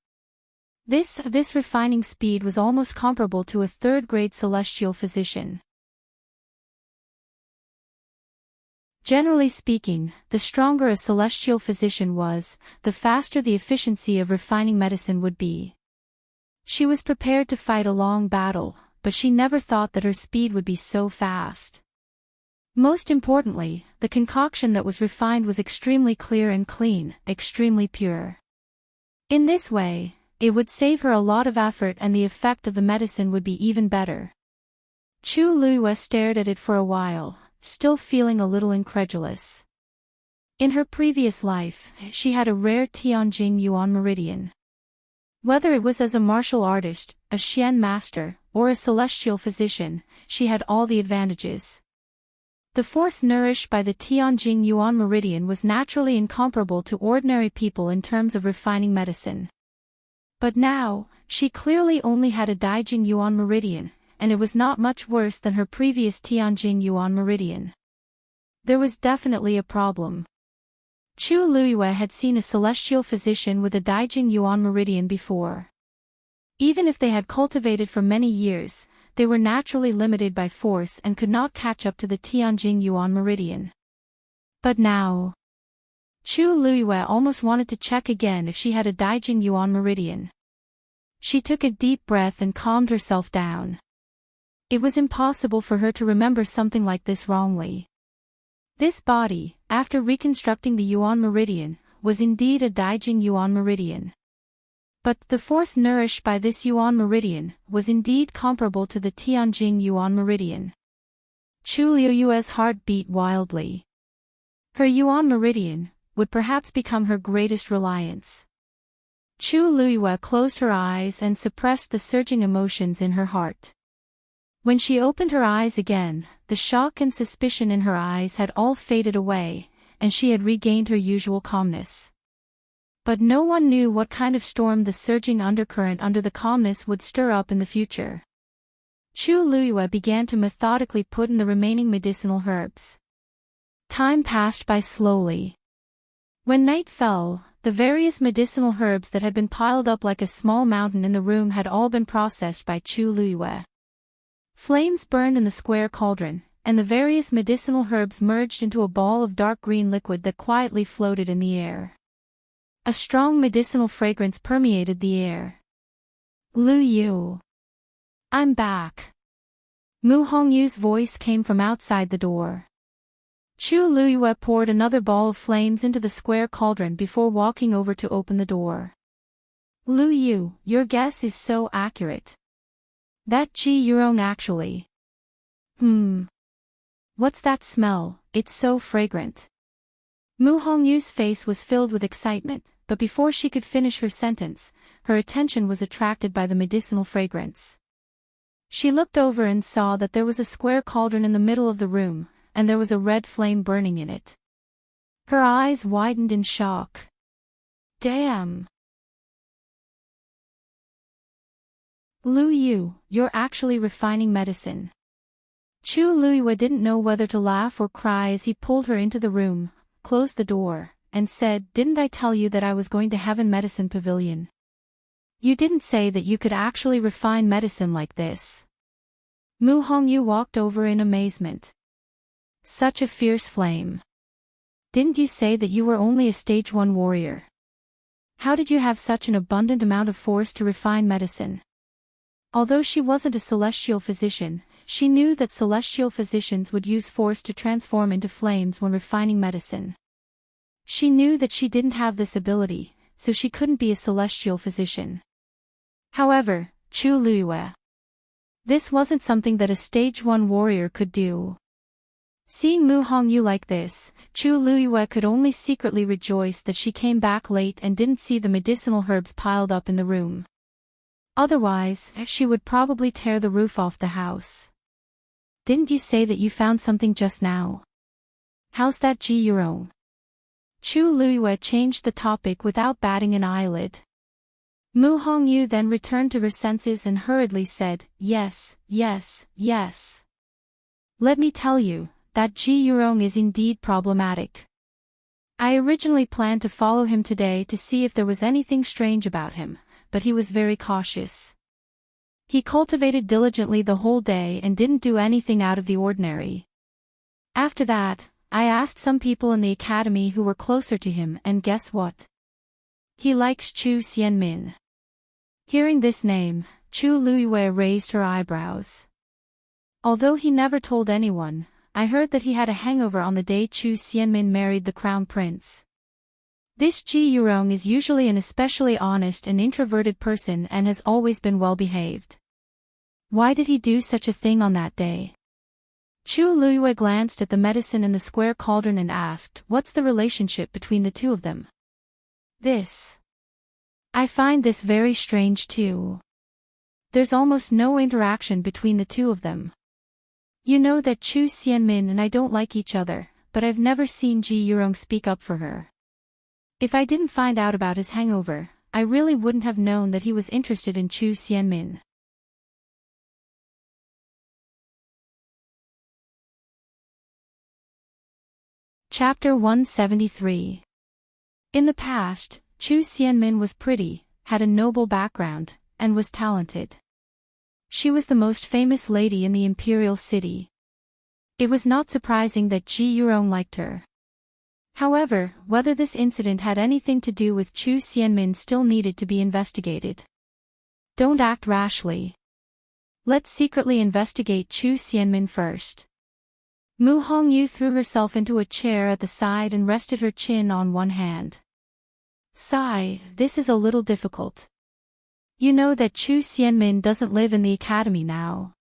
This refining speed was almost comparable to a third-grade celestial physician. Generally speaking, the stronger a celestial physician was, the faster the efficiency of refining medicine would be. She was prepared to fight a long battle, but she never thought that her speed would be so fast. Most importantly, the concoction that was refined was extremely clear and clean, extremely pure. In this way, it would save her a lot of effort and the effect of the medicine would be even better. Chu Luiyue stared at it for a while, still feeling a little incredulous. In her previous life, she had a rare Tianjing Yuan meridian. Whether it was as a martial artist, a Xian master, or a celestial physician, she had all the advantages. The force nourished by the Tianjing Yuan meridian was naturally incomparable to ordinary people in terms of refining medicine. But now, she clearly only had a Daijing Yuan meridian, and it was not much worse than her previous Tianjing Yuan meridian. There was definitely a problem. Chu Luiyue had seen a celestial physician with a Daijing Yuan meridian before. Even if they had cultivated for many years, they were naturally limited by force and could not catch up to the Tianjing Yuan meridian. But now, Chu Luiyue almost wanted to check again if she had a Daijing Yuan meridian. She took a deep breath and calmed herself down. It was impossible for her to remember something like this wrongly. This body, after reconstructing the Yuan meridian, was indeed a Daijing Yuan meridian. But the force nourished by this Yuan meridian was indeed comparable to the Tianjing Yuan meridian. Chu Luiyue's heart beat wildly. Her Yuan meridian would perhaps become her greatest reliance. Chu Luiyue closed her eyes and suppressed the surging emotions in her heart. When she opened her eyes again, the shock and suspicion in her eyes had all faded away, and she had regained her usual calmness. But no one knew what kind of storm the surging undercurrent under the calmness would stir up in the future. Chu Luiyue began to methodically put in the remaining medicinal herbs. Time passed by slowly. When night fell, the various medicinal herbs that had been piled up like a small mountain in the room had all been processed by Chu Luiyue. Flames burned in the square cauldron, and the various medicinal herbs merged into a ball of dark green liquid that quietly floated in the air. A strong medicinal fragrance permeated the air. "Lu Yu. I'm back." Mu Hongyu's voice came from outside the door. Chu Luiyue poured another ball of flames into the square cauldron before walking over to open the door. "Lu Yu, your guess is so accurate. That Ji Yurong actually. What's that smell? It's so fragrant." Mu Hongyu's face was filled with excitement, but before she could finish her sentence, her attention was attracted by the medicinal fragrance. She looked over and saw that there was a square cauldron in the middle of the room, and there was a red flame burning in it. Her eyes widened in shock. "Damn! Lu Yu, you're actually refining medicine." Chu Luiyue didn't know whether to laugh or cry as he pulled her into the room, closed the door, and said, "Didn't I tell you that I was going to Heaven Medicine Pavilion? You didn't say that you could actually refine medicine like this." Mu Hongyu walked over in amazement. "Such a fierce flame. Didn't you say that you were only a stage 1 warrior? How did you have such an abundant amount of force to refine medicine?" Although she wasn't a celestial physician, she knew that celestial physicians would use force to transform into flames when refining medicine. She knew that she didn't have this ability, so she couldn't be a celestial physician. However, Chu Luiyue. This wasn't something that a stage 1 warrior could do. Seeing Mu Hongyu like this, Chu Luiyue could only secretly rejoice that she came back late and didn't see the medicinal herbs piled up in the room. Otherwise, she would probably tear the roof off the house. "Didn't you say that you found something just now? How's that Ji Yurong?" Chu Luiyue changed the topic without batting an eyelid. Mu Hongyu then returned to her senses and hurriedly said, "Yes, yes, yes. Let me tell you, that Ji Yurong is indeed problematic. I originally planned to follow him today to see if there was anything strange about him, but he was very cautious. He cultivated diligently the whole day and didn't do anything out of the ordinary. After that, I asked some people in the academy who were closer to him, and guess what? He likes Chu Xianmin." Hearing this name, Chu Luiyue raised her eyebrows. "Although he never told anyone, I heard that he had a hangover on the day Chu Xianmin married the crown prince. This Ji Yurong is usually an especially honest and introverted person and has always been well behaved. Why did he do such a thing on that day?" Chu Luiyue glanced at the medicine in the square cauldron and asked, "What's the relationship between the two of them?" I find this very strange too. There's almost no interaction between the two of them. You know that Chu Xianmin and I don't like each other, but I've never seen Ji Yurong speak up for her. If I didn't find out about his hangover, I really wouldn't have known that he was interested in Chu Xianmin." Chapter 173. In the past, Chu Xianmin was pretty, had a noble background, and was talented. She was the most famous lady in the Imperial city. It was not surprising that Ji Yurong liked her. However, whether this incident had anything to do with Chu Xianmin still needed to be investigated. Don't act rashly. Let's secretly investigate Chu Xianmin first. Mu Hongyu threw herself into a chair at the side and rested her chin on one hand. "Sigh, this is a little difficult. You know that Chu Xianmin doesn't live in the academy now.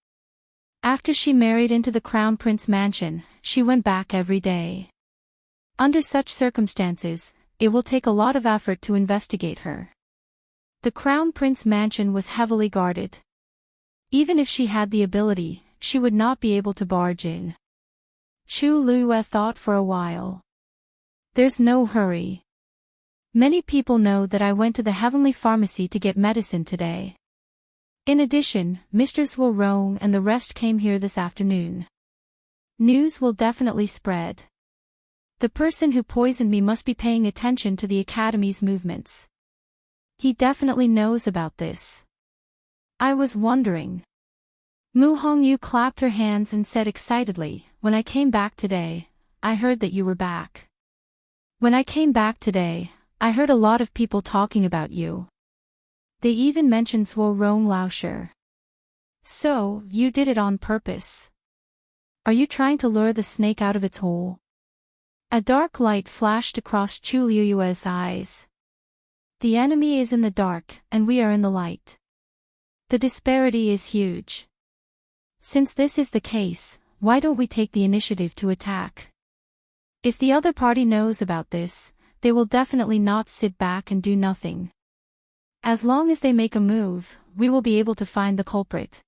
After she married into the Crown Prince mansion, she went back every day. Under such circumstances, it will take a lot of effort to investigate her. The Crown Prince mansion was heavily guarded. Even if she had the ability, she would not be able to barge in." Chu Luiyue thought for a while. "There's no hurry. Many people know that I went to the Heavenly Pharmacy to get medicine today. In addition, Mr. Zhuo Rong and the rest came here this afternoon. News will definitely spread. The person who poisoned me must be paying attention to the Academy's movements. He definitely knows about this. I was wondering." Mu Hongyu clapped her hands and said excitedly, "When I came back today, I heard that you were back. When I came back today, I heard a lot of people talking about you. They even mentioned Zhuo Rong Laosher. So, you did it on purpose. Are you trying to lure the snake out of its hole?" A dark light flashed across Chu Luiyue's eyes. "The enemy is in the dark, and we are in the light. The disparity is huge. Since this is the case, why don't we take the initiative to attack? If the other party knows about this, they will definitely not sit back and do nothing. As long as they make a move, we will be able to find the culprit."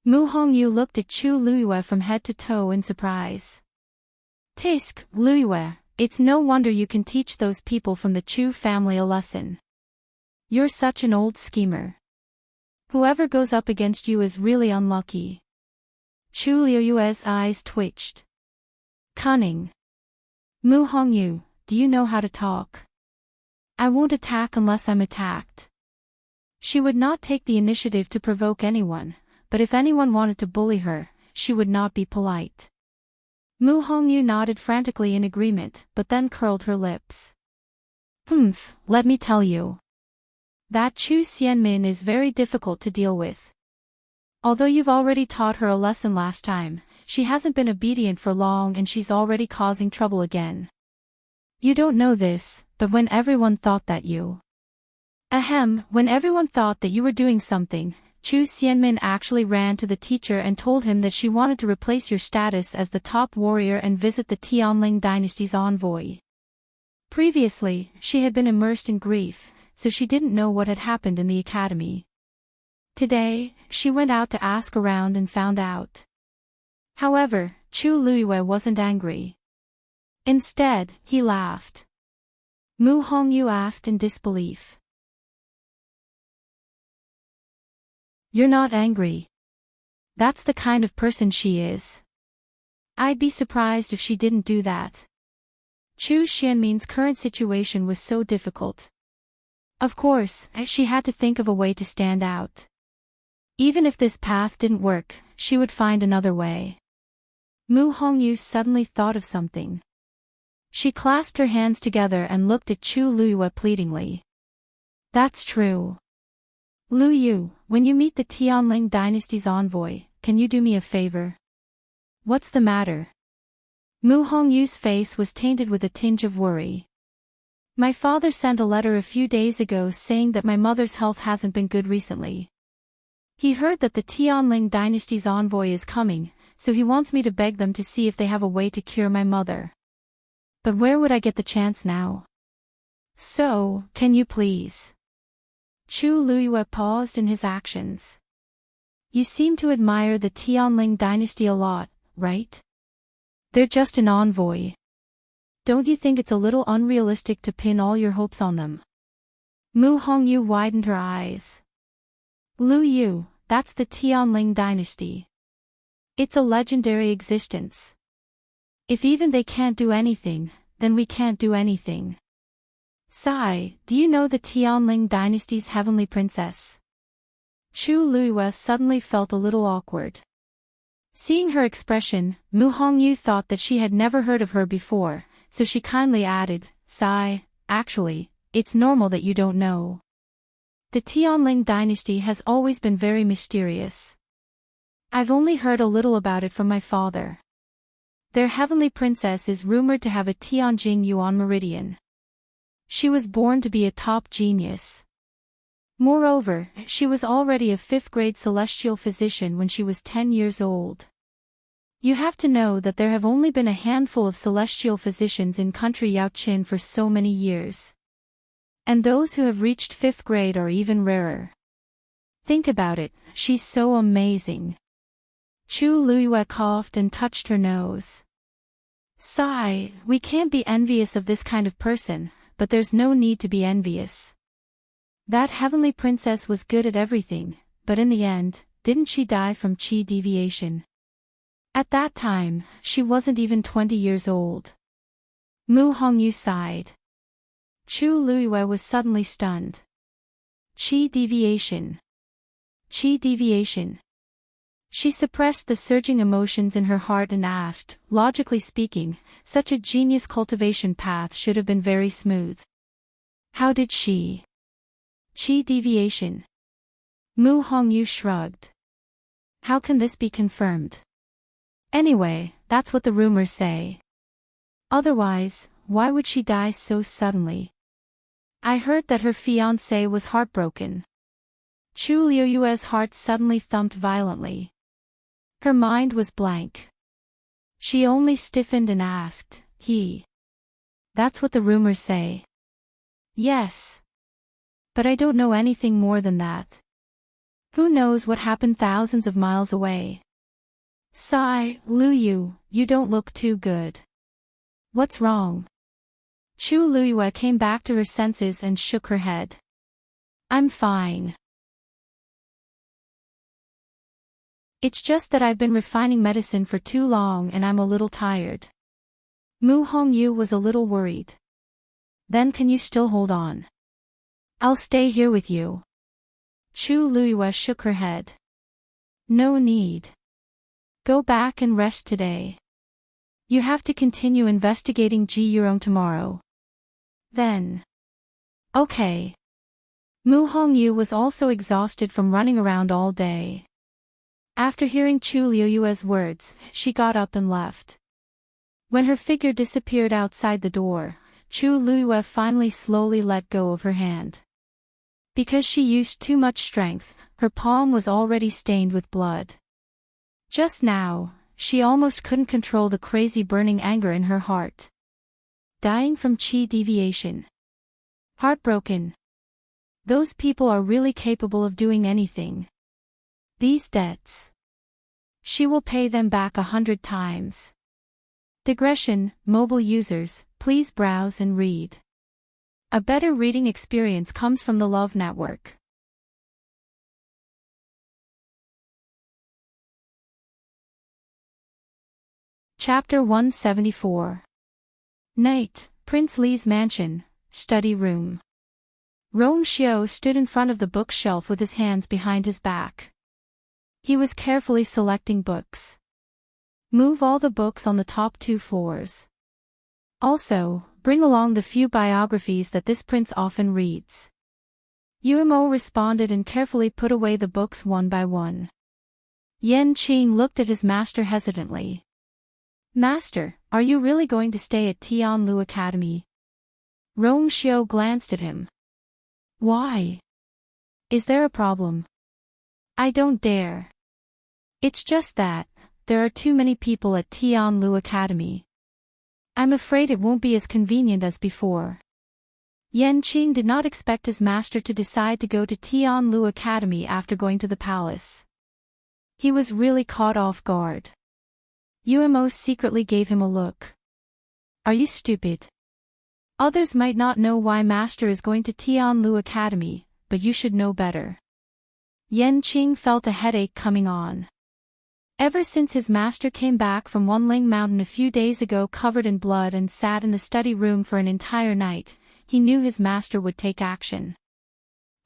Mu Hongyu looked at Chu Luiyue from head to toe in surprise. "Tisk, Luiyue, it's no wonder you can teach those people from the Chu family a lesson. You're such an old schemer. Whoever goes up against you is really unlucky." Chu Luiyue's eyes twitched. "Cunning. Mu Hongyu, do you know how to talk? I won't attack unless I'm attacked." She would not take the initiative to provoke anyone, but if anyone wanted to bully her, she would not be polite. Mu Hongyu nodded frantically in agreement, but then curled her lips. Let me tell you. That Chu Xianmin is very difficult to deal with. Although you've already taught her a lesson last time, she hasn't been obedient for long and she's already causing trouble again. You don't know this, but when everyone thought that when everyone thought that you were doing something, Chu Xianmin actually ran to the teacher and told him that she wanted to replace your status as the top warrior and visit the Tianling dynasty's envoy. Previously, she had been immersed in grief, so she didn't know what had happened in the academy. Today, she went out to ask around and found out. However, Chu Luiyue wasn't angry. Instead, he laughed. Mu Hongyu asked in disbelief. You're not angry. That's the kind of person she is. I'd be surprised if she didn't do that. Chu Xianmin's current situation was so difficult. Of course, she had to think of a way to stand out. Even if this path didn't work, she would find another way. Mu Hongyu suddenly thought of something. She clasped her hands together and looked at Chu Luyue pleadingly. That's true. Lu Yu, when you meet the Tianling dynasty's envoy, can you do me a favor? What's the matter? Mu Hongyu's face was tainted with a tinge of worry. My father sent a letter a few days ago saying that my mother's health hasn't been good recently. He heard that the Tianling dynasty's envoy is coming, so he wants me to beg them to see if they have a way to cure my mother. But where would I get the chance now? So, can you please? Chu Luyue paused in his actions. You seem to admire the Tianling dynasty a lot, right? They're just an envoy. Don't you think it's a little unrealistic to pin all your hopes on them? Mu Hongyu widened her eyes. Lu Yu, that's the Tianling dynasty. It's a legendary existence. If even they can't do anything, then we can't do anything. Sai, do you know the Tianling dynasty's heavenly princess? Chu Luyue suddenly felt a little awkward. Seeing her expression, Mu Hongyu thought that she had never heard of her before, so she kindly added, Sai, actually, it's normal that you don't know. The Tianling dynasty has always been very mysterious. I've only heard a little about it from my father. Their heavenly princess is rumored to have a Tianjing Yuan meridian. She was born to be a top genius. Moreover, she was already a 5th-grade celestial physician when she was 10 years old. You have to know that there have only been a handful of celestial physicians in country Yaoqin for so many years. And those who have reached 5th grade are even rarer. Think about it, she's so amazing. Chu Luyue coughed and touched her nose. Sigh, we can't be envious of this kind of person, but there's no need to be envious. That heavenly princess was good at everything, but in the end, didn't she die from qi deviation? At that time, she wasn't even 20 years old. Mu Hongyu sighed. Chu Luyue was suddenly stunned. Qi deviation. Qi deviation. She suppressed the surging emotions in her heart and asked, logically speaking, such a genius cultivation path should have been very smooth. How did she? Qi deviation. Mu Hongyu shrugged. How can this be confirmed? Anyway, that's what the rumors say. Otherwise, why would she die so suddenly? I heard that her fiancé was heartbroken. Chu Liyue's heart suddenly thumped violently. Her mind was blank. She only stiffened and asked, he? That's what the rumors say. Yes. But I don't know anything more than that. Who knows what happened thousands of miles away? Sigh, Lu Yu, you don't look too good. What's wrong? Chu Luyue came back to her senses and shook her head. I'm fine. It's just that I've been refining medicine for too long and I'm a little tired. Mu Hongyu was a little worried. Then can you still hold on? I'll stay here with you. Chu Luyue shook her head. No need. Go back and rest today. You have to continue investigating Ji Yurong tomorrow. Then. Okay. Mu Hongyu was also exhausted from running around all day. After hearing Chu Liyue's words, she got up and left. When her figure disappeared outside the door, Chu Liyue finally slowly let go of her hand. Because she used too much strength, her palm was already stained with blood. Just now, she almost couldn't control the crazy burning anger in her heart. Dying from qi deviation. Heartbroken. Those people are really capable of doing anything. These debts. She will pay them back 100 times. Digression, mobile users, please browse and read. A better reading experience comes from the Love Network. Chapter 174. Night, Prince Li's mansion, study room. Rong Xiao stood in front of the bookshelf with his hands behind his back. He was carefully selecting books. Move all the books on the top 2 floors. Also, bring along the few biographies that this prince often reads. Yuemo responded and carefully put away the books one by one. Yan Qing looked at his master hesitantly. Master, are you really going to stay at Tianlu Academy? Rong Xiao glanced at him. Why? Is there a problem? I don't dare. It's just that, there are too many people at Tianlu Academy. I'm afraid it won't be as convenient as before. Yan Qing did not expect his master to decide to go to Tianlu Academy after going to the palace. He was really caught off guard. Yuemo secretly gave him a look. Are you stupid? Others might not know why master is going to Tianlu Academy, but you should know better. Yan Qing felt a headache coming on. Ever since his master came back from Wanling Mountain a few days ago covered in blood and sat in the study room for an entire night, he knew his master would take action.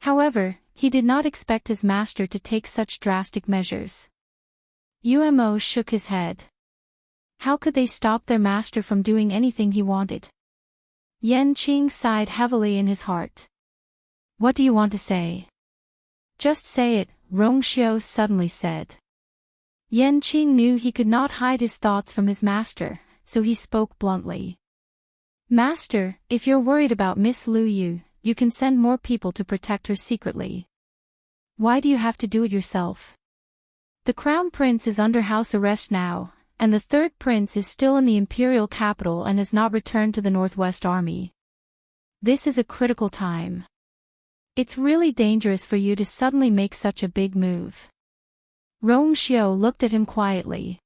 However, he did not expect his master to take such drastic measures. Yuemo shook his head. How could they stop their master from doing anything he wanted? Yan Qing sighed heavily in his heart. What do you want to say? Just say it, Rong Xiao suddenly said. Yan Qing knew he could not hide his thoughts from his master, so he spoke bluntly. Master, if you're worried about Miss Lu Yu, you can send more people to protect her secretly. Why do you have to do it yourself? The Crown Prince is under house arrest now, and the third prince is still in the Imperial capital and has not returned to the Northwest Army. This is a critical time. It's really dangerous for you to suddenly make such a big move. Rong Xiao looked at him quietly.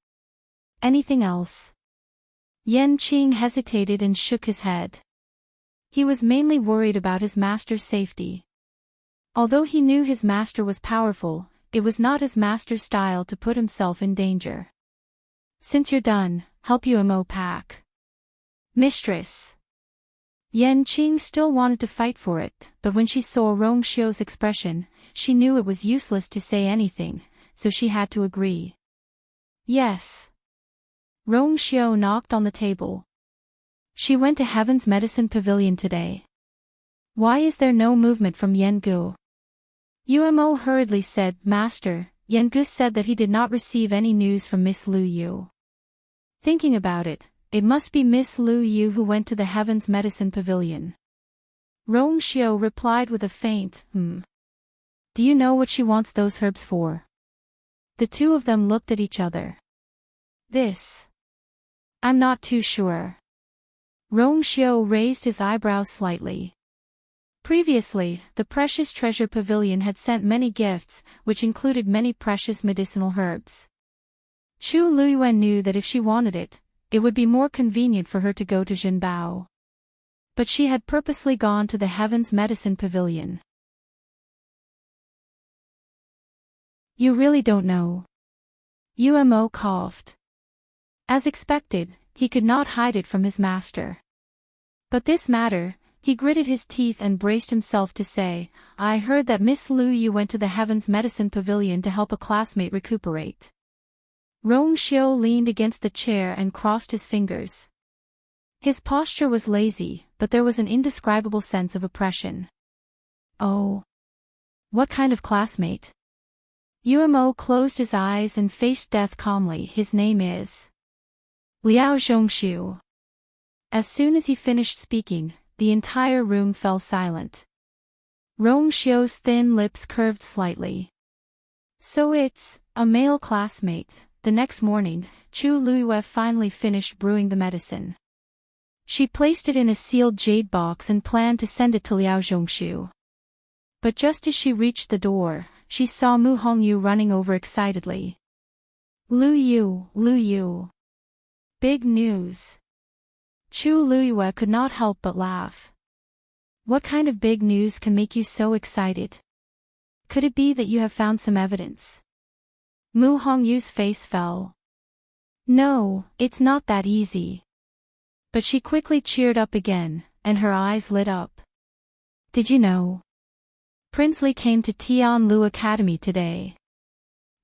Anything else? Yan Qing hesitated and shook his head. He was mainly worried about his master's safety. Although he knew his master was powerful, it was not his master's style to put himself in danger. Since you're done, help Yuemo pack. Mistress. Yan Qing still wanted to fight for it, but when she saw Rong Xiao's expression, she knew it was useless to say anything, so she had to agree. Yes. Rong Xiao knocked on the table. She went to Heaven's Medicine Pavilion today. Why is there no movement from Yengu? Yuemo hurriedly said, Master, Yengu said that he did not receive any news from Miss Lu Yu. Thinking about it, it must be Miss Lu Yu who went to the Heaven's Medicine Pavilion. Rong Xiao replied with a faint, Do you know what she wants those herbs for? The two of them looked at each other. I'm not too sure. Rong Xiao raised his eyebrows slightly. Previously, the Precious Treasure Pavilion had sent many gifts, which included many precious medicinal herbs. Chu Luyuan knew that if she wanted it, it would be more convenient for her to go to Jinbao. But she had purposely gone to the Heaven's Medicine Pavilion. You really don't know. Yuemo coughed. As expected, he could not hide it from his master. But this matter, he gritted his teeth and braced himself to say, I heard that Miss Lu Yu went to the Heaven's Medicine Pavilion to help a classmate recuperate. Rong Xiao leaned against the chair and crossed his fingers. His posture was lazy, but there was an indescribable sense of oppression. Oh. What kind of classmate? Yuemo closed his eyes and faced death calmly. His name is Liao Zhongshu. As soon as he finished speaking, the entire room fell silent. Rong Xiao's thin lips curved slightly. So it's a male classmate. The next morning, Chu Luyue finally finished brewing the medicine. She placed it in a sealed jade box and planned to send it to Liao Zhongshu. But just as she reached the door, she saw Mu Hongyu running over excitedly. Lu Yu. Big news. Chu Luyue could not help but laugh. What kind of big news can make you so excited? Could it be that you have found some evidence? Mu Hongyu's face fell. No, it's not that easy. But she quickly cheered up again, and her eyes lit up. Did you know? Prince Li came to Tianlu Academy today.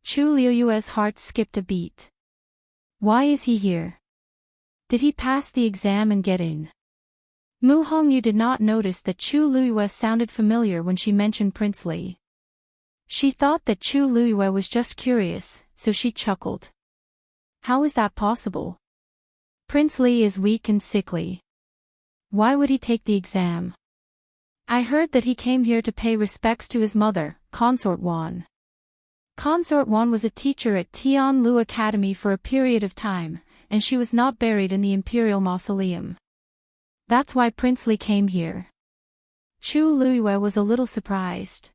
Chu Liuyue's heart skipped a beat. Why is he here? Did he pass the exam and get in? Mu Hongyu did not notice that Chu Liyue sounded familiar when she mentioned Prince Li. She thought that Chu Liyue was just curious, so she chuckled. How is that possible? Prince Li is weak and sickly. Why would he take the exam? I heard that he came here to pay respects to his mother, Consort Wan. Consort Wan was a teacher at Tianlu Academy for a period of time, and she was not buried in the Imperial Mausoleum. That's why Prince Li came here. Chu Liyue was a little surprised.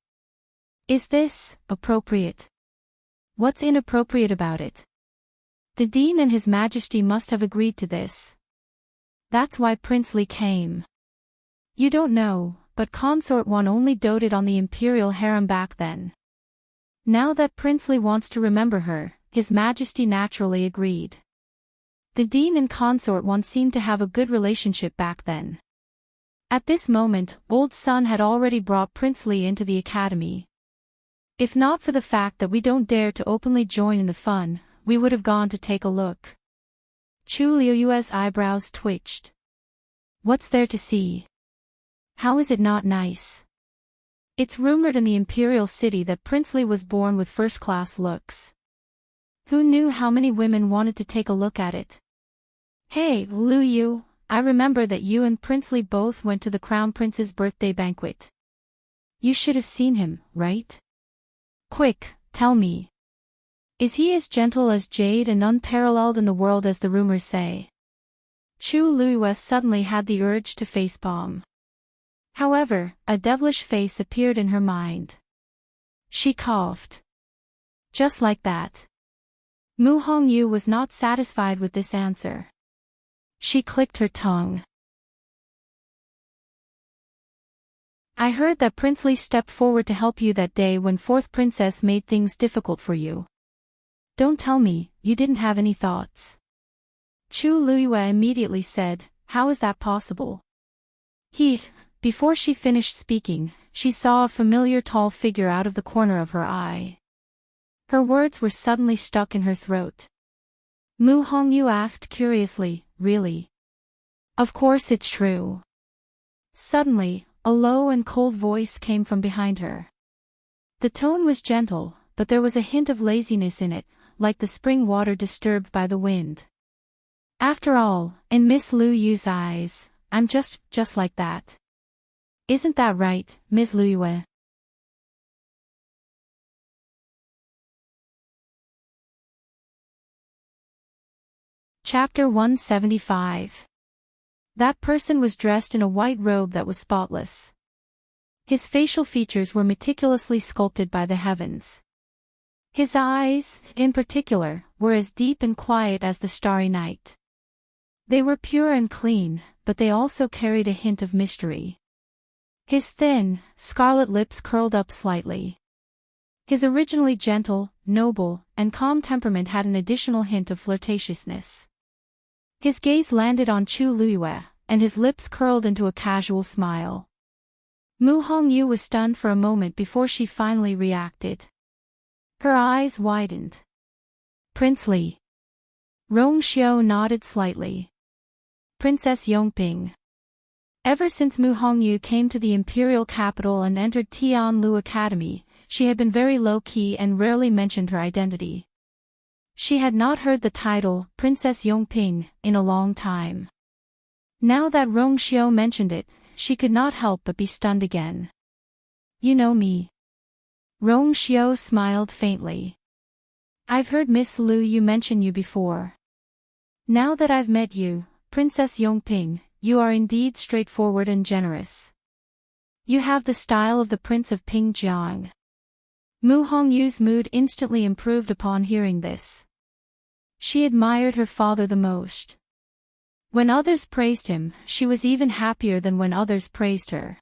Is this appropriate? What's inappropriate about it? The Dean and His Majesty must have agreed to this. That's why Prince Li came. You don't know, but Consort Wan only doted on the Imperial harem back then. Now that Prince Li wants to remember her, His Majesty naturally agreed. The Dean and Consort Wan seemed to have a good relationship back then. At this moment, Old Sun had already brought Prince Li into the academy. If not for the fact that we don't dare to openly join in the fun, we would have gone to take a look. Chu Liuyue's eyebrows twitched. What's there to see? How is it not nice? It's rumored in the Imperial City that Prince Li was born with first-class looks. Who knew how many women wanted to take a look at it? Hey, Lu Yu, I remember that you and Prince Li both went to the Crown Prince's birthday banquet. You should have seen him, right? Quick, tell me. Is he as gentle as jade and unparalleled in the world as the rumors say? Chu Liyue suddenly had the urge to facepalm. However, a devilish face appeared in her mind. She coughed. Just like that. Mu Hongyu was not satisfied with this answer. She clicked her tongue. I heard that Prince Li stepped forward to help you that day when Fourth Princess made things difficult for you. Don't tell me, you didn't have any thoughts. Chu Liyue immediately said, how is that possible? Before she finished speaking, she saw a familiar tall figure out of the corner of her eye. Her words were suddenly stuck in her throat. Mu Hongyu asked curiously, really? Of course it's true. Suddenly, a low and cold voice came from behind her. The tone was gentle, but there was a hint of laziness in it, like the spring water disturbed by the wind. After all, in Miss Lu Yu's eyes, I'm just like that. Isn't that right, Ms. Liyue? Chapter 175. That person was dressed in a white robe that was spotless. His facial features were meticulously sculpted by the heavens. His eyes, in particular, were as deep and quiet as the starry night. They were pure and clean, but they also carried a hint of mystery. His thin, scarlet lips curled up slightly. His originally gentle, noble, and calm temperament had an additional hint of flirtatiousness. His gaze landed on Chu Liyue, and his lips curled into a casual smile. Mu Hongyu was stunned for a moment before she finally reacted. Her eyes widened. Prince Li. Rong Xiao nodded slightly. Princess Yongping. Ever since Mu Hongyu came to the imperial capital and entered Tianlu Academy, she had been very low-key and rarely mentioned her identity. She had not heard the title, Princess Yongping, in a long time. Now that Rong Xiao mentioned it, she could not help but be stunned again. You know me. Rong Xiao smiled faintly. I've heard Miss Lu Yu mention you before. Now that I've met you, Princess Yongping, you are indeed straightforward and generous. You have the style of the Prince of Pingjiang. Mu Hongyu's mood instantly improved upon hearing this. She admired her father the most. When others praised him, she was even happier than when others praised her.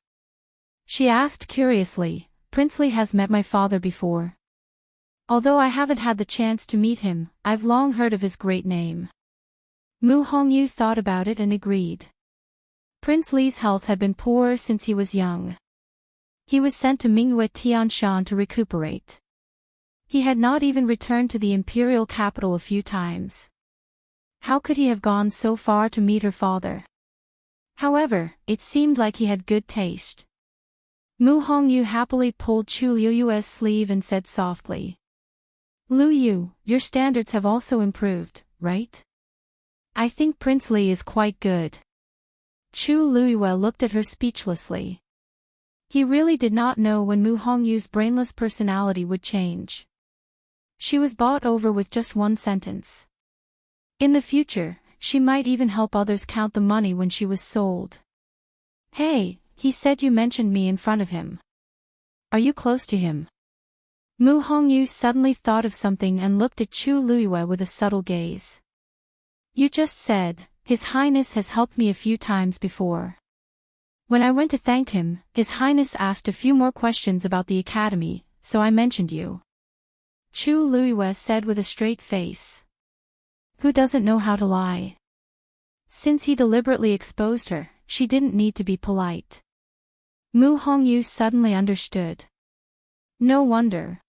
She asked curiously, Prince Li has met my father before. Although I haven't had the chance to meet him, I've long heard of his great name. Mu Hongyu thought about it and agreed. Prince Li's health had been poor since he was young. He was sent to Mingyue Tianshan to recuperate. He had not even returned to the Imperial capital a few times. How could he have gone so far to meet her father? However, it seemed like he had good taste. Mu Hongyu happily pulled Chu Liuyue's sleeve and said softly, "Lu Yu, your standards have also improved, right? I think Prince Li is quite good." Chu Liyue looked at her speechlessly. He really did not know when Mu Hongyu's brainless personality would change. She was bought over with just one sentence. In the future, she might even help others count the money when she was sold. "Hey, he said you mentioned me in front of him. Are you close to him?" Mu Hongyu suddenly thought of something and looked at Chu Liyue with a subtle gaze. "You just said, His Highness has helped me a few times before. When I went to thank him, His Highness asked a few more questions about the academy, so I mentioned you." Chu Liyue said with a straight face. Who doesn't know how to lie? Since he deliberately exposed her, she didn't need to be polite. Mu Hongyu suddenly understood. No wonder.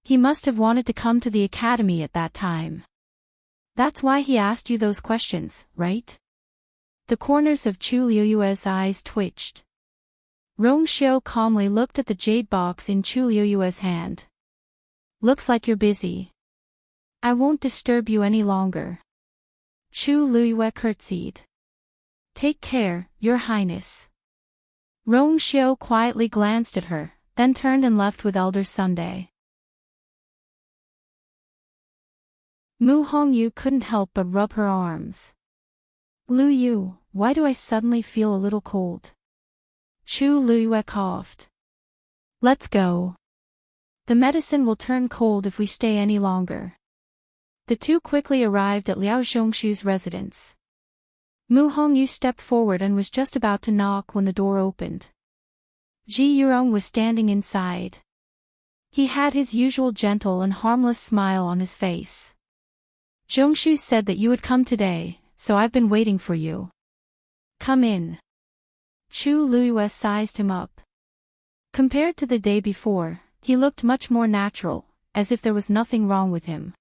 He must have wanted to come to the academy at that time. That's why he asked you those questions, right? The corners of Chu Liyue's eyes twitched. Rong Xiao calmly looked at the jade box in Chu Liyue's hand. Looks like you're busy. I won't disturb you any longer. Chu Liyue curtsied. Take care, Your Highness. Rong Xiao quietly glanced at her, then turned and left with Elder Sunday. Mu Hongyu couldn't help but rub her arms. Lu Yu, why do I suddenly feel a little cold? Chu Liyue coughed. Let's go. The medicine will turn cold if we stay any longer. The two quickly arrived at Liao Zhongshu's residence. Mu Hongyu stepped forward and was just about to knock when the door opened. Ji Yurong was standing inside. He had his usual gentle and harmless smile on his face. Zhongshu said that you would come today, so I've been waiting for you. Come in. Chu Liyue sized him up. Compared to the day before, he looked much more natural, as if there was nothing wrong with him.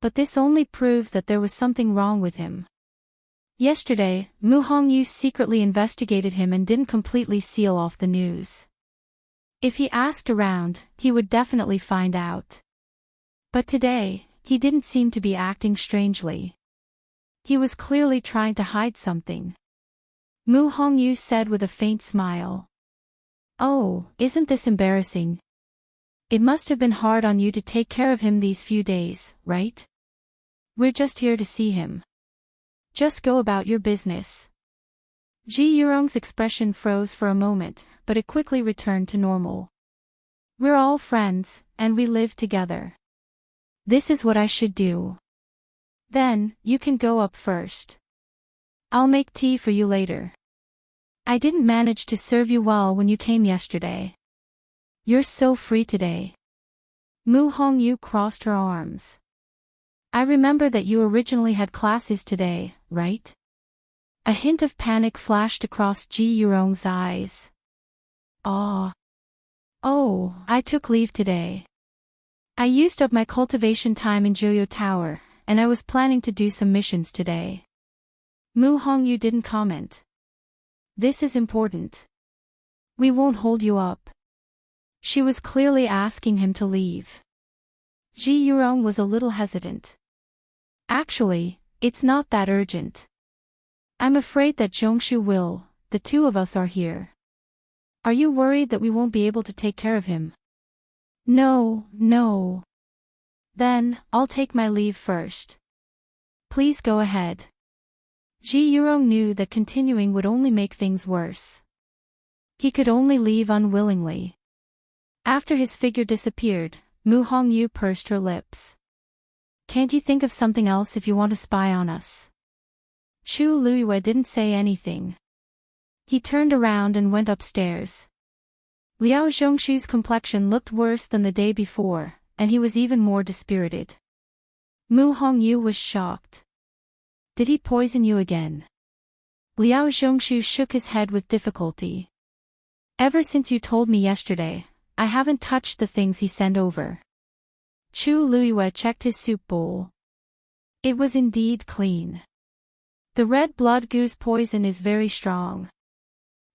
But this only proved that there was something wrong with him. Yesterday, Mu Hongyu secretly investigated him and didn't completely seal off the news. If he asked around, he would definitely find out. But today, he didn't seem to be acting strangely. He was clearly trying to hide something. Mu Hongyu said with a faint smile. Oh, isn't this embarrassing? It must have been hard on you to take care of him these few days, right? We're just here to see him. Just go about your business. Ji Yurong's expression froze for a moment, but it quickly returned to normal. We're all friends, and we live together. This is what I should do. Then, you can go up first. I'll make tea for you later. I didn't manage to serve you well when you came yesterday. You're so free today. Mu Hongyu crossed her arms. I remember that you originally had classes today, right? A hint of panic flashed across Ji Yurong's eyes. Oh, I took leave today. I used up my cultivation time in Joyo Tower, and I was planning to do some missions today. Mu Hongyu didn't comment. This is important. We won't hold you up. She was clearly asking him to leave. Ji Yurong was a little hesitant. Actually, it's not that urgent. I'm afraid that Zhongshu will, the two of us are here. Are you worried that we won't be able to take care of him? No. Then, I'll take my leave first. Please go ahead. Ji Yurong knew that continuing would only make things worse. He could only leave unwillingly. After his figure disappeared, Mu Hongyu pursed her lips. Can't you think of something else if you want to spy on us? Chu Liyue didn't say anything. He turned around and went upstairs. Liao Zhongshu's complexion looked worse than the day before, and he was even more dispirited. Mu Hongyu was shocked. Did he poison you again? Liao Zhongshu shook his head with difficulty. Ever since you told me yesterday, I haven't touched the things he sent over. Chu Luiyue checked his soup bowl. It was indeed clean. The red blood goose poison is very strong.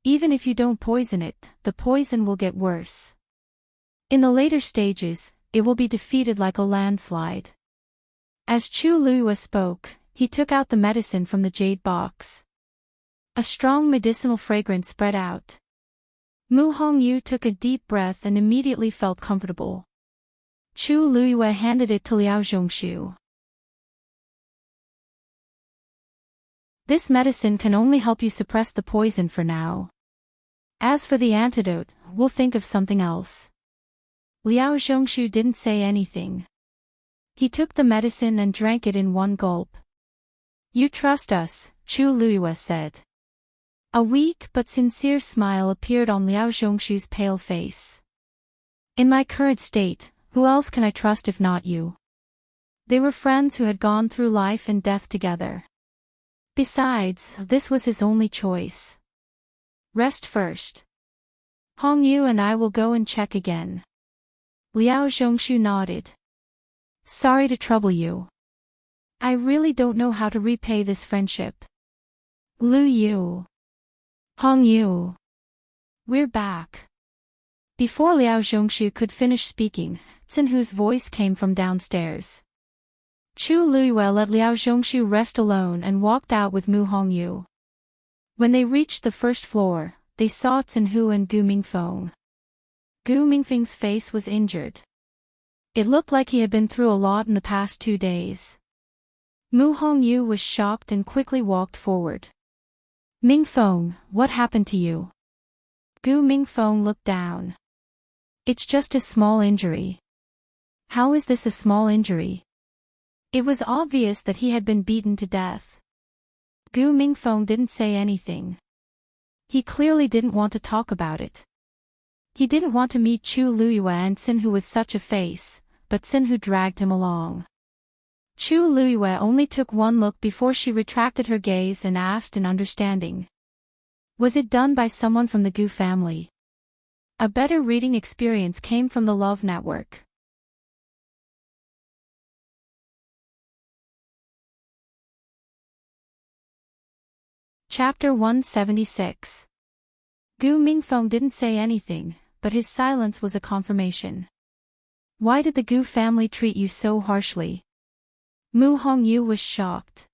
Even if you don't poison it, the poison will get worse. In the later stages, it will be defeated like a landslide. As Chu Luiyue spoke, he took out the medicine from the jade box. A strong medicinal fragrance spread out. Mu Hongyu took a deep breath and immediately felt comfortable. Chu Luiyue handed it to Liao Zhongshu. This medicine can only help you suppress the poison for now. As for the antidote, we'll think of something else. Liao Zhongshu didn't say anything. He took the medicine and drank it in one gulp. You trust us, Chu Luiyue said. A weak but sincere smile appeared on Liao Zhongshu's pale face. In my current state, who else can I trust if not you? They were friends who had gone through life and death together. Besides, this was his only choice. Rest first. Hongyu and I will go and check again. Liao Zhongshu nodded. Sorry to trouble you. I really don't know how to repay this friendship. Lu Yu. Hongyu. We're back. Before Liao Zhongshu could finish speaking, Xinhu's voice came from downstairs. Chu Luiyue let Liao Zhongshu rest alone and walked out with Mu Hongyu. When they reached the first floor, they saw Xinhu and Gu Mingfeng. Gu Mingfeng's face was injured. It looked like he had been through a lot in the past 2 days. Mu Hongyu was shocked and quickly walked forward. Mingfeng, what happened to you? Gu Mingfeng looked down. It's just a small injury. How is this a small injury? It was obvious that he had been beaten to death. Gu Mingfeng didn't say anything. He clearly didn't want to talk about it. He didn't want to meet Chu Luiyue and Xinhu with such a face, but Xinhu dragged him along. Chu Luiyue only took one look before she retracted her gaze and asked in understanding. Was it done by someone from the Gu family? A better reading experience came from the Love Network. Chapter 176. Gu Mingfeng didn't say anything, but his silence was a confirmation. Why did the Gu family treat you so harshly? Mu Hongyu was shocked.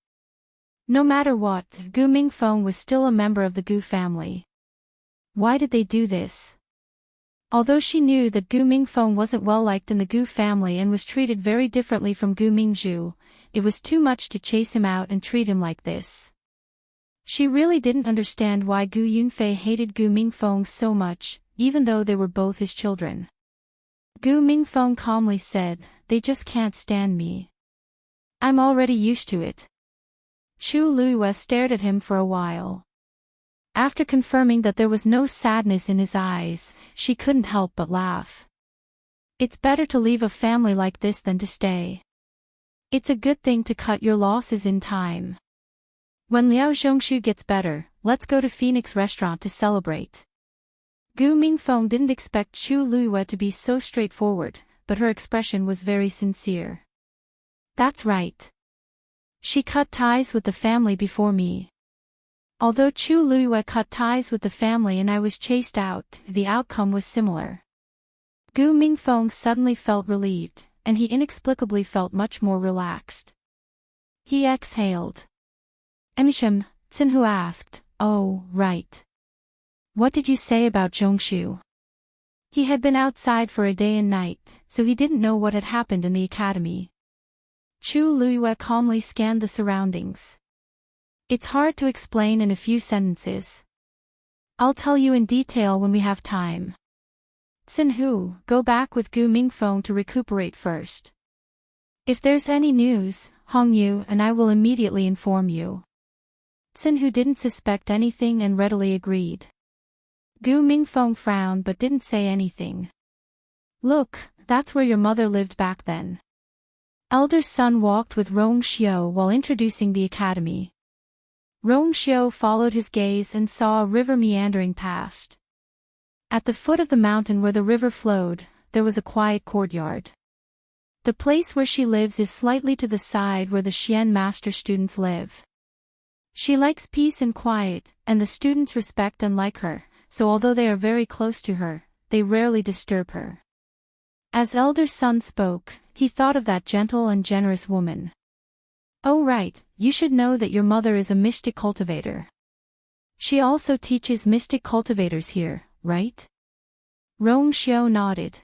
No matter what, Gu Mingfeng was still a member of the Gu family. Why did they do this? Although she knew that Gu Mingfeng wasn't well liked in the Gu family and was treated very differently from Gu Mingzhu, it was too much to chase him out and treat him like this. She really didn't understand why Gu Yunfei hated Gu Mingfeng so much, even though they were both his children. Gu Mingfeng calmly said, "They just can't stand me. I'm already used to it." Chu Luiyue stared at him for a while. After confirming that there was no sadness in his eyes, she couldn't help but laugh. It's better to leave a family like this than to stay. It's a good thing to cut your losses in time. When Liao Zhongshu gets better, let's go to Phoenix Restaurant to celebrate. Gu Mingfeng didn't expect Chu Luiyue to be so straightforward, but her expression was very sincere. That's right. She cut ties with the family before me. Although Chu Luiyue cut ties with the family and I was chased out, the outcome was similar. Gu Mingfeng suddenly felt relieved, and he inexplicably felt much more relaxed. He exhaled. Emisham, Xinhu asked, "Oh, right. What did you say about Zhongshu?" He had been outside for a day and night, so he didn't know what had happened in the academy. Chu Luiyue calmly scanned the surroundings. It's hard to explain in a few sentences. I'll tell you in detail when we have time. Xinhu, go back with Gu Mingfeng to recuperate first. If there's any news, Hongyu and I will immediately inform you. Xinhu didn't suspect anything and readily agreed. Gu Mingfeng frowned but didn't say anything. Look, that's where your mother lived back then. Elder son walked with Rong Xiao while introducing the academy. Rong Xiao followed his gaze and saw a river meandering past. At the foot of the mountain where the river flowed, there was a quiet courtyard. The place where she lives is slightly to the side where the Xian master students live. She likes peace and quiet, and the students respect and like her, so although they are very close to her, they rarely disturb her. As elder son spoke, he thought of that gentle and generous woman. Oh right, you should know that your mother is a mystic cultivator. She also teaches mystic cultivators here, right? Rong Xiao nodded.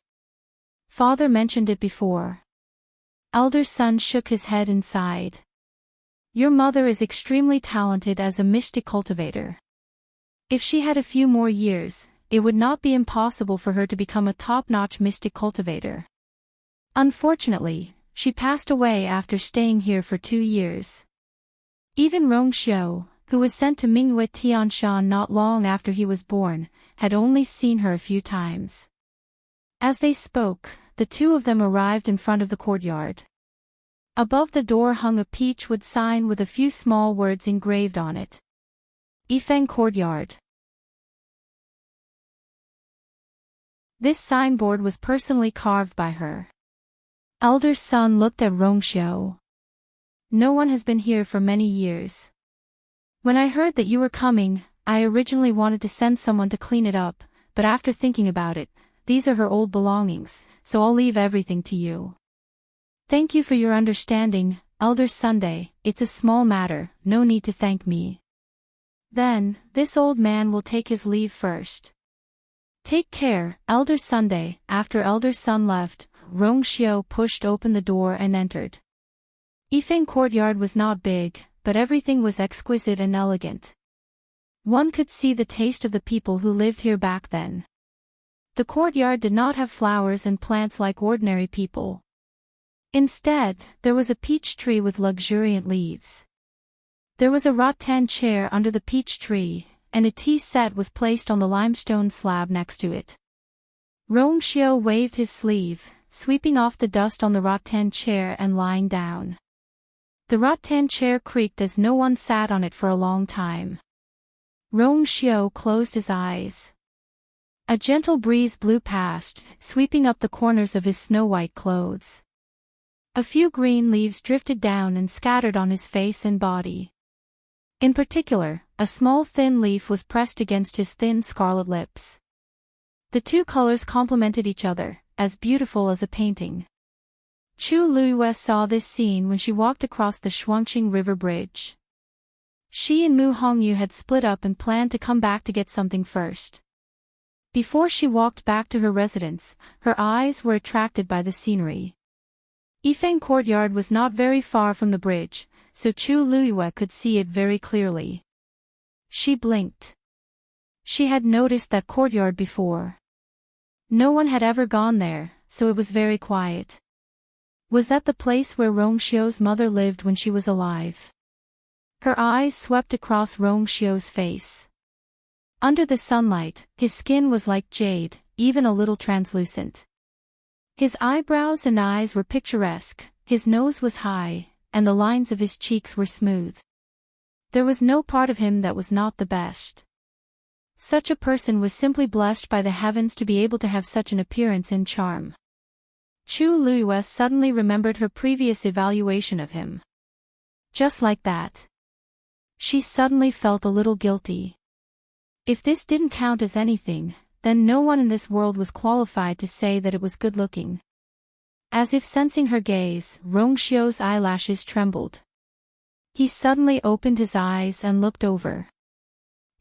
Father mentioned it before. Elder son shook his head and sighed. Your mother is extremely talented as a mystic cultivator. If she had a few more years, it would not be impossible for her to become a top-notch mystic cultivator. Unfortunately, she passed away after staying here for 2 years. Even Rong Xiao, who was sent to Mingyue Tianshan not long after he was born, had only seen her a few times. As they spoke, the two of them arrived in front of the courtyard. Above the door hung a peachwood sign with a few small words engraved on it. Yifeng Courtyard. This signboard was personally carved by her. Elder son looked at Rong Xiao. No one has been here for many years. When I heard that you were coming, I originally wanted to send someone to clean it up, but after thinking about it, these are her old belongings, so I'll leave everything to you. Thank you for your understanding, Elder Sunday, it's a small matter, no need to thank me. Then, this old man will take his leave first. Take care, Elder Sunday. After Elder Sun left, Rong Xiao pushed open the door and entered. Yifeng Courtyard was not big, but everything was exquisite and elegant. One could see the taste of the people who lived here back then. The courtyard did not have flowers and plants like ordinary people. Instead, there was a peach tree with luxuriant leaves. There was a rattan chair under the peach tree, and a tea set was placed on the limestone slab next to it. Rong Xiao waved his sleeve, sweeping off the dust on the rattan chair and lying down. The rattan chair creaked as no one sat on it for a long time. Rong Xiao closed his eyes. A gentle breeze blew past, sweeping up the corners of his snow-white clothes. A few green leaves drifted down and scattered on his face and body. In particular, a small thin leaf was pressed against his thin scarlet lips. The two colors complemented each other, as beautiful as a painting. Chu Luiyue saw this scene when she walked across the Shuangqing River Bridge. She and Mu Hongyu had split up and planned to come back to get something first. Before she walked back to her residence, her eyes were attracted by the scenery. Yifeng Courtyard was not very far from the bridge, so Chu Luiyue could see it very clearly. She blinked. She had noticed that courtyard before. No one had ever gone there, so it was very quiet. Was that the place where Rong Xiao's mother lived when she was alive? Her eyes swept across Rong Xiao's face. Under the sunlight, his skin was like jade, even a little translucent. His eyebrows and eyes were picturesque, his nose was high, and the lines of his cheeks were smooth. There was no part of him that was not the best. Such a person was simply blessed by the heavens to be able to have such an appearance and charm. Chu Luiyue suddenly remembered her previous evaluation of him. Just like that. She suddenly felt a little guilty. If this didn't count as anything, then no one in this world was qualified to say that it was good-looking. As if sensing her gaze, Rong Xiao's eyelashes trembled. He suddenly opened his eyes and looked over.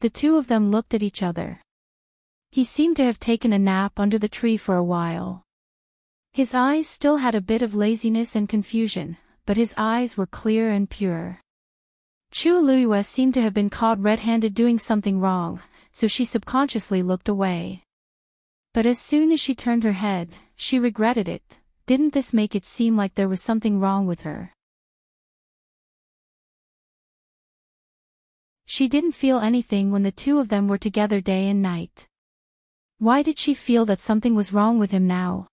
The two of them looked at each other. He seemed to have taken a nap under the tree for a while. His eyes still had a bit of laziness and confusion, but his eyes were clear and pure. Chu Luiyue seemed to have been caught red-handed doing something wrong, so she subconsciously looked away. But as soon as she turned her head, she regretted it. Didn't this make it seem like there was something wrong with her? She didn't feel anything when the two of them were together day and night. Why did she feel that something was wrong with him now?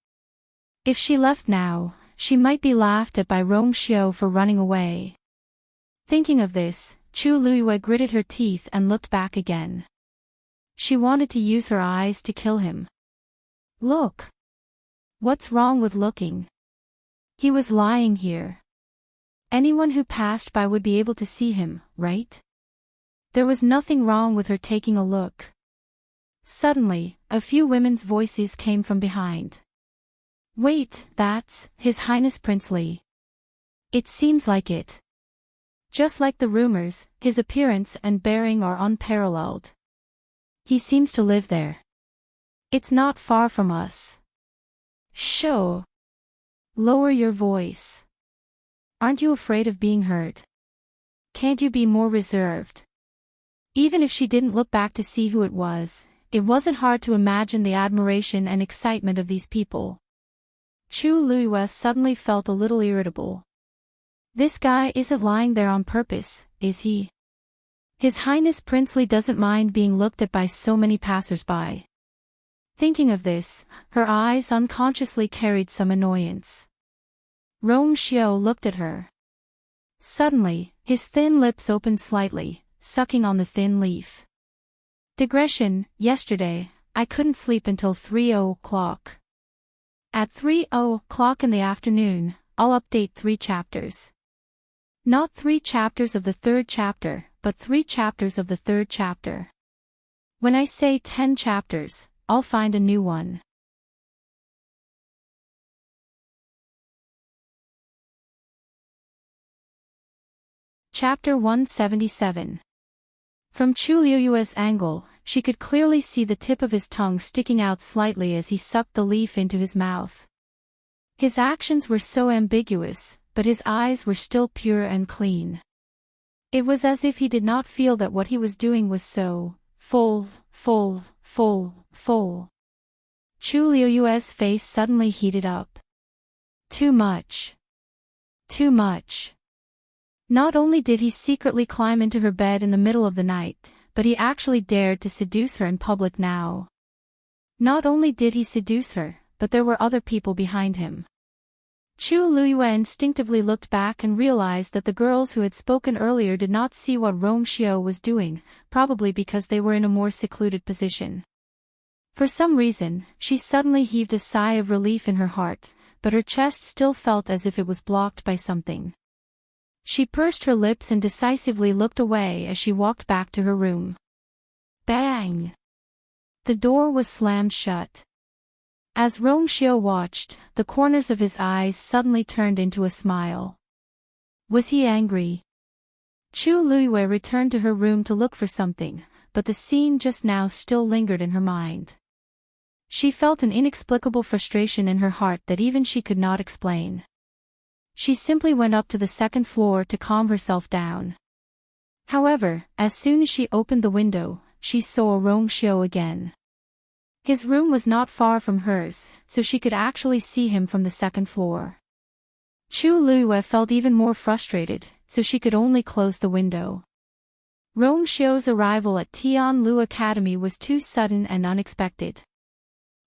If she left now, she might be laughed at by Rong Xiao for running away. Thinking of this, Chu Luiyue gritted her teeth and looked back again. She wanted to use her eyes to kill him. Look! What's wrong with looking? He was lying here. Anyone who passed by would be able to see him, right? There was nothing wrong with her taking a look. Suddenly, a few women's voices came from behind. Wait, that's His Highness Prince Li. It seems like it. Just like the rumors, his appearance and bearing are unparalleled. He seems to live there. It's not far from us. Shh. Lower your voice. Aren't you afraid of being heard? Can't you be more reserved? Even if she didn't look back to see who it wasn't hard to imagine the admiration and excitement of these people. Chu Luiyue suddenly felt a little irritable. This guy isn't lying there on purpose, is he? His Highness Prince Li doesn't mind being looked at by so many passers-by. Thinking of this, her eyes unconsciously carried some annoyance. Rong Xiao looked at her. Suddenly, his thin lips opened slightly, sucking on the thin leaf. Digression, yesterday, I couldn't sleep until 3:00. At 3:00 in the afternoon, I'll update 3 chapters. Not 3 chapters of the 3rd chapter, but 3 chapters of the 3rd chapter. When I say 10 chapters, I'll find a new one. Chapter 177. From Chu Luiyue's angle, she could clearly see the tip of his tongue sticking out slightly as he sucked the leaf into his mouth. His actions were so ambiguous, but his eyes were still pure and clean. It was as if he did not feel that what he was doing was so full. Chu Luiyue's face suddenly heated up. Too much. Too much. Not only did he secretly climb into her bed in the middle of the night, but he actually dared to seduce her in public now. Not only did he seduce her, but there were other people behind him. Chu Luiyue instinctively looked back and realized that the girls who had spoken earlier did not see what Rong Xiao was doing, probably because they were in a more secluded position. For some reason, she suddenly heaved a sigh of relief in her heart, but her chest still felt as if it was blocked by something. She pursed her lips and decisively looked away as she walked back to her room. Bang! The door was slammed shut. As Rong Xiao watched, the corners of his eyes suddenly turned into a smile. Was he angry? Chu Luiyue returned to her room to look for something, but the scene just now still lingered in her mind. She felt an inexplicable frustration in her heart that even she could not explain. She simply went up to the 2nd floor to calm herself down. However, as soon as she opened the window, she saw Rong Xiao again. His room was not far from hers, so she could actually see him from the 2nd floor. Chu Luiyue felt even more frustrated, so she could only close the window. Rong Xiao's arrival at Tianlu Academy was too sudden and unexpected.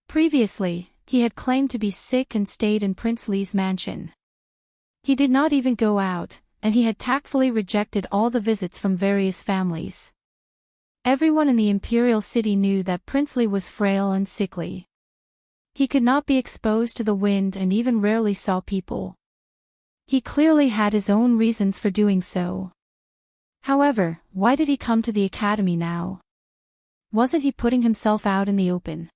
Previously, he had claimed to be sick and stayed in Prince Li's mansion. He did not even go out, and he had tactfully rejected all the visits from various families. Everyone in the Imperial city knew that Prince Li was frail and sickly. He could not be exposed to the wind and even rarely saw people. He clearly had his own reasons for doing so. However, why did he come to the academy now? Wasn't he putting himself out in the open?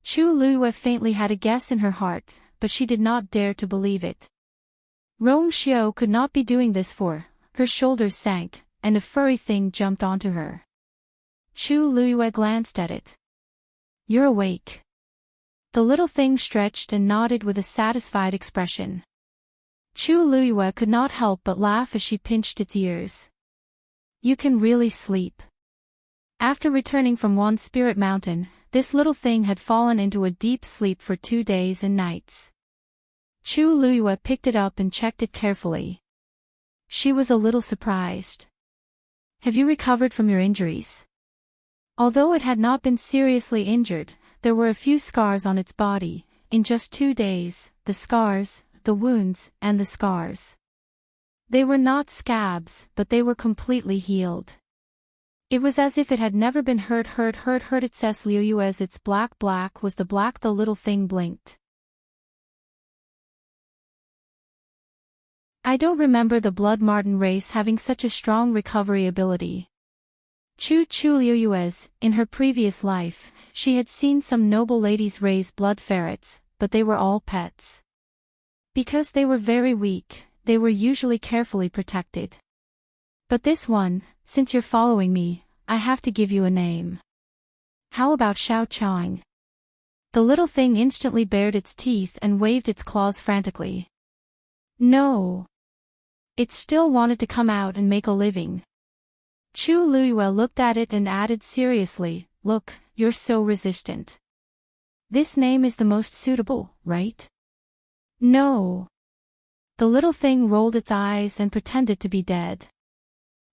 Chu Luiyue faintly had a guess in her heart, but she did not dare to believe it. Rong Xiao could not be doing this for her shoulders sank, and a furry thing jumped onto her. Chu Luiyue glanced at it. You're awake. The little thing stretched and nodded with a satisfied expression. Chu Luiyue could not help but laugh as she pinched its ears. You can really sleep. After returning from Wan Spirit Mountain, this little thing had fallen into a deep sleep for 2 days and nights. Chu Luiyue picked it up and checked it carefully. She was a little surprised. Have you recovered from your injuries? Although it had not been seriously injured, there were a few scars on its body, in just 2 days, the scars, the wounds, and the scars. They were not scabs, but they were completely healed. It was as if it had never been hurt. It says Liu as its black was the black. The little thing blinked. I don't remember the blood marten race having such a strong recovery ability. Chu Liu in her previous life, she had seen some noble ladies raise blood ferrets, but they were all pets. Because they were very weak, they were usually carefully protected. But this one, since you're following me, I have to give you a name. How about Xiao Chang? The little thing instantly bared its teeth and waved its claws frantically. No. It still wanted to come out and make a living. Chu Luiyue looked at it and added seriously, "Look, you're so resistant. This name is the most suitable, right?" No. The little thing rolled its eyes and pretended to be dead.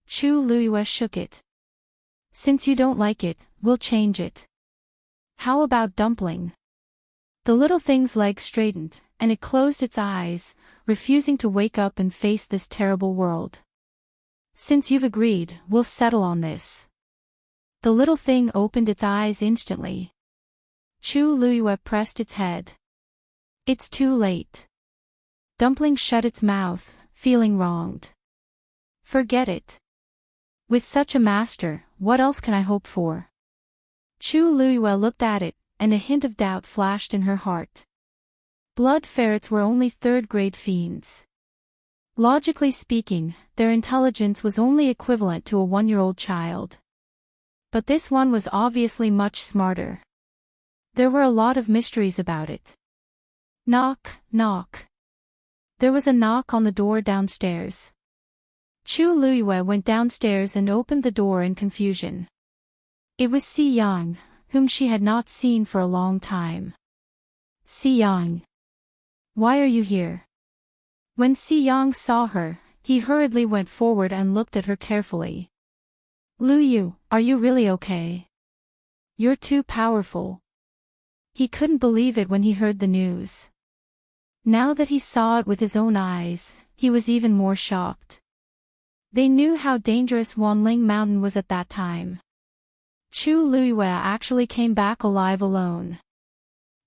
Chu Luiyue shook it. "Since you don't like it, we'll change it. How about dumpling?" The little thing's legs straightened, and it closed its eyes, refusing to wake up and face this terrible world. "Since you've agreed, we'll settle on this." The little thing opened its eyes instantly. Chu Luiyue pressed its head. "It's too late." Dumpling shut its mouth, feeling wronged. "Forget it. With such a master, what else can I hope for?" Chu Luiyue looked at it, and a hint of doubt flashed in her heart. Blood ferrets were only third-grade fiends. Logically speaking, their intelligence was only equivalent to a 1-year-old child. But this one was obviously much smarter. There were a lot of mysteries about it. Knock, knock. There was a knock on the door downstairs. Chu Luiyue went downstairs and opened the door in confusion. It was Si Yang, whom she had not seen for a long time. "Si Yang. Why are you here?" When Si Yang saw her, he hurriedly went forward and looked at her carefully. "Lu Yu, are you really okay? You're too powerful." He couldn't believe it when he heard the news. Now that he saw it with his own eyes, he was even more shocked. They knew how dangerous Wanling Mountain was at that time. Chu Luiyue actually came back alive alone.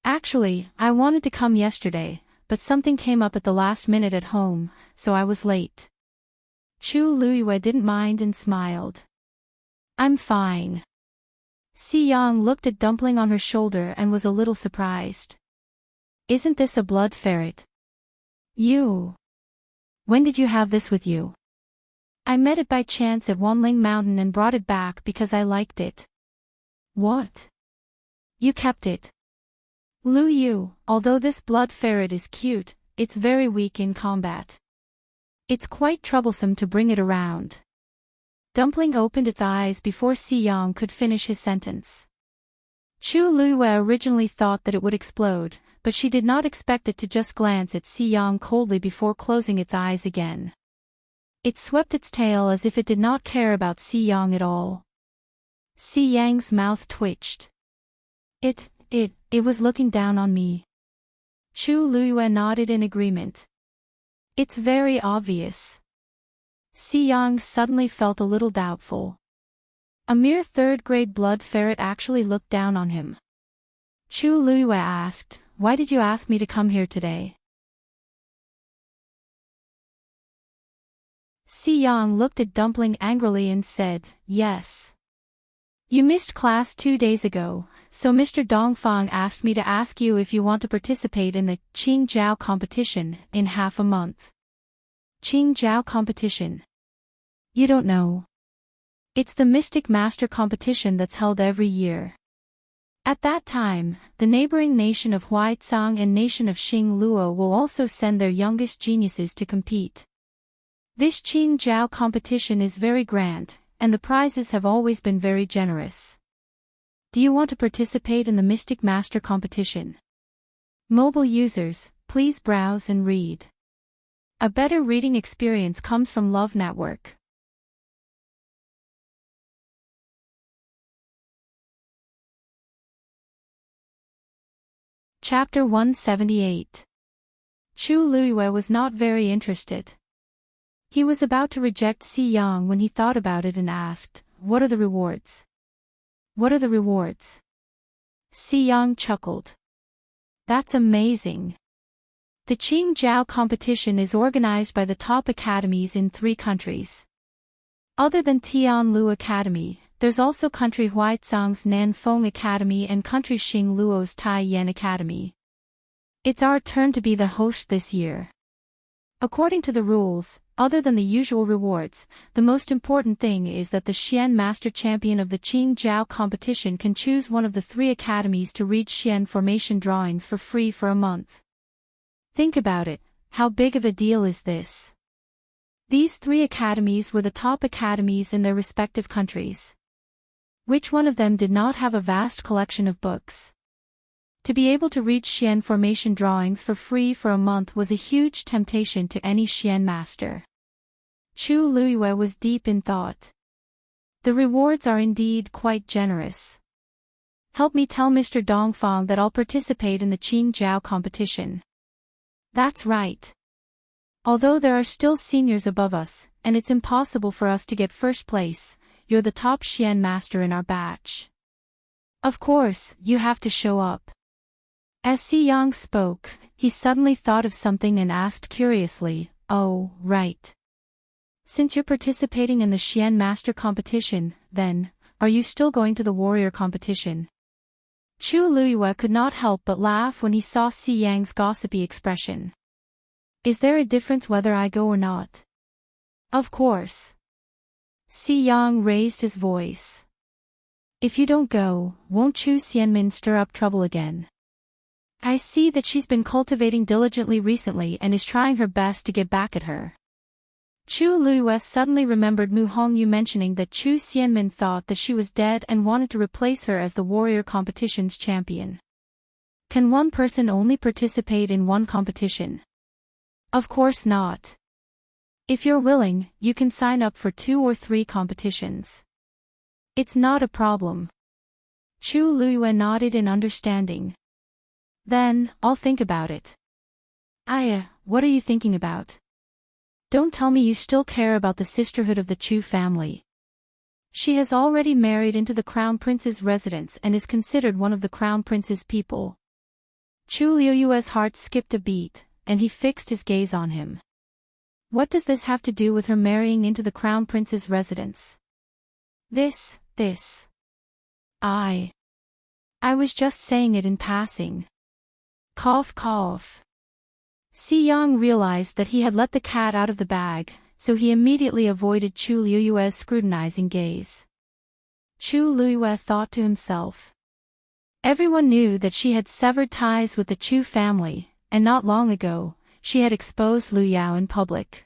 "Actually, I wanted to come yesterday, but something came up at the last minute at home, so I was late." Chu Luiyue didn't mind and smiled. "I'm fine." Si Yang looked at Dumpling on her shoulder and was a little surprised. "Isn't this a blood ferret?" "You. When did you have this with you?" "I met it by chance at Wanling Mountain and brought it back because I liked it." "What? You kept it?" "Lu Yu, although this blood ferret is cute, it's very weak in combat. It's quite troublesome to bring it around." Dumpling opened its eyes before Si Yang could finish his sentence. Chu Luiyue originally thought that it would explode, but she did not expect it to just glance at Si Yang coldly before closing its eyes again. It swept its tail as if it did not care about Si Yang at all. Si Yang's mouth twitched. It was looking down on me." Chu Luiyue nodded in agreement. "It's very obvious." Si Yang suddenly felt a little doubtful. A mere third-grade blood ferret actually looked down on him. Chu Luiyue asked, "Why did you ask me to come here today?" Si Yang looked at Dumpling angrily and said, "Yes. You missed class 2 days ago, so Mr. Dongfang asked me to ask you if you want to participate in the Qingjiao competition in half a month." Qingjiao competition? You don't know. It's the Mystic Master competition that's held every year. At that time, the neighboring nation of Huaicang and nation of Xingluo will also send their youngest geniuses to compete. This Qingjiao competition is very grand, and the prizes have always been very generous. Do you want to participate in the Mystic Master competition? Mobile users, please browse and read. A better reading experience comes from Love Network. Chapter 178. Chu Luiyue was not very interested. He was about to reject Si Yang when he thought about it and asked, "What are the rewards?" "What are the rewards?" Si Yang chuckled. "That's amazing. The Qingjiao competition is organized by the top academies in 3 countries. Other than Tianlu Academy, there's also Country Huaizang's Nanfeng Academy and Country Xingluo's Taiyan Academy. It's our turn to be the host this year. According to the rules, other than the usual rewards, the most important thing is that the Xian Master Champion of the Qingjiao competition can choose one of the 3 academies to read Xian formation drawings for free for a month. Think about it, how big of a deal is this? These 3 academies were the top academies in their respective countries. Which one of them did not have a vast collection of books? To be able to read Xian formation drawings for free for a month was a huge temptation to any Xian master. Chu Luiyue was deep in thought. The rewards are indeed quite generous. Help me tell Mr. Dongfang that I'll participate in the Qingjiao competition. That's right. Although there are still seniors above us, and it's impossible for us to get first place, you're the top Xian master in our batch. Of course, you have to show up. As Si Yang spoke, he suddenly thought of something and asked curiously, "Oh, right. Since you're participating in the Xian Master competition, then, are you still going to the warrior competition?" Chu Luiyue could not help but laugh when he saw Si Yang's gossipy expression. "Is there a difference whether I go or not?" "Of course." Si Yang raised his voice. "If you don't go, won't Chu Xianmin stir up trouble again? I see that she's been cultivating diligently recently and is trying her best to get back at her." Chu Luiyue suddenly remembered Mu Hongyu mentioning that Chu Xianmin thought that she was dead and wanted to replace her as the warrior competition's champion. Can one person only participate in one competition? Of course not. If you're willing, you can sign up for 2 or 3 competitions. It's not a problem. Chu Luiyue nodded in understanding. "Then, I'll think about it." What are you thinking about? Don't tell me you still care about the sisterhood of the Chu family. She has already married into the Crown Prince's residence and is considered one of the Crown Prince's people. Chu Luiyue's heart skipped a beat, and he fixed his gaze on him. What does this have to do with her marrying into the Crown Prince's residence? This. I was just saying it in passing. Cough cough. Si Yang realized that he had let the cat out of the bag, so he immediately avoided Chu Luiyue's scrutinizing gaze. Chu Luiyue thought to himself. Everyone knew that she had severed ties with the Chu family, and not long ago, she had exposed Lu Yao in public.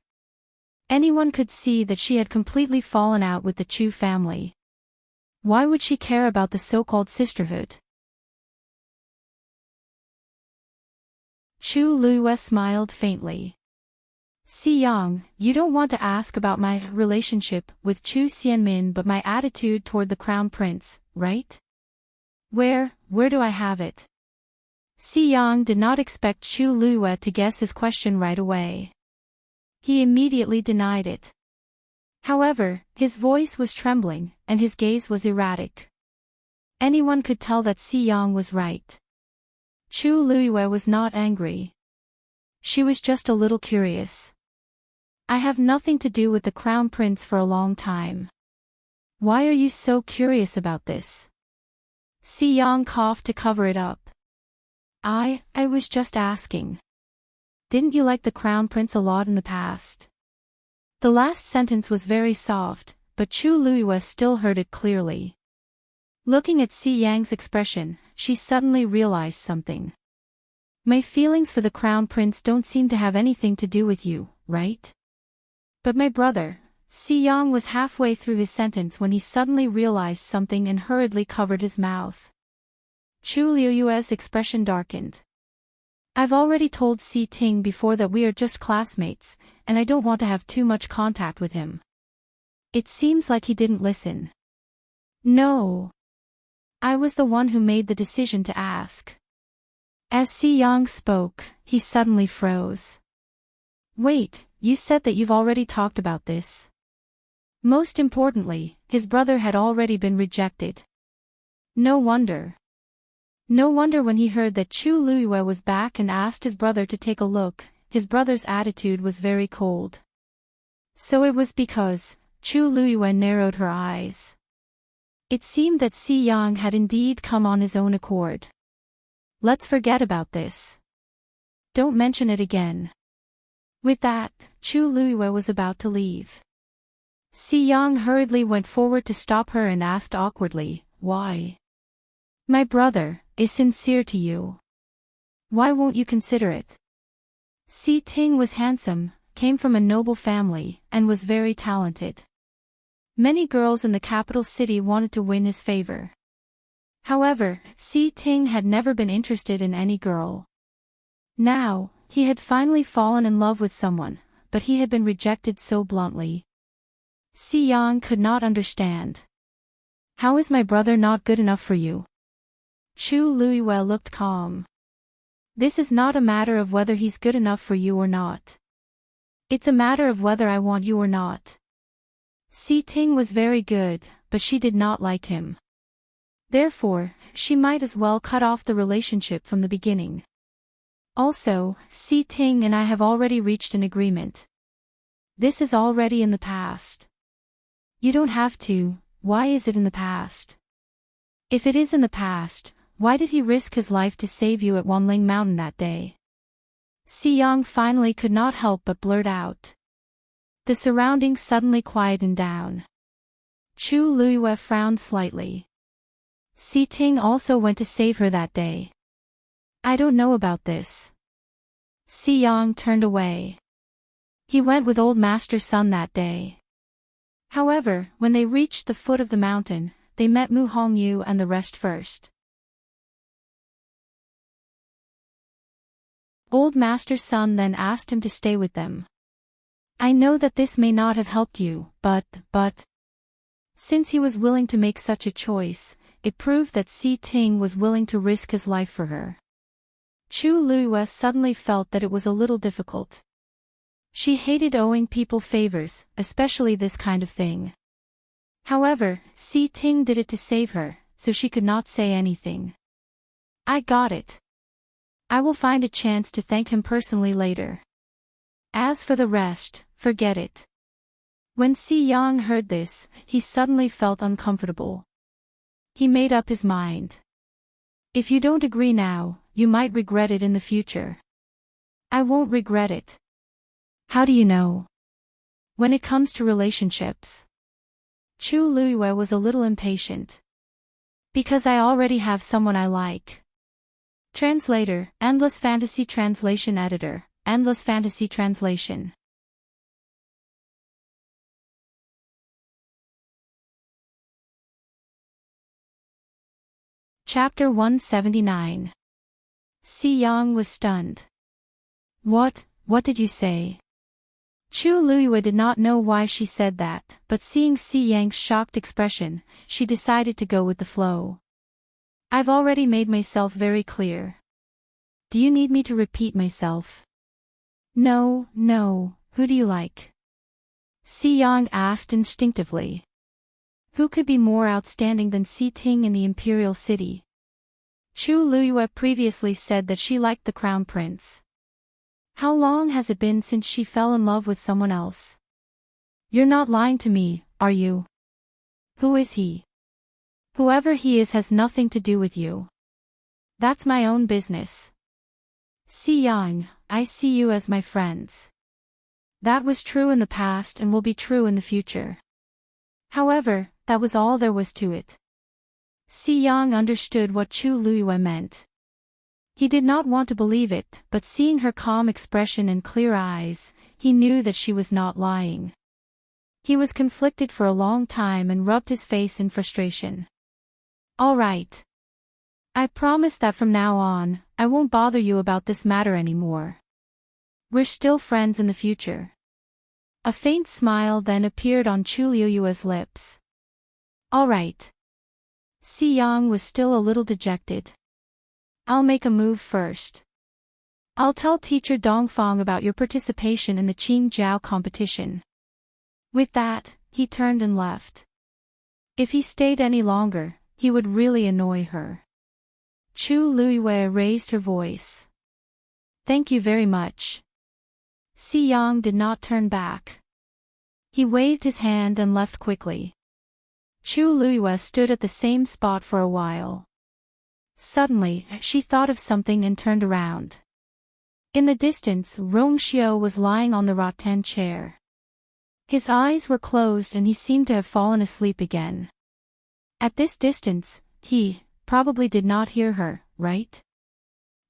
Anyone could see that she had completely fallen out with the Chu family. Why would she care about the so-called sisterhood? Chu Luiyue smiled faintly. Si Yang, you don't want to ask about my relationship with Chu Xianmin but my attitude toward the Crown Prince, right? Where do I have it? Si Yang did not expect Chu Luiyue to guess his question right away. He immediately denied it. However, his voice was trembling, and his gaze was erratic. Anyone could tell that Si Yang was right. Chu Luiyue was not angry. She was just a little curious. I have nothing to do with the Crown Prince for a long time. Why are you so curious about this? Si Yang coughed to cover it up. I was just asking. Didn't you like the Crown Prince a lot in the past? The last sentence was very soft, but Chu Luiyue still heard it clearly. Looking at Si Yang's expression, she suddenly realized something. My feelings for the Crown Prince don't seem to have anything to do with you, right? But my brother. Si Yang was halfway through his sentence when he suddenly realized something and hurriedly covered his mouth. Chu Luiyue's expression darkened. I've already told Si Ting before that we are just classmates, and I don't want to have too much contact with him. It seems like he didn't listen. No. I was the one who made the decision to ask. As Si Yang spoke, he suddenly froze. Wait, you said that you've already talked about this. Most importantly, his brother had already been rejected. No wonder. No wonder when he heard that Chu Luiyue was back and asked his brother to take a look, his brother's attitude was very cold. So it was because Chu Luiyue narrowed her eyes. It seemed that Si Yang had indeed come on his own accord. Let's forget about this. Don't mention it again. With that, Chu Luiyue was about to leave. Si Yang hurriedly went forward to stop her and asked awkwardly, "Why? My brother is sincere to you. Why won't you consider it?" Si Ting was handsome, came from a noble family, and was very talented. Many girls in the capital city wanted to win his favor. However, Si Ting had never been interested in any girl. Now, he had finally fallen in love with someone, but he had been rejected so bluntly. Si Yang could not understand. How is my brother not good enough for you? Chu Luiyue looked calm. This is not a matter of whether he's good enough for you or not. It's a matter of whether I want you or not. Si Ting was very good, but she did not like him. Therefore, she might as well cut off the relationship from the beginning. Also, Si Ting and I have already reached an agreement. This is already in the past. You don't have to. Why is it in the past? If it is in the past, why did he risk his life to save you at Wanling Mountain that day? Si Yang finally could not help but blurt out. The surroundings suddenly quietened down. Chu Luiyue frowned slightly. Si Ting also went to save her that day. I don't know about this. Si Yang turned away. He went with old master's son that day. However, when they reached the foot of the mountain, they met Mu Hongyu and the rest first. Old master's son then asked him to stay with them. I know that this may not have helped you, but... Since he was willing to make such a choice, it proved that Si Ting was willing to risk his life for her. Chu Luiyue suddenly felt that it was a little difficult. She hated owing people favors, especially this kind of thing. However, Si Ting did it to save her, so she could not say anything. I got it. I will find a chance to thank him personally later. As for the rest, forget it. When Si Yang heard this, he suddenly felt uncomfortable. He made up his mind. If you don't agree now, you might regret it in the future. I won't regret it. How do you know? When it comes to relationships. Chu Luiyue was a little impatient. Because I already have someone I like. Translator, Endless Fantasy Translation Editor, Endless Fantasy Translation. Chapter 179. Si Yang was stunned. What did you say? Chu Luiyue did not know why she said that, but seeing Si Yang's shocked expression, she decided to go with the flow. I've already made myself very clear. Do you need me to repeat myself? No, who do you like? Si Yang asked instinctively. Who could be more outstanding than Si Ting in the Imperial City? Chu Luiyue previously said that she liked the Crown Prince. How long has it been since she fell in love with someone else? You're not lying to me, are you? Who is he? Whoever he is has nothing to do with you. That's my own business. Si Yang, I see you as my friends. That was true in the past and will be true in the future. However, that was all there was to it. Si Yang understood what Chu Luiyue meant. He did not want to believe it, but seeing her calm expression and clear eyes, he knew that she was not lying. He was conflicted for a long time and rubbed his face in frustration. All right. I promise that from now on, I won't bother you about this matter anymore. We're still friends in the future. A faint smile then appeared on Chu Luiyue's lips. All right. Si Yang was still a little dejected. I'll make a move first. I'll tell teacher Dongfang about your participation in the Qingjiao competition. With that, he turned and left. If he stayed any longer, he would really annoy her. Chu Luiwei raised her voice. Thank you very much. Si Yang did not turn back. He waved his hand and left quickly. Chu Luiwei stood at the same spot for a while. Suddenly, she thought of something and turned around. In the distance, Rong Xiao was lying on the rattan chair. His eyes were closed and he seemed to have fallen asleep again. At this distance, he probably did not hear her, right?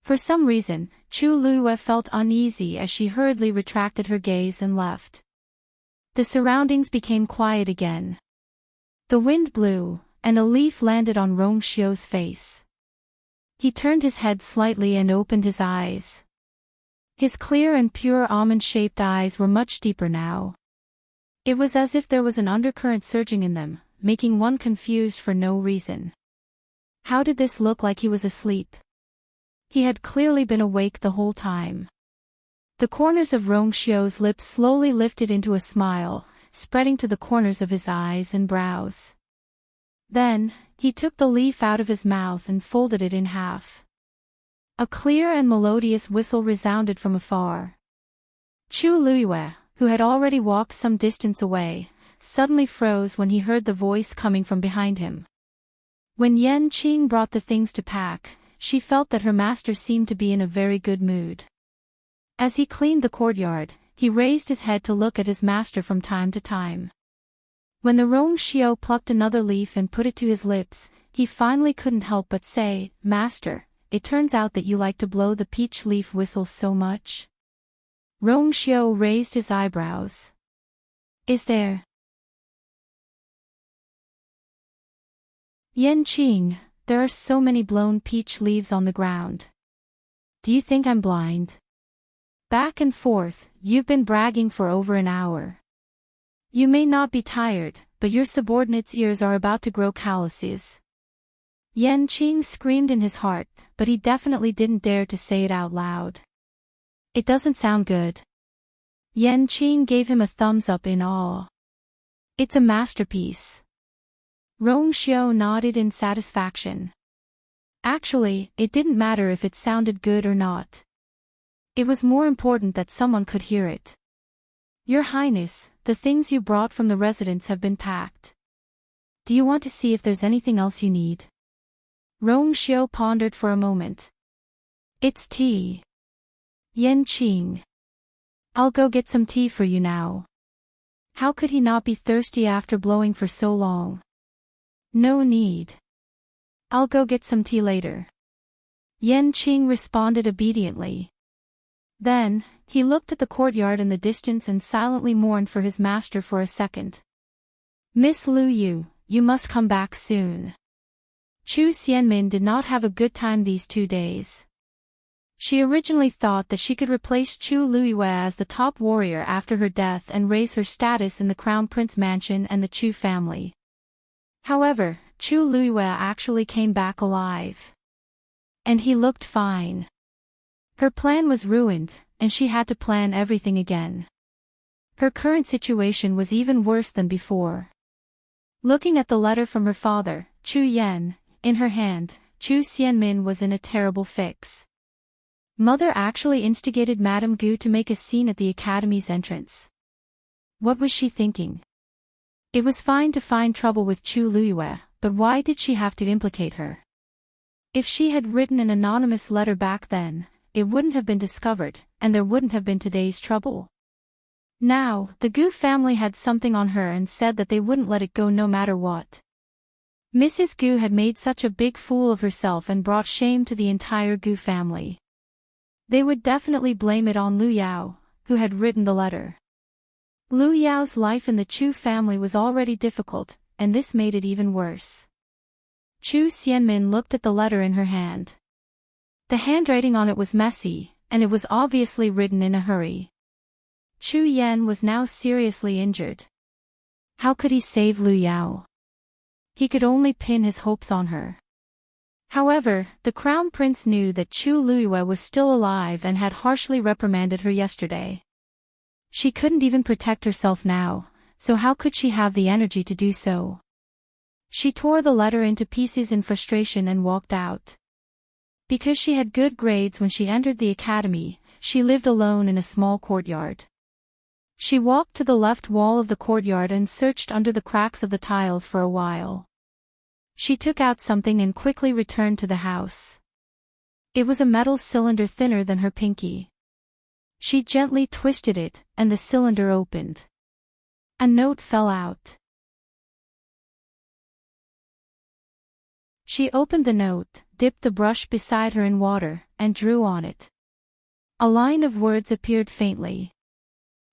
For some reason, Chu Luiwei felt uneasy as she hurriedly retracted her gaze and left. The surroundings became quiet again. The wind blew, and a leaf landed on Rong Xiao's face. He turned his head slightly and opened his eyes. His clear and pure almond-shaped eyes were much deeper now. It was as if there was an undercurrent surging in them, making one confused for no reason. How did this look like he was asleep? He had clearly been awake the whole time. The corners of Rong Xiao's lips slowly lifted into a smile, spreading to the corners of his eyes and brows. Then, he took the leaf out of his mouth and folded it in half. A clear and melodious whistle resounded from afar. Chu Luiwei, who had already walked some distance away, suddenly froze when he heard the voice coming from behind him. When Yan Qing brought the things to pack, she felt that her master seemed to be in a very good mood. As he cleaned the courtyard, he raised his head to look at his master from time to time. When the Rong Xiao plucked another leaf and put it to his lips, he finally couldn't help but say, "Master, it turns out that you like to blow the peach leaf whistle so much?" Rong Xiao raised his eyebrows. Is there? Yan Qing, there are so many blown peach leaves on the ground. Do you think I'm blind? Back and forth, you've been bragging for over an hour. You may not be tired, but your subordinate's ears are about to grow calluses. Yan Qing screamed in his heart, but he definitely didn't dare to say it out loud. It doesn't sound good. Yan Qing gave him a thumbs up in awe. It's a masterpiece. Rong Xiao nodded in satisfaction. Actually, it didn't matter if it sounded good or not. It was more important that someone could hear it. Your Highness, the things you brought from the residence have been packed. Do you want to see if there's anything else you need? Rong Xiao pondered for a moment. It's tea. Yan Qing. I'll go get some tea for you now. How could he not be thirsty after blowing for so long? No need. I'll go get some tea later. Yan Qing responded obediently. Then, he looked at the courtyard in the distance and silently mourned for his master for a second. Miss Lu Yu, you must come back soon. Chu Xianmin did not have a good time these 2 days. She originally thought that she could replace Chu Luiwei as the top warrior after her death and raise her status in the Crown Prince Mansion and the Chu family. However, Chu Luiwei actually came back alive. And he looked fine. Her plan was ruined, and she had to plan everything again. Her current situation was even worse than before. Looking at the letter from her father, Chu Yan, in her hand, Chu Xianmin was in a terrible fix. Mother actually instigated Madame Gu to make a scene at the academy's entrance. What was she thinking? It was fine to find trouble with Chu Luiwei, but why did she have to implicate her? If she had written an anonymous letter back then, it wouldn't have been discovered, and there wouldn't have been today's trouble. Now, the Gu family had something on her and said that they wouldn't let it go no matter what. Mrs. Gu had made such a big fool of herself and brought shame to the entire Gu family. They would definitely blame it on Lu Yao, who had written the letter. Lu Yao's life in the Chu family was already difficult, and this made it even worse. Chu Xianmin looked at the letter in her hand. The handwriting on it was messy, and it was obviously written in a hurry. Chu Yan was now seriously injured. How could he save Lu Yao? He could only pin his hopes on her. However, the Crown Prince knew that Chu Luiyue was still alive and had harshly reprimanded her yesterday. She couldn't even protect herself now, so how could she have the energy to do so? She tore the letter into pieces in frustration and walked out. Because she had good grades when she entered the academy, she lived alone in a small courtyard. She walked to the left wall of the courtyard and searched under the cracks of the tiles for a while. She took out something and quickly returned to the house. It was a metal cylinder thinner than her pinky. She gently twisted it, and the cylinder opened. A note fell out. She opened the note, dipped the brush beside her in water, and drew on it. A line of words appeared faintly.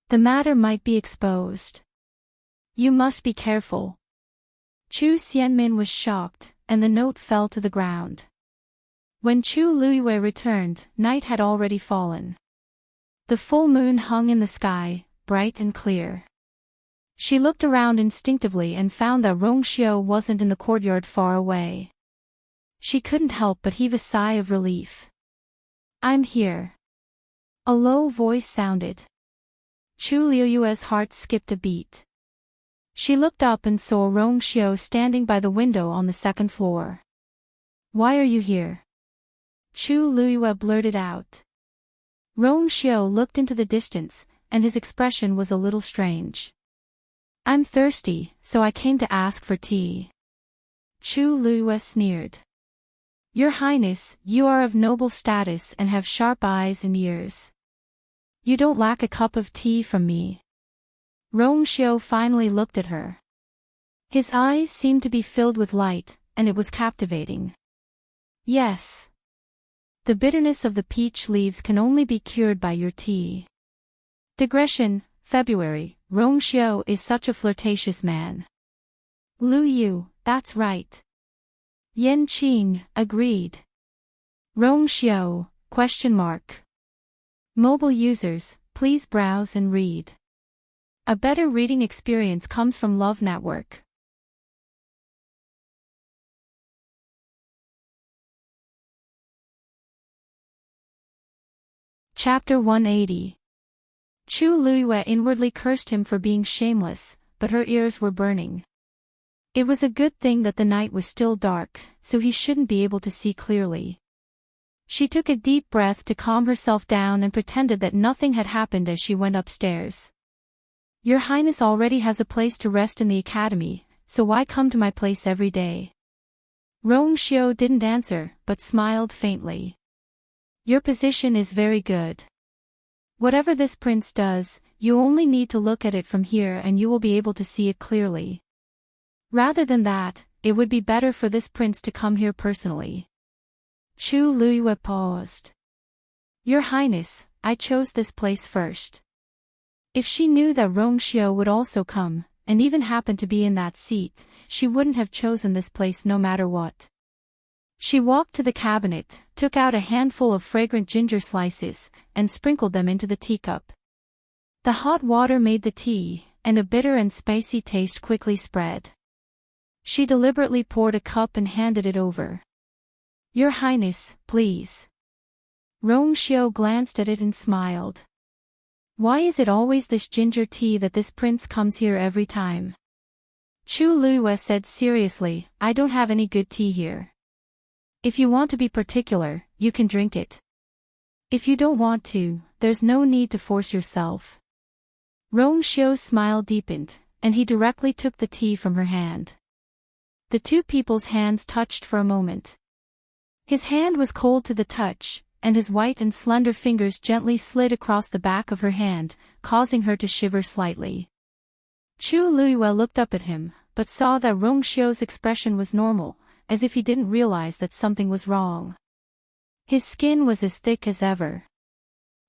The matter might be exposed. You must be careful. Chu Xianmin was shocked, and the note fell to the ground. When Chu Luiyue returned, night had already fallen. The full moon hung in the sky, bright and clear. She looked around instinctively and found that Rongxiu wasn't in the courtyard far away. She couldn't help but heave a sigh of relief. I'm here. A low voice sounded. Chu Luiyue's heart skipped a beat. She looked up and saw Rongxiu standing by the window on the second floor. Why are you here? Chu Luiyue blurted out. Rongxiu looked into the distance, and his expression was a little strange. I'm thirsty, so I came to ask for tea. Chu Luiyue sneered. Your Highness, you are of noble status and have sharp eyes and ears. You don't lack a cup of tea from me. Rongxiu finally looked at her. His eyes seemed to be filled with light, and it was captivating. Yes. The bitterness of the peach leaves can only be cured by your tea. Digression, February, Rongxiu is such a flirtatious man. Lu Yu, that's right. Yan Qing, agreed. Rongxiu, ? Mobile users, please browse and read. A better reading experience comes from Love Network. Chapter 180. Chu Luiyue inwardly cursed him for being shameless, but her ears were burning. It was a good thing that the night was still dark, so he shouldn't be able to see clearly. She took a deep breath to calm herself down and pretended that nothing had happened as she went upstairs. Your Highness already has a place to rest in the academy, so why come to my place every day? Rongxiu didn't answer, but smiled faintly. Your position is very good. Whatever this prince does, you only need to look at it from here and you will be able to see it clearly. Rather than that, it would be better for this prince to come here personally. Chu Luiyue paused. Your Highness, I chose this place first. If she knew that Rongxiu would also come, and even happened to be in that seat, she wouldn't have chosen this place no matter what. She walked to the cabinet, took out a handful of fragrant ginger slices, and sprinkled them into the teacup. The hot water made the tea, and a bitter and spicy taste quickly spread. She deliberately poured a cup and handed it over. Your Highness, please. Rongxiu glanced at it and smiled. Why is it always this ginger tea that this prince comes here every time? Chu Luiyue said seriously, I don't have any good tea here. If you want to be particular, you can drink it. If you don't want to, there's no need to force yourself. Rongxiu's smile deepened, and he directly took the tea from her hand. The two people's hands touched for a moment. His hand was cold to the touch, and his white and slender fingers gently slid across the back of her hand, causing her to shiver slightly. Chu Luiyue looked up at him, but saw that Rongxiu's expression was normal, as if he didn't realize that something was wrong. His skin was as thick as ever.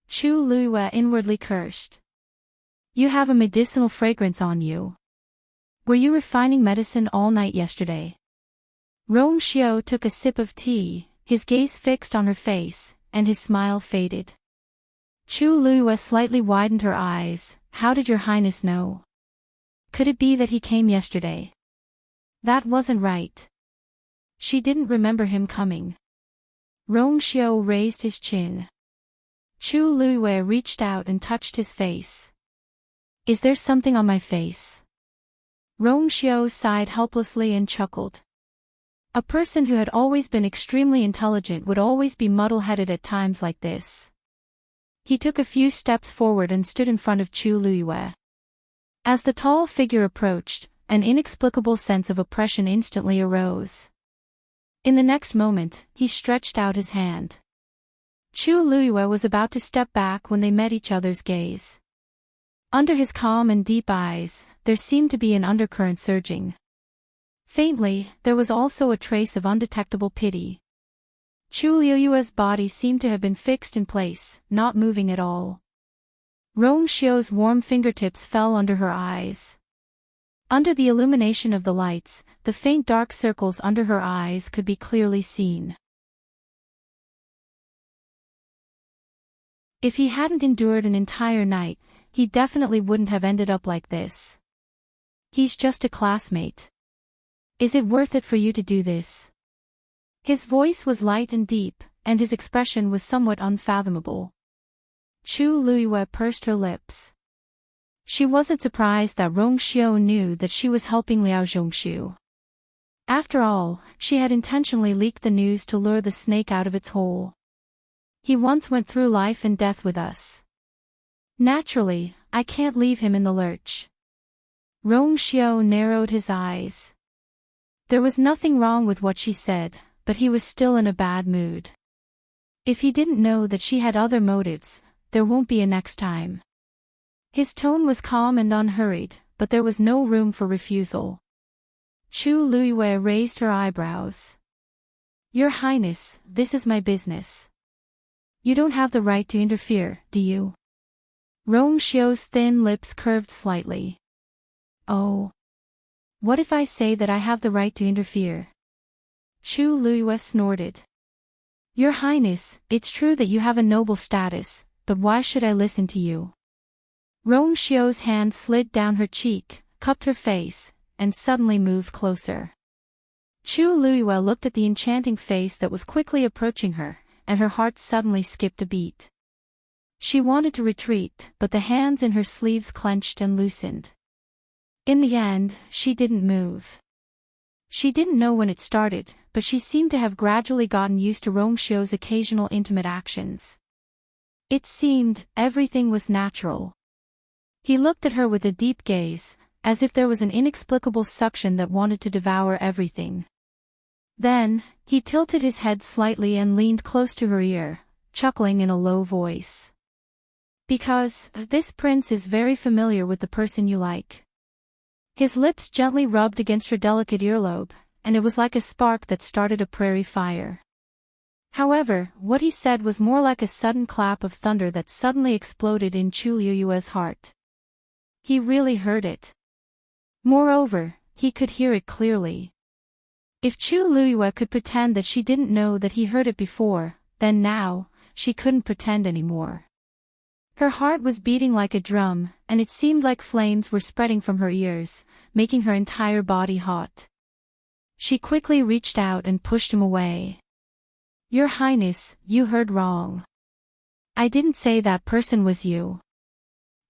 Chu Luiyue inwardly cursed. You have a medicinal fragrance on you. Were you refining medicine all night yesterday? Rongxiu took a sip of tea, his gaze fixed on her face, and his smile faded. Chu Luiyue slightly widened her eyes. How did your Highness know? Could it be that he came yesterday? That wasn't right. She didn't remember him coming. Rongxiu raised his chin. Chu Luiwei reached out and touched his face. Is there something on my face? Rongxiu sighed helplessly and chuckled. A person who had always been extremely intelligent would always be muddle-headed at times like this. He took a few steps forward and stood in front of Chu Luiwei. As the tall figure approached, an inexplicable sense of oppression instantly arose. In the next moment, he stretched out his hand. Chu Luiwei was about to step back when they met each other's gaze. Under his calm and deep eyes, there seemed to be an undercurrent surging. Faintly, there was also a trace of undetectable pity. Chu Luiwei's body seemed to have been fixed in place, not moving at all. Rongxiu's warm fingertips fell under her eyes. Under the illumination of the lights, the faint dark circles under her eyes could be clearly seen. If he hadn't endured an entire night, he definitely wouldn't have ended up like this. He's just a classmate. Is it worth it for you to do this? His voice was light and deep, and his expression was somewhat unfathomable. Chu Luiwei pursed her lips. She wasn't surprised that Rongxiu knew that she was helping Liao Zhongxiu. After all, she had intentionally leaked the news to lure the snake out of its hole. He once went through life and death with us. Naturally, I can't leave him in the lurch. Rongxiu narrowed his eyes. There was nothing wrong with what she said, but he was still in a bad mood. If he didn't know that she had other motives, there won't be a next time. His tone was calm and unhurried, but there was no room for refusal. Chu Luiwei raised her eyebrows. Your Highness, this is my business. You don't have the right to interfere, do you? Rongxiu's thin lips curved slightly. Oh. What if I say that I have the right to interfere? Chu Luiwei snorted. Your Highness, it's true that you have a noble status, but why should I listen to you? Rongxiu's hand slid down her cheek, cupped her face, and suddenly moved closer. Chu Luiwei looked at the enchanting face that was quickly approaching her, and her heart suddenly skipped a beat. She wanted to retreat, but the hands in her sleeves clenched and loosened. In the end, she didn't move. She didn't know when it started, but she seemed to have gradually gotten used to Rongxiu's occasional intimate actions. It seemed everything was natural. He looked at her with a deep gaze, as if there was an inexplicable suction that wanted to devour everything. Then, he tilted his head slightly and leaned close to her ear, chuckling in a low voice. Because, this prince is very familiar with the person you like. His lips gently rubbed against her delicate earlobe, and it was like a spark that started a prairie fire. However, what he said was more like a sudden clap of thunder that suddenly exploded in Chu Luiwei's heart. He really heard it. Moreover, he could hear it clearly. If Chu Luiwei could pretend that she didn't know that he heard it before, then now, she couldn't pretend anymore. Her heart was beating like a drum, and it seemed like flames were spreading from her ears, making her entire body hot. She quickly reached out and pushed him away. Your Highness, you heard wrong. I didn't say that person was you.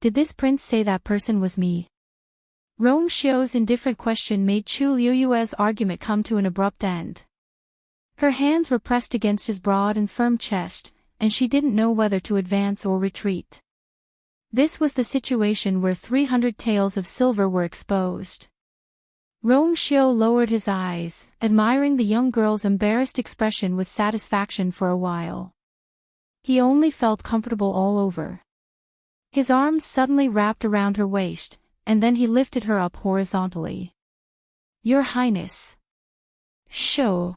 Did this prince say that person was me? Rongxiu's indifferent question made Chu Luiwei's argument come to an abrupt end. Her hands were pressed against his broad and firm chest, and she didn't know whether to advance or retreat. This was the situation where 300 taels of silver were exposed. Rongxiu lowered his eyes, admiring the young girl's embarrassed expression with satisfaction for a while. He only felt comfortable all over. His arms suddenly wrapped around her waist, and then he lifted her up horizontally. Your Highness. Shoo.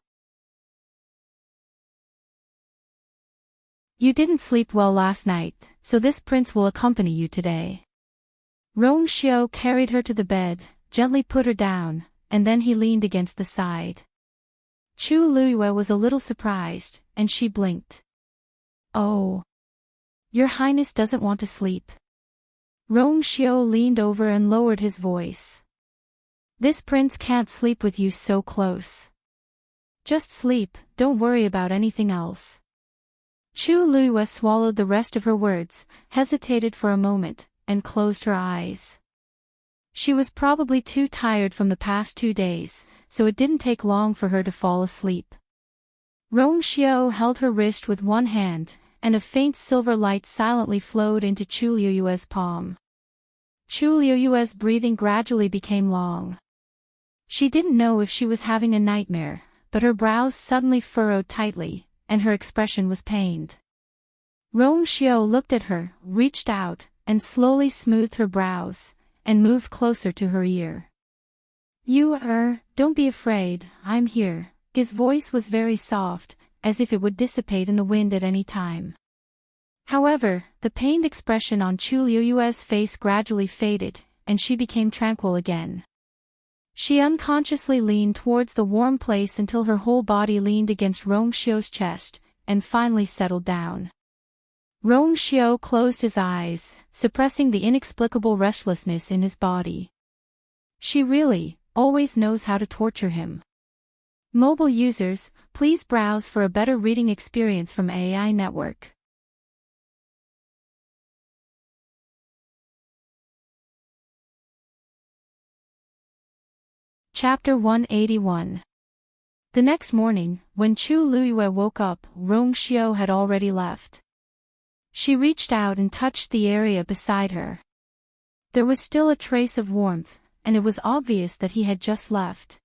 You didn't sleep well last night, so this prince will accompany you today. Rongxiu carried her to the bed, gently put her down, and then he leaned against the side. Chu Luiwei was a little surprised, and she blinked. Oh. Your Highness doesn't want to sleep. Rongxiu leaned over and lowered his voice. This prince can't sleep with you so close. Just sleep, don't worry about anything else. Chu Luiyue swallowed the rest of her words, hesitated for a moment, and closed her eyes. She was probably too tired from the past 2 days, so it didn't take long for her to fall asleep. Rong Xiao held her wrist with one hand, and a faint silver light silently flowed into Chu Luiyue's palm. Chu Luiyue's breathing gradually became long. She didn't know if she was having a nightmare, but her brows suddenly furrowed tightly, and her expression was pained. Rong Xiao looked at her, reached out, and slowly smoothed her brows, and moved closer to her ear. Don't be afraid, I'm here. His voice was very soft, as if it would dissipate in the wind at any time. However, the pained expression on Chu Luiyue's face gradually faded, and she became tranquil again. She unconsciously leaned towards the warm place until her whole body leaned against Rong Xiao's chest, and finally settled down. Rong Xiao closed his eyes, suppressing the inexplicable restlessness in his body. She really, always knows how to torture him. Mobile users, please browse for a better reading experience from AI Network. Chapter 181. The next morning, when Chu Luiyue woke up, Rong Xiao had already left. She reached out and touched the area beside her. There was still a trace of warmth, and it was obvious that he had just left.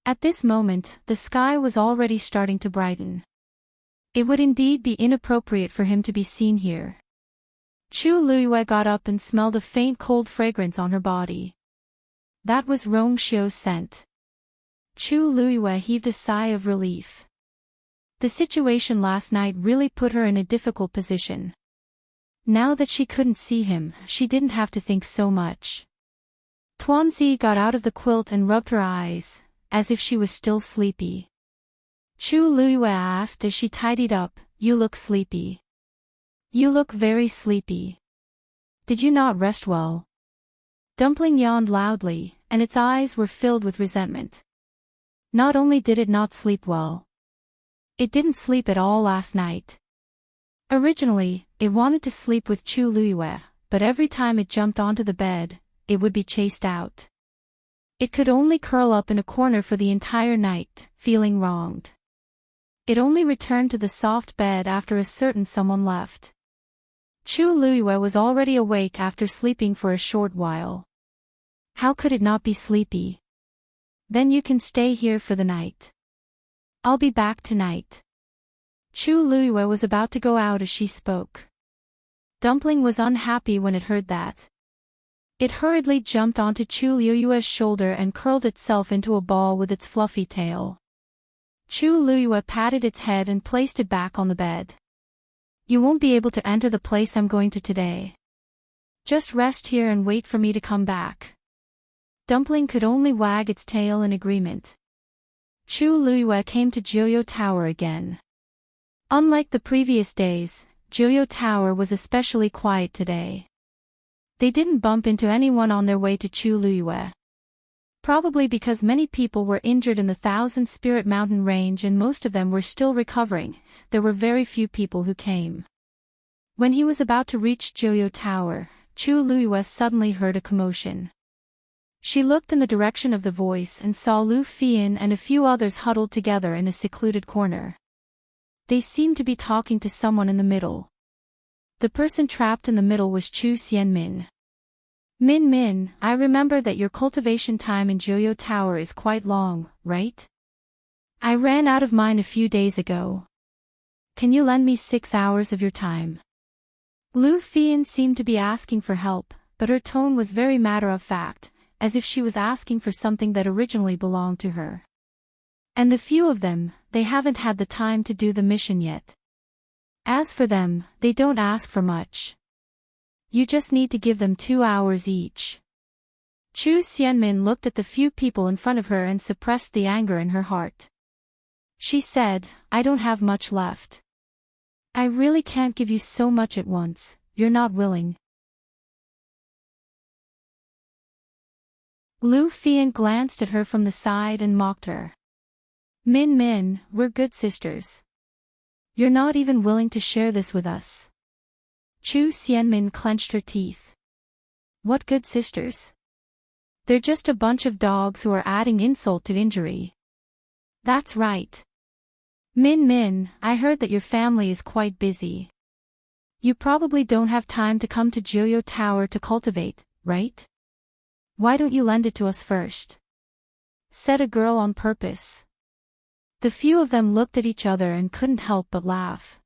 At this moment, the sky was already starting to brighten. It would indeed be inappropriate for him to be seen here. Chu Luiyue got up and smelled a faint cold fragrance on her body. That was Rong Xiao's scent. Chu Luiyue heaved a sigh of relief. The situation last night really put her in a difficult position. Now that she couldn't see him, she didn't have to think so much. Tuanzi got out of the quilt and rubbed her eyes, as if she was still sleepy. Chu Luiyue asked as she tidied up, "You look sleepy. You look very sleepy. Did you not rest well?" Dumpling yawned loudly, and its eyes were filled with resentment. Not only did it not sleep well, it didn't sleep at all last night. Originally, it wanted to sleep with Chu Luiyue, but every time it jumped onto the bed, it would be chased out. It could only curl up in a corner for the entire night, feeling wronged. It only returned to the soft bed after a certain someone left. Chu Luiyue was already awake after sleeping for a short while. How could it not be sleepy? Then you can stay here for the night. I'll be back tonight. Chu Luiyue was about to go out as she spoke. Dumpling was unhappy when it heard that. It hurriedly jumped onto Chu Luiyue's shoulder and curled itself into a ball with its fluffy tail. Chu Luiyue patted its head and placed it back on the bed. You won't be able to enter the place I'm going to today. Just rest here and wait for me to come back. Dumpling could only wag its tail in agreement. Chu Luiyue came to Joyo Tower again. Unlike the previous days, Joyo Tower was especially quiet today. They didn't bump into anyone on their way to Chu Luiyue. Probably because many people were injured in the Thousand Spirit Mountain range and most of them were still recovering, there were very few people who came. When he was about to reach Joyo Tower, Chu Luiyue suddenly heard a commotion. She looked in the direction of the voice and saw Lu Fian and a few others huddled together in a secluded corner. They seemed to be talking to someone in the middle. The person trapped in the middle was Chu Xianmin. Min, I remember that your cultivation time in Joyo Tower is quite long, right? I ran out of mine a few days ago. Can you lend me 6 hours of your time? Lu Fian seemed to be asking for help, but her tone was very matter-of-fact, as if she was asking for something that originally belonged to her. And the few of them, they haven't had the time to do the mission yet. As for them, they don't ask for much. You just need to give them 2 hours each. Chu Xianmin looked at the few people in front of her and suppressed the anger in her heart. She said, I don't have much left. I really can't give you so much at once, you're not willing. Lu Fian glanced at her from the side and mocked her. Min Min, we're good sisters. You're not even willing to share this with us. Chu Xianmin clenched her teeth. What good sisters? They're just a bunch of dogs who are adding insult to injury. That's right. Min Min, I heard that your family is quite busy. You probably don't have time to come to Joyo Tower to cultivate, right? Why don't you lend it to us first? Said a girl on purpose. The few of them looked at each other and couldn't help but laugh.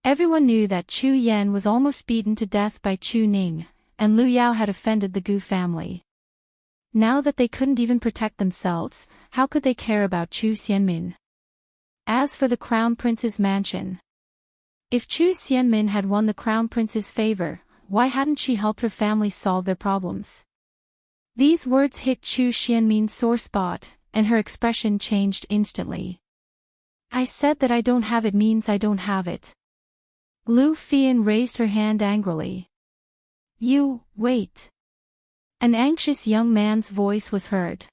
Everyone knew that Chu Yan was almost beaten to death by Chu Ning, and Lu Yao had offended the Gu family. Now that they couldn't even protect themselves, how could they care about Chu Xianmin? As for the Crown Prince's mansion. If Chu Xianmin had won the Crown Prince's favor, why hadn't she helped her family solve their problems? These words hit Chu Xianmin's sore spot, and her expression changed instantly. I said that I don't have it means I don't have it. Lu Fian raised her hand angrily. You, wait. An anxious young man's voice was heard.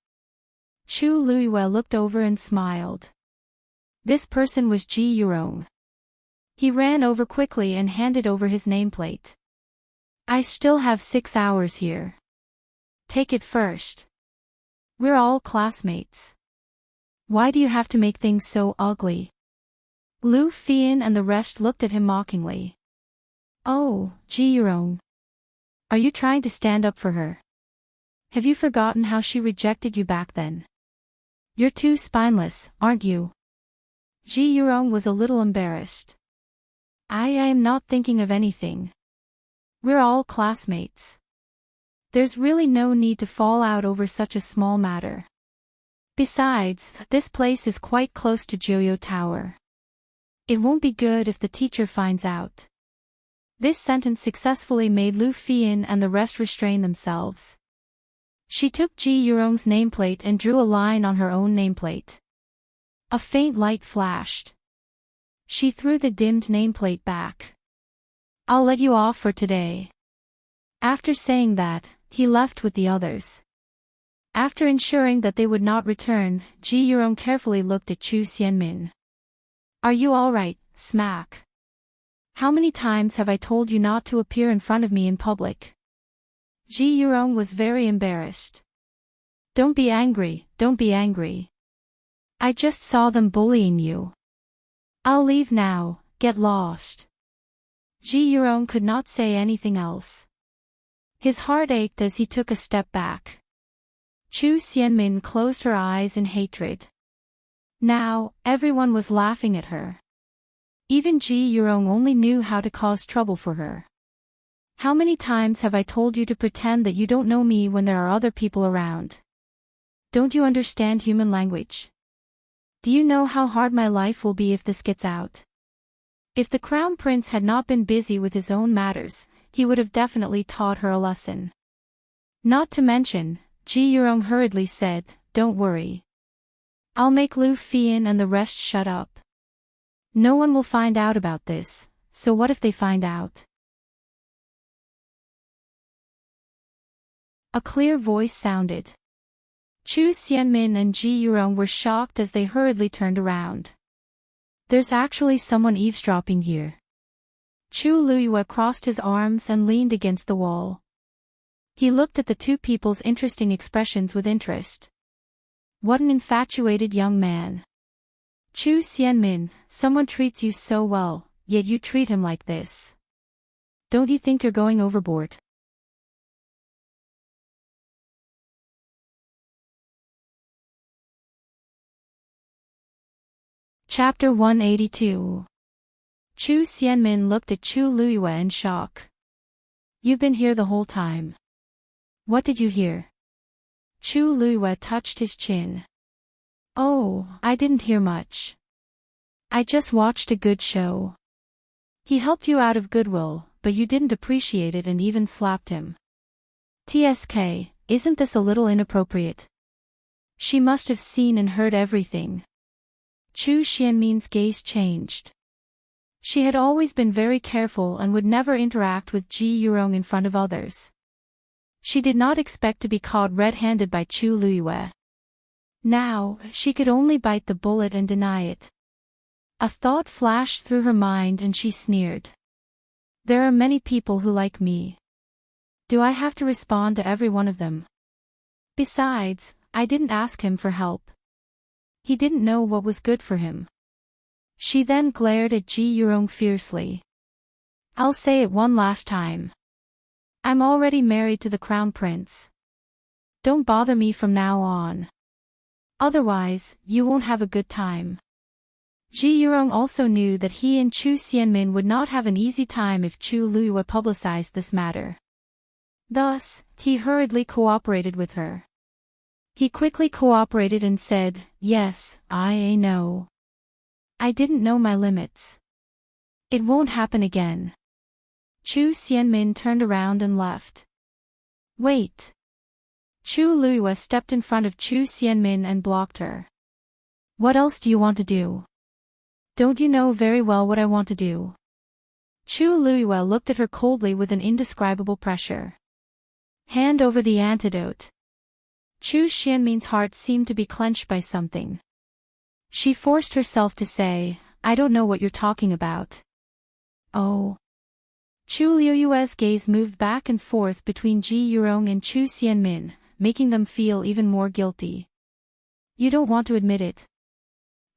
Chu Luiyue looked over and smiled. This person was Ji Yurong. He ran over quickly and handed over his nameplate. I still have 6 hours here. Take it first. We're all classmates. Why do you have to make things so ugly? Lu Fian and the rest looked at him mockingly. Oh, Ji Yurong. Are you trying to stand up for her? Have you forgotten how she rejected you back then? You're too spineless, aren't you? Ji Yurong was a little embarrassed. I am not thinking of anything. We're all classmates. There's really no need to fall out over such a small matter. Besides, this place is quite close to Joyo Tower. It won't be good if the teacher finds out. This sentence successfully made Lu Fian and the rest restrain themselves. She took Ji Yurong's nameplate and drew a line on her own nameplate. A faint light flashed. She threw the dimmed nameplate back. I'll let you off for today. After saying that, he left with the others. After ensuring that they would not return, Ji Yurong carefully looked at Chu Xianmin. Are you all right, Smack? How many times have I told you not to appear in front of me in public? Ji Yurong was very embarrassed. Don't be angry, don't be angry. I just saw them bullying you. I'll leave now, get lost. Ji Yurong could not say anything else. His heart ached as he took a step back. Chu Xianmin closed her eyes in hatred. Now, everyone was laughing at her. Even Ji Yurong only knew how to cause trouble for her. How many times have I told you to pretend that you don't know me when there are other people around? Don't you understand human language? Do you know how hard my life will be if this gets out? If the Crown Prince had not been busy with his own matters, he would have definitely taught her a lesson. Not to mention, Ji Yurong hurriedly said, don't worry. I'll make Lu Fian and the rest shut up. No one will find out about this, so what if they find out? A clear voice sounded. Chu Xianmin and Ji Yurong were shocked as they hurriedly turned around. There's actually someone eavesdropping here. Chu Luiyue crossed his arms and leaned against the wall. He looked at the two people's interesting expressions with interest. What an infatuated young man. Chu Xianmin, someone treats you so well, yet you treat him like this. Don't you think you're going overboard? Chapter 182. Chu Xianmin looked at Chu Luiyue in shock. You've been here the whole time. What did you hear? Chu Luiyue touched his chin. Oh, I didn't hear much. I just watched a good show. He helped you out of goodwill, but you didn't appreciate it and even slapped him. TSK, isn't this a little inappropriate? She must have seen and heard everything. Chu Xianmin's gaze changed. She had always been very careful and would never interact with Ji Yurong in front of others. She did not expect to be caught red-handed by Chu Luiyue. Now, she could only bite the bullet and deny it. A thought flashed through her mind and she sneered. There are many people who like me. Do I have to respond to every one of them? Besides, I didn't ask him for help. He didn't know what was good for him. She then glared at Ji Yurong fiercely. I'll say it one last time. I'm already married to the crown prince. Don't bother me from now on. Otherwise, you won't have a good time. Ji Yurong also knew that he and Chu Xianmin would not have an easy time if Chu Luyue publicized this matter. Thus, he hurriedly cooperated with her. He quickly cooperated and said, yes, I know. I didn't know my limits. It won't happen again. Chu Xianmin turned around and left. Wait. Chu Luyue stepped in front of Chu Xianmin and blocked her. What else do you want to do? Don't you know very well what I want to do? Chu Luyue looked at her coldly with an indescribable pressure. Hand over the antidote. Chu Xianmin's heart seemed to be clenched by something. She forced herself to say, I don't know what you're talking about. Oh. Chu Luyue's gaze moved back and forth between Ji Yurong and Chu Xianmin, making them feel even more guilty. You don't want to admit it.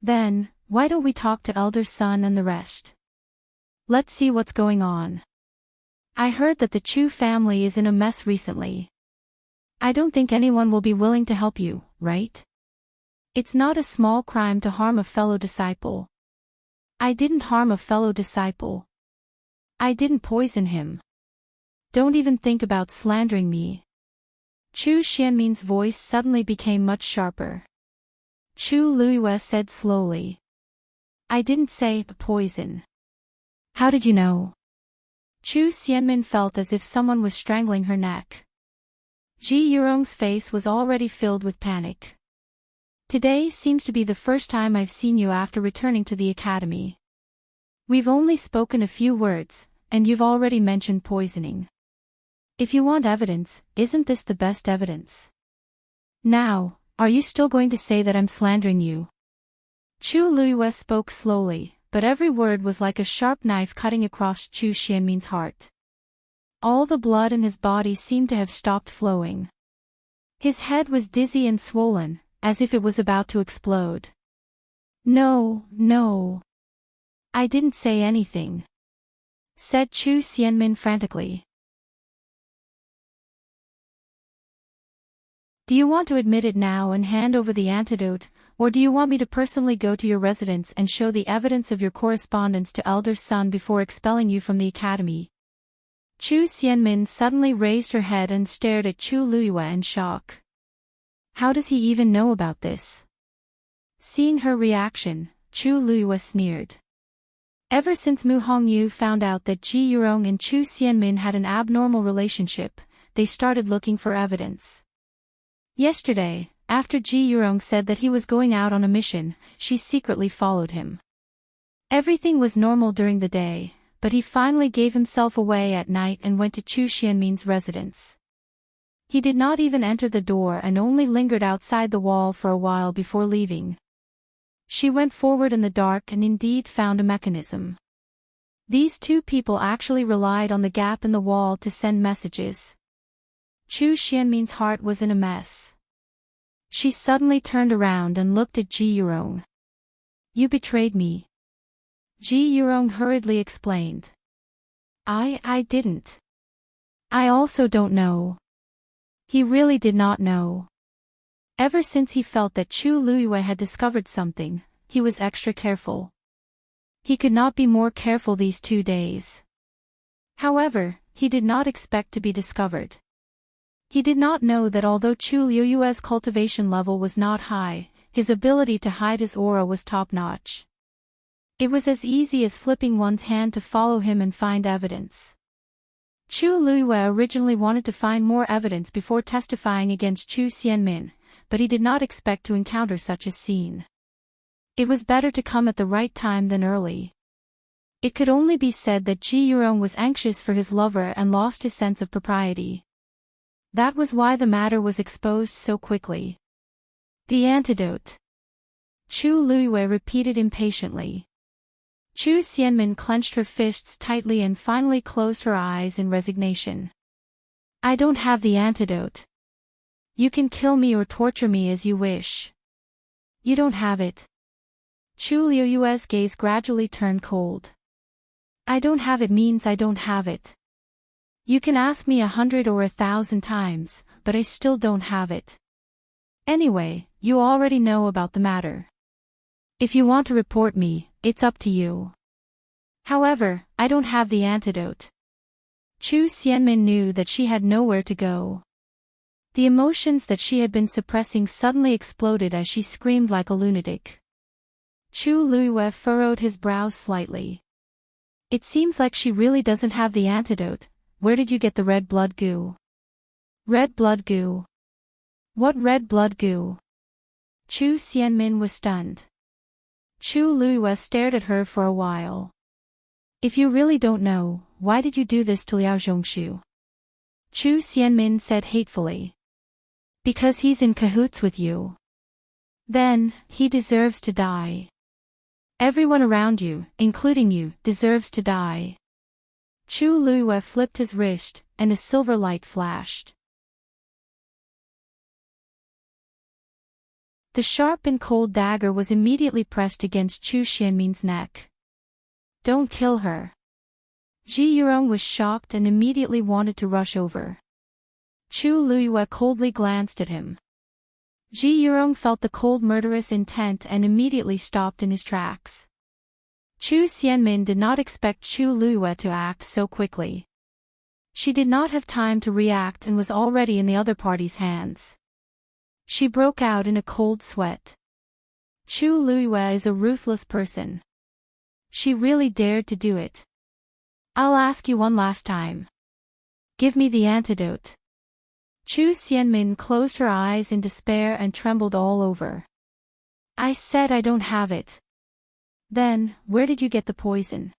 Then, why don't we talk to elder son and the rest? Let's see what's going on. I heard that the Chu family is in a mess recently. I don't think anyone will be willing to help you, right? It's not a small crime to harm a fellow disciple. I didn't harm a fellow disciple. I didn't poison him. Don't even think about slandering me. Chu Xianmin's voice suddenly became much sharper. Chu Luyue said slowly. I didn't say poison. How did you know? Chu Xianmin felt as if someone was strangling her neck. Ji Yurong's face was already filled with panic. Today seems to be the first time I've seen you after returning to the academy. We've only spoken a few words, and you've already mentioned poisoning. If you want evidence, isn't this the best evidence? Now, are you still going to say that I'm slandering you? Chu Luyue spoke slowly, but every word was like a sharp knife cutting across Chu Xianmin's heart. All the blood in his body seemed to have stopped flowing. His head was dizzy and swollen, as if it was about to explode. No, no. I didn't say anything, said Chu Xianmin frantically. Do you want to admit it now and hand over the antidote, or do you want me to personally go to your residence and show the evidence of your correspondence to elder son before expelling you from the academy? Chu Xianmin suddenly raised her head and stared at Chu Luyue in shock. How does he even know about this? Seeing her reaction, Chu Luyue sneered. Ever since Mu Hongyu found out that Ji Yurong and Chu Xianmin had an abnormal relationship, they started looking for evidence. Yesterday, after Ji Yurong said that he was going out on a mission, she secretly followed him. Everything was normal during the day, but he finally gave himself away at night and went to Chu Xianmin's residence. He did not even enter the door and only lingered outside the wall for a while before leaving. She went forward in the dark and indeed found a mechanism. These two people actually relied on the gap in the wall to send messages. Chu Xianmin's heart was in a mess. She suddenly turned around and looked at Ji Yurong. You betrayed me. Ji Yurong hurriedly explained. I didn't. I also don't know. He really did not know. Ever since he felt that Chu Luyue had discovered something, he was extra careful. He could not be more careful these 2 days. However, he did not expect to be discovered. He did not know that although Chu Luyue's cultivation level was not high, his ability to hide his aura was top-notch. It was as easy as flipping one's hand to follow him and find evidence. Chu Luyue originally wanted to find more evidence before testifying against Chu Xianmin, but he did not expect to encounter such a scene. It was better to come at the right time than early. It could only be said that Ji Yurong was anxious for his lover and lost his sense of propriety. That was why the matter was exposed so quickly. The antidote. Chu Luiwei repeated impatiently. Chu Xianmin clenched her fists tightly and finally closed her eyes in resignation. I don't have the antidote. You can kill me or torture me as you wish. You don't have it. Chu Liuyue's gaze gradually turned cold. I don't have it means I don't have it. You can ask me 100 or 1,000 times, but I still don't have it. Anyway, you already know about the matter. If you want to report me, it's up to you. However, I don't have the antidote. Chu Xianmin knew that she had nowhere to go. The emotions that she had been suppressing suddenly exploded as she screamed like a lunatic. Chu Luiwei furrowed his brows slightly. It seems like she really doesn't have the antidote. Where did you get the red blood goo? Red blood goo? What red blood goo? Chu Xianmin was stunned. Chu Luiwei stared at her for a while. If you really don't know, why did you do this to Liao Zhongshu? Chu Xianmin said hatefully. Because he's in cahoots with you. Then, he deserves to die. Everyone around you, including you, deserves to die. Chu Luiwei flipped his wrist, and a silver light flashed. The sharp and cold dagger was immediately pressed against Chu Xianmin's neck. Don't kill her. Ji Yurong was shocked and immediately wanted to rush over. Chu Luiwei coldly glanced at him. Ji Yurong felt the cold murderous intent and immediately stopped in his tracks. Chu Xianmin did not expect Chu Luiwei to act so quickly. She did not have time to react and was already in the other party's hands. She broke out in a cold sweat. Chu Luiwei is a ruthless person. She really dared to do it. I'll ask you one last time. Give me the antidote. Chu Xianmin closed her eyes in despair and trembled all over. I said I don't have it. Then, where did you get the poison?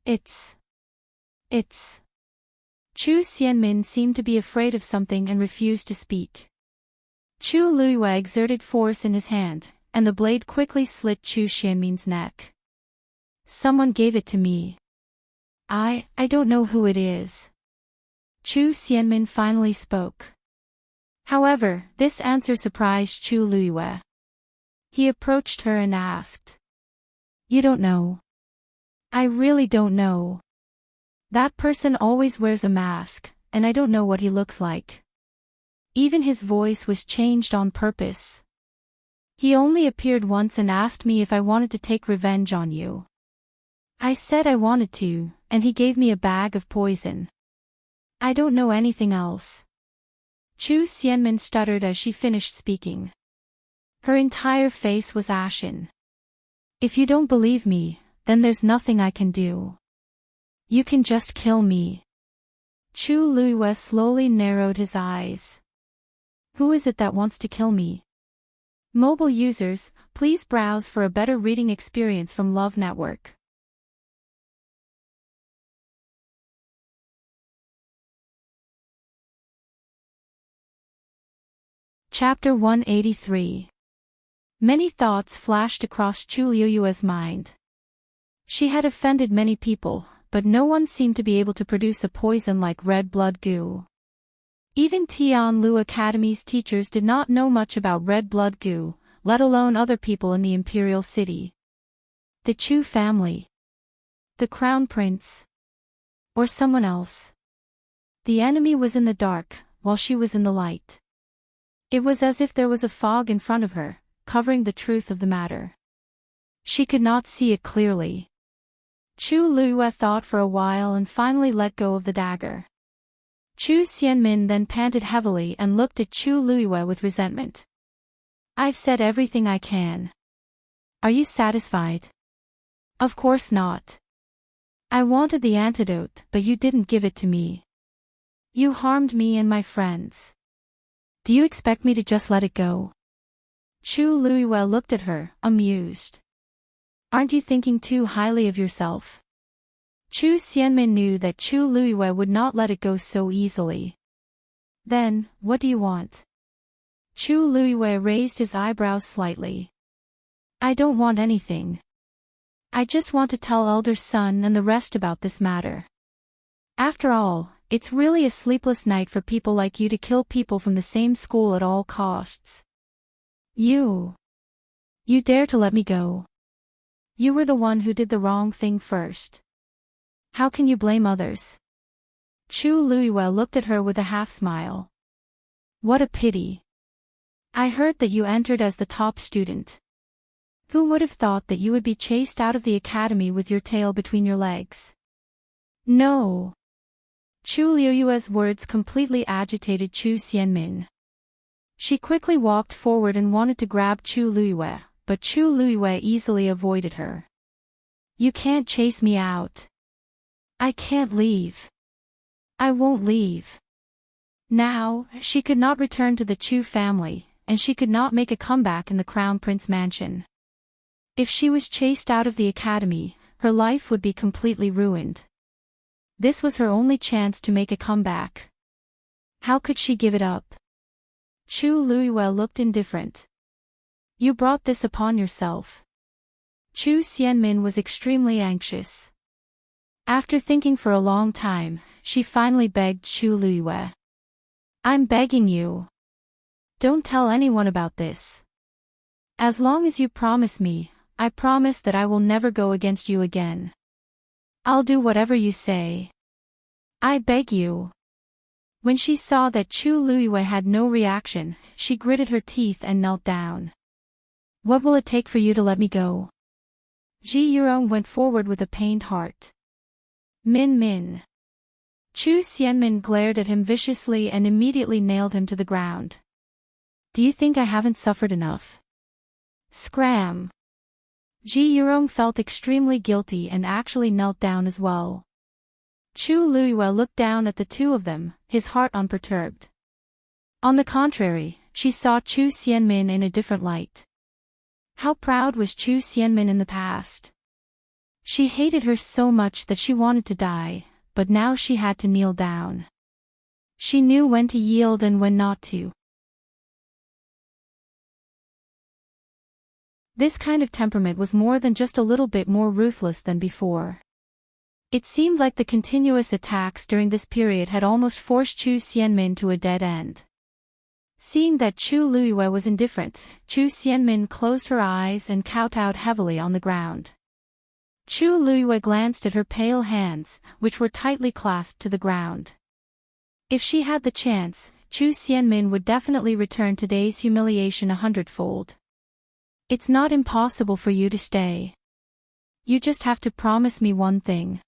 It's. Chu Xianmin seemed to be afraid of something and refused to speak. Chu Luiwei exerted force in his hand, and the blade quickly slit Chu Xianmin's neck. Someone gave it to me. I don't know who it is. Chu Xianmin finally spoke. However, this answer surprised Chu Luiwei. He approached her and asked. You don't know? I really don't know. That person always wears a mask, and I don't know what he looks like. Even his voice was changed on purpose. He only appeared once and asked me if I wanted to take revenge on you. I said I wanted to, and he gave me a bag of poison. I don't know anything else. Chu Xianmin stuttered as she finished speaking. Her entire face was ashen. If you don't believe me, then there's nothing I can do. You can just kill me. Chu Luiwei slowly narrowed his eyes. Who is it that wants to kill me? Mobile users, please browse for a better reading experience from Love Network. Chapter 183. Many thoughts flashed across Chu Liuyue's mind. She had offended many people, but no one seemed to be able to produce a poison like red blood goo. Even Tianlu Academy's teachers did not know much about red blood goo, let alone other people in the Imperial city. The Chu family. The Crown Prince. Or someone else. The enemy was in the dark, while she was in the light. It was as if there was a fog in front of her, covering the truth of the matter. She could not see it clearly. Chu Luiwei thought for a while and finally let go of the dagger. Chu Xianmin then panted heavily and looked at Chu Luiwei with resentment. I've said everything I can. Are you satisfied? Of course not. I wanted the antidote, but you didn't give it to me. You harmed me and my friends. Do you expect me to just let it go? Chu Luiwei looked at her, amused. Aren't you thinking too highly of yourself? Chu Xianmin knew that Chu Luiwei would not let it go so easily. Then, what do you want? Chu Luiwei raised his eyebrows slightly. I don't want anything. I just want to tell Elder Sun and the rest about this matter. After all, it's really a sleepless night for people like you to kill people from the same school at all costs. You dare to let me go. You were the one who did the wrong thing first. How can you blame others? Chu Luiwei looked at her with a half-smile. What a pity. I heard that you entered as the top student. Who would have thought that you would be chased out of the academy with your tail between your legs? No. Chu Luiwei's words completely agitated Chu Xianmin. She quickly walked forward and wanted to grab Chu Luiwei, but Chu Luiwei easily avoided her. You can't chase me out. I can't leave. I won't leave. Now, she could not return to the Chu family, and she could not make a comeback in the Crown Prince mansion. If she was chased out of the academy, her life would be completely ruined. This was her only chance to make a comeback. How could she give it up? Chu Luiwei looked indifferent. You brought this upon yourself. Chu Xianmin was extremely anxious. After thinking for a long time, she finally begged Chu Luiwei. I'm begging you. Don't tell anyone about this. As long as you promise me, I promise that I will never go against you again. I'll do whatever you say. I beg you. When she saw that Chu Luiwei had no reaction, she gritted her teeth and knelt down. What will it take for you to let me go? Ji Yurong went forward with a pained heart. Min. Chu Xianmin glared at him viciously and immediately nailed him to the ground. Do you think I haven't suffered enough? Scram. Ji Yurong felt extremely guilty and actually knelt down as well. Chu Luiwei looked down at the two of them, his heart unperturbed. On the contrary, she saw Chu Xianmin in a different light. How proud was Chu Xianmin in the past? She hated her so much that she wanted to die, but now she had to kneel down. She knew when to yield and when not to. This kind of temperament was more than just a little bit more ruthless than before. It seemed like the continuous attacks during this period had almost forced Chu Xianmin to a dead end. Seeing that Chu Luiwei was indifferent, Chu Xianmin closed her eyes and kowtowed heavily on the ground. Chu Luiwei glanced at her pale hands, which were tightly clasped to the ground. If she had the chance, Chu Xianmin would definitely return today's humiliation 100-fold. It's not impossible for you to stay. You just have to promise me one thing.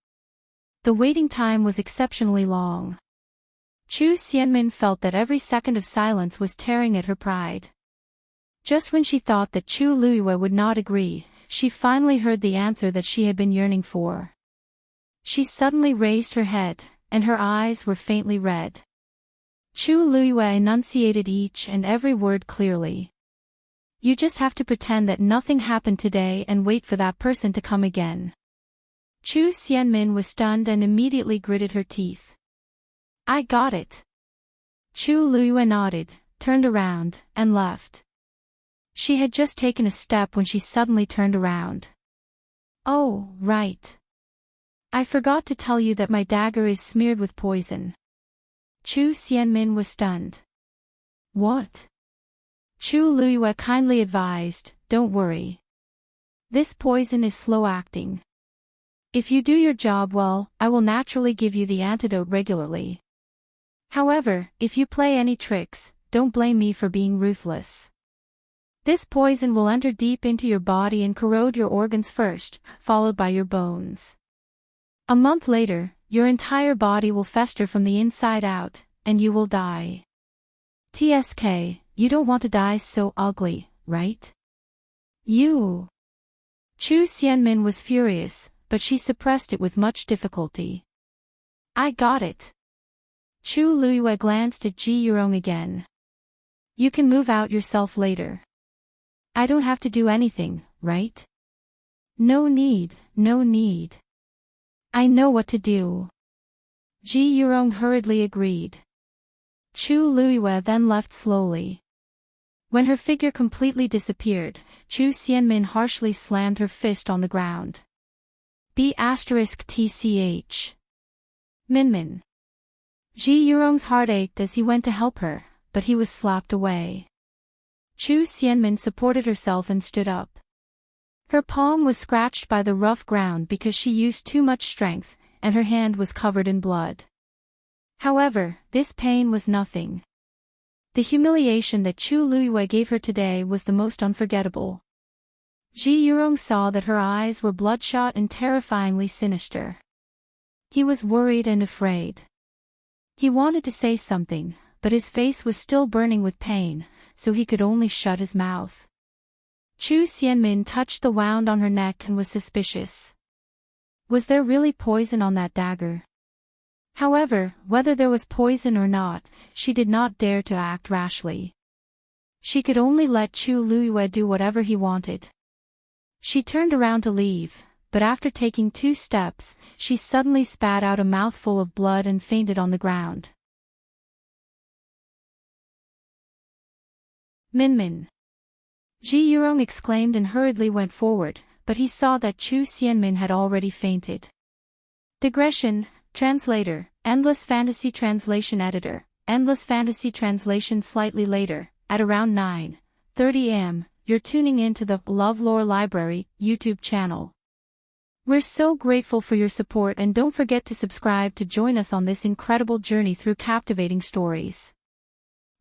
The waiting time was exceptionally long. Chu Xianmin felt that every second of silence was tearing at her pride. Just when she thought that Chu Luiwei would not agree, she finally heard the answer that she had been yearning for. She suddenly raised her head, and her eyes were faintly red. Chu Luiwei enunciated each and every word clearly. You just have to pretend that nothing happened today and wait for that person to come again. Chu Xianmin was stunned and immediately gritted her teeth. I got it. Chu Luiwei nodded, turned around, and left. She had just taken a step when she suddenly turned around. Oh, right. I forgot to tell you that my dagger is smeared with poison. Chu Xianmin was stunned. What? Chu Luiwei kindly advised, don't worry. This poison is slow-acting. If you do your job well, I will naturally give you the antidote regularly. However, if you play any tricks, don't blame me for being ruthless. This poison will enter deep into your body and corrode your organs first, followed by your bones. A month later, your entire body will fester from the inside out, and you will die. TSK, you don't want to die so ugly, right? You. Chu Xianmin was furious, but she suppressed it with much difficulty. I got it. Chu Luiwei glanced at Ji Yurong again. You can move out yourself later. I don't have to do anything, right? No need, no need. I know what to do. Ji Yurong hurriedly agreed. Chu Luiwei then left slowly. When her figure completely disappeared, Chu Xianmin harshly slammed her fist on the ground. B*TCH. Minmin. Ji Yurong's heart ached as he went to help her, but he was slapped away. Chu Xianmin supported herself and stood up. Her palm was scratched by the rough ground because she used too much strength, and her hand was covered in blood. However, this pain was nothing. The humiliation that Chu Luiyue gave her today was the most unforgettable. Ji Yurong saw that her eyes were bloodshot and terrifyingly sinister. He was worried and afraid. He wanted to say something, but his face was still burning with pain, so he could only shut his mouth. Chu Xianmin touched the wound on her neck and was suspicious. Was there really poison on that dagger? However, whether there was poison or not, she did not dare to act rashly. She could only let Chu Luiyue do whatever he wanted. She turned around to leave, but after taking 2 steps, she suddenly spat out a mouthful of blood and fainted on the ground. Minmin. Ji Yurong exclaimed and hurriedly went forward, but he saw that Chu Xianmin had already fainted. Digression, translator, Endless Fantasy Translation Editor, Endless Fantasy Translation slightly later, at around 9:30 am, you're tuning in to the LoveLore Library YouTube channel. We're so grateful for your support and don't forget to subscribe to join us on this incredible journey through captivating stories.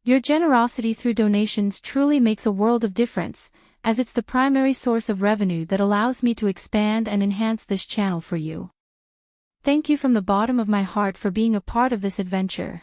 Your generosity through donations truly makes a world of difference, as it's the primary source of revenue that allows me to expand and enhance this channel for you. Thank you from the bottom of my heart for being a part of this adventure.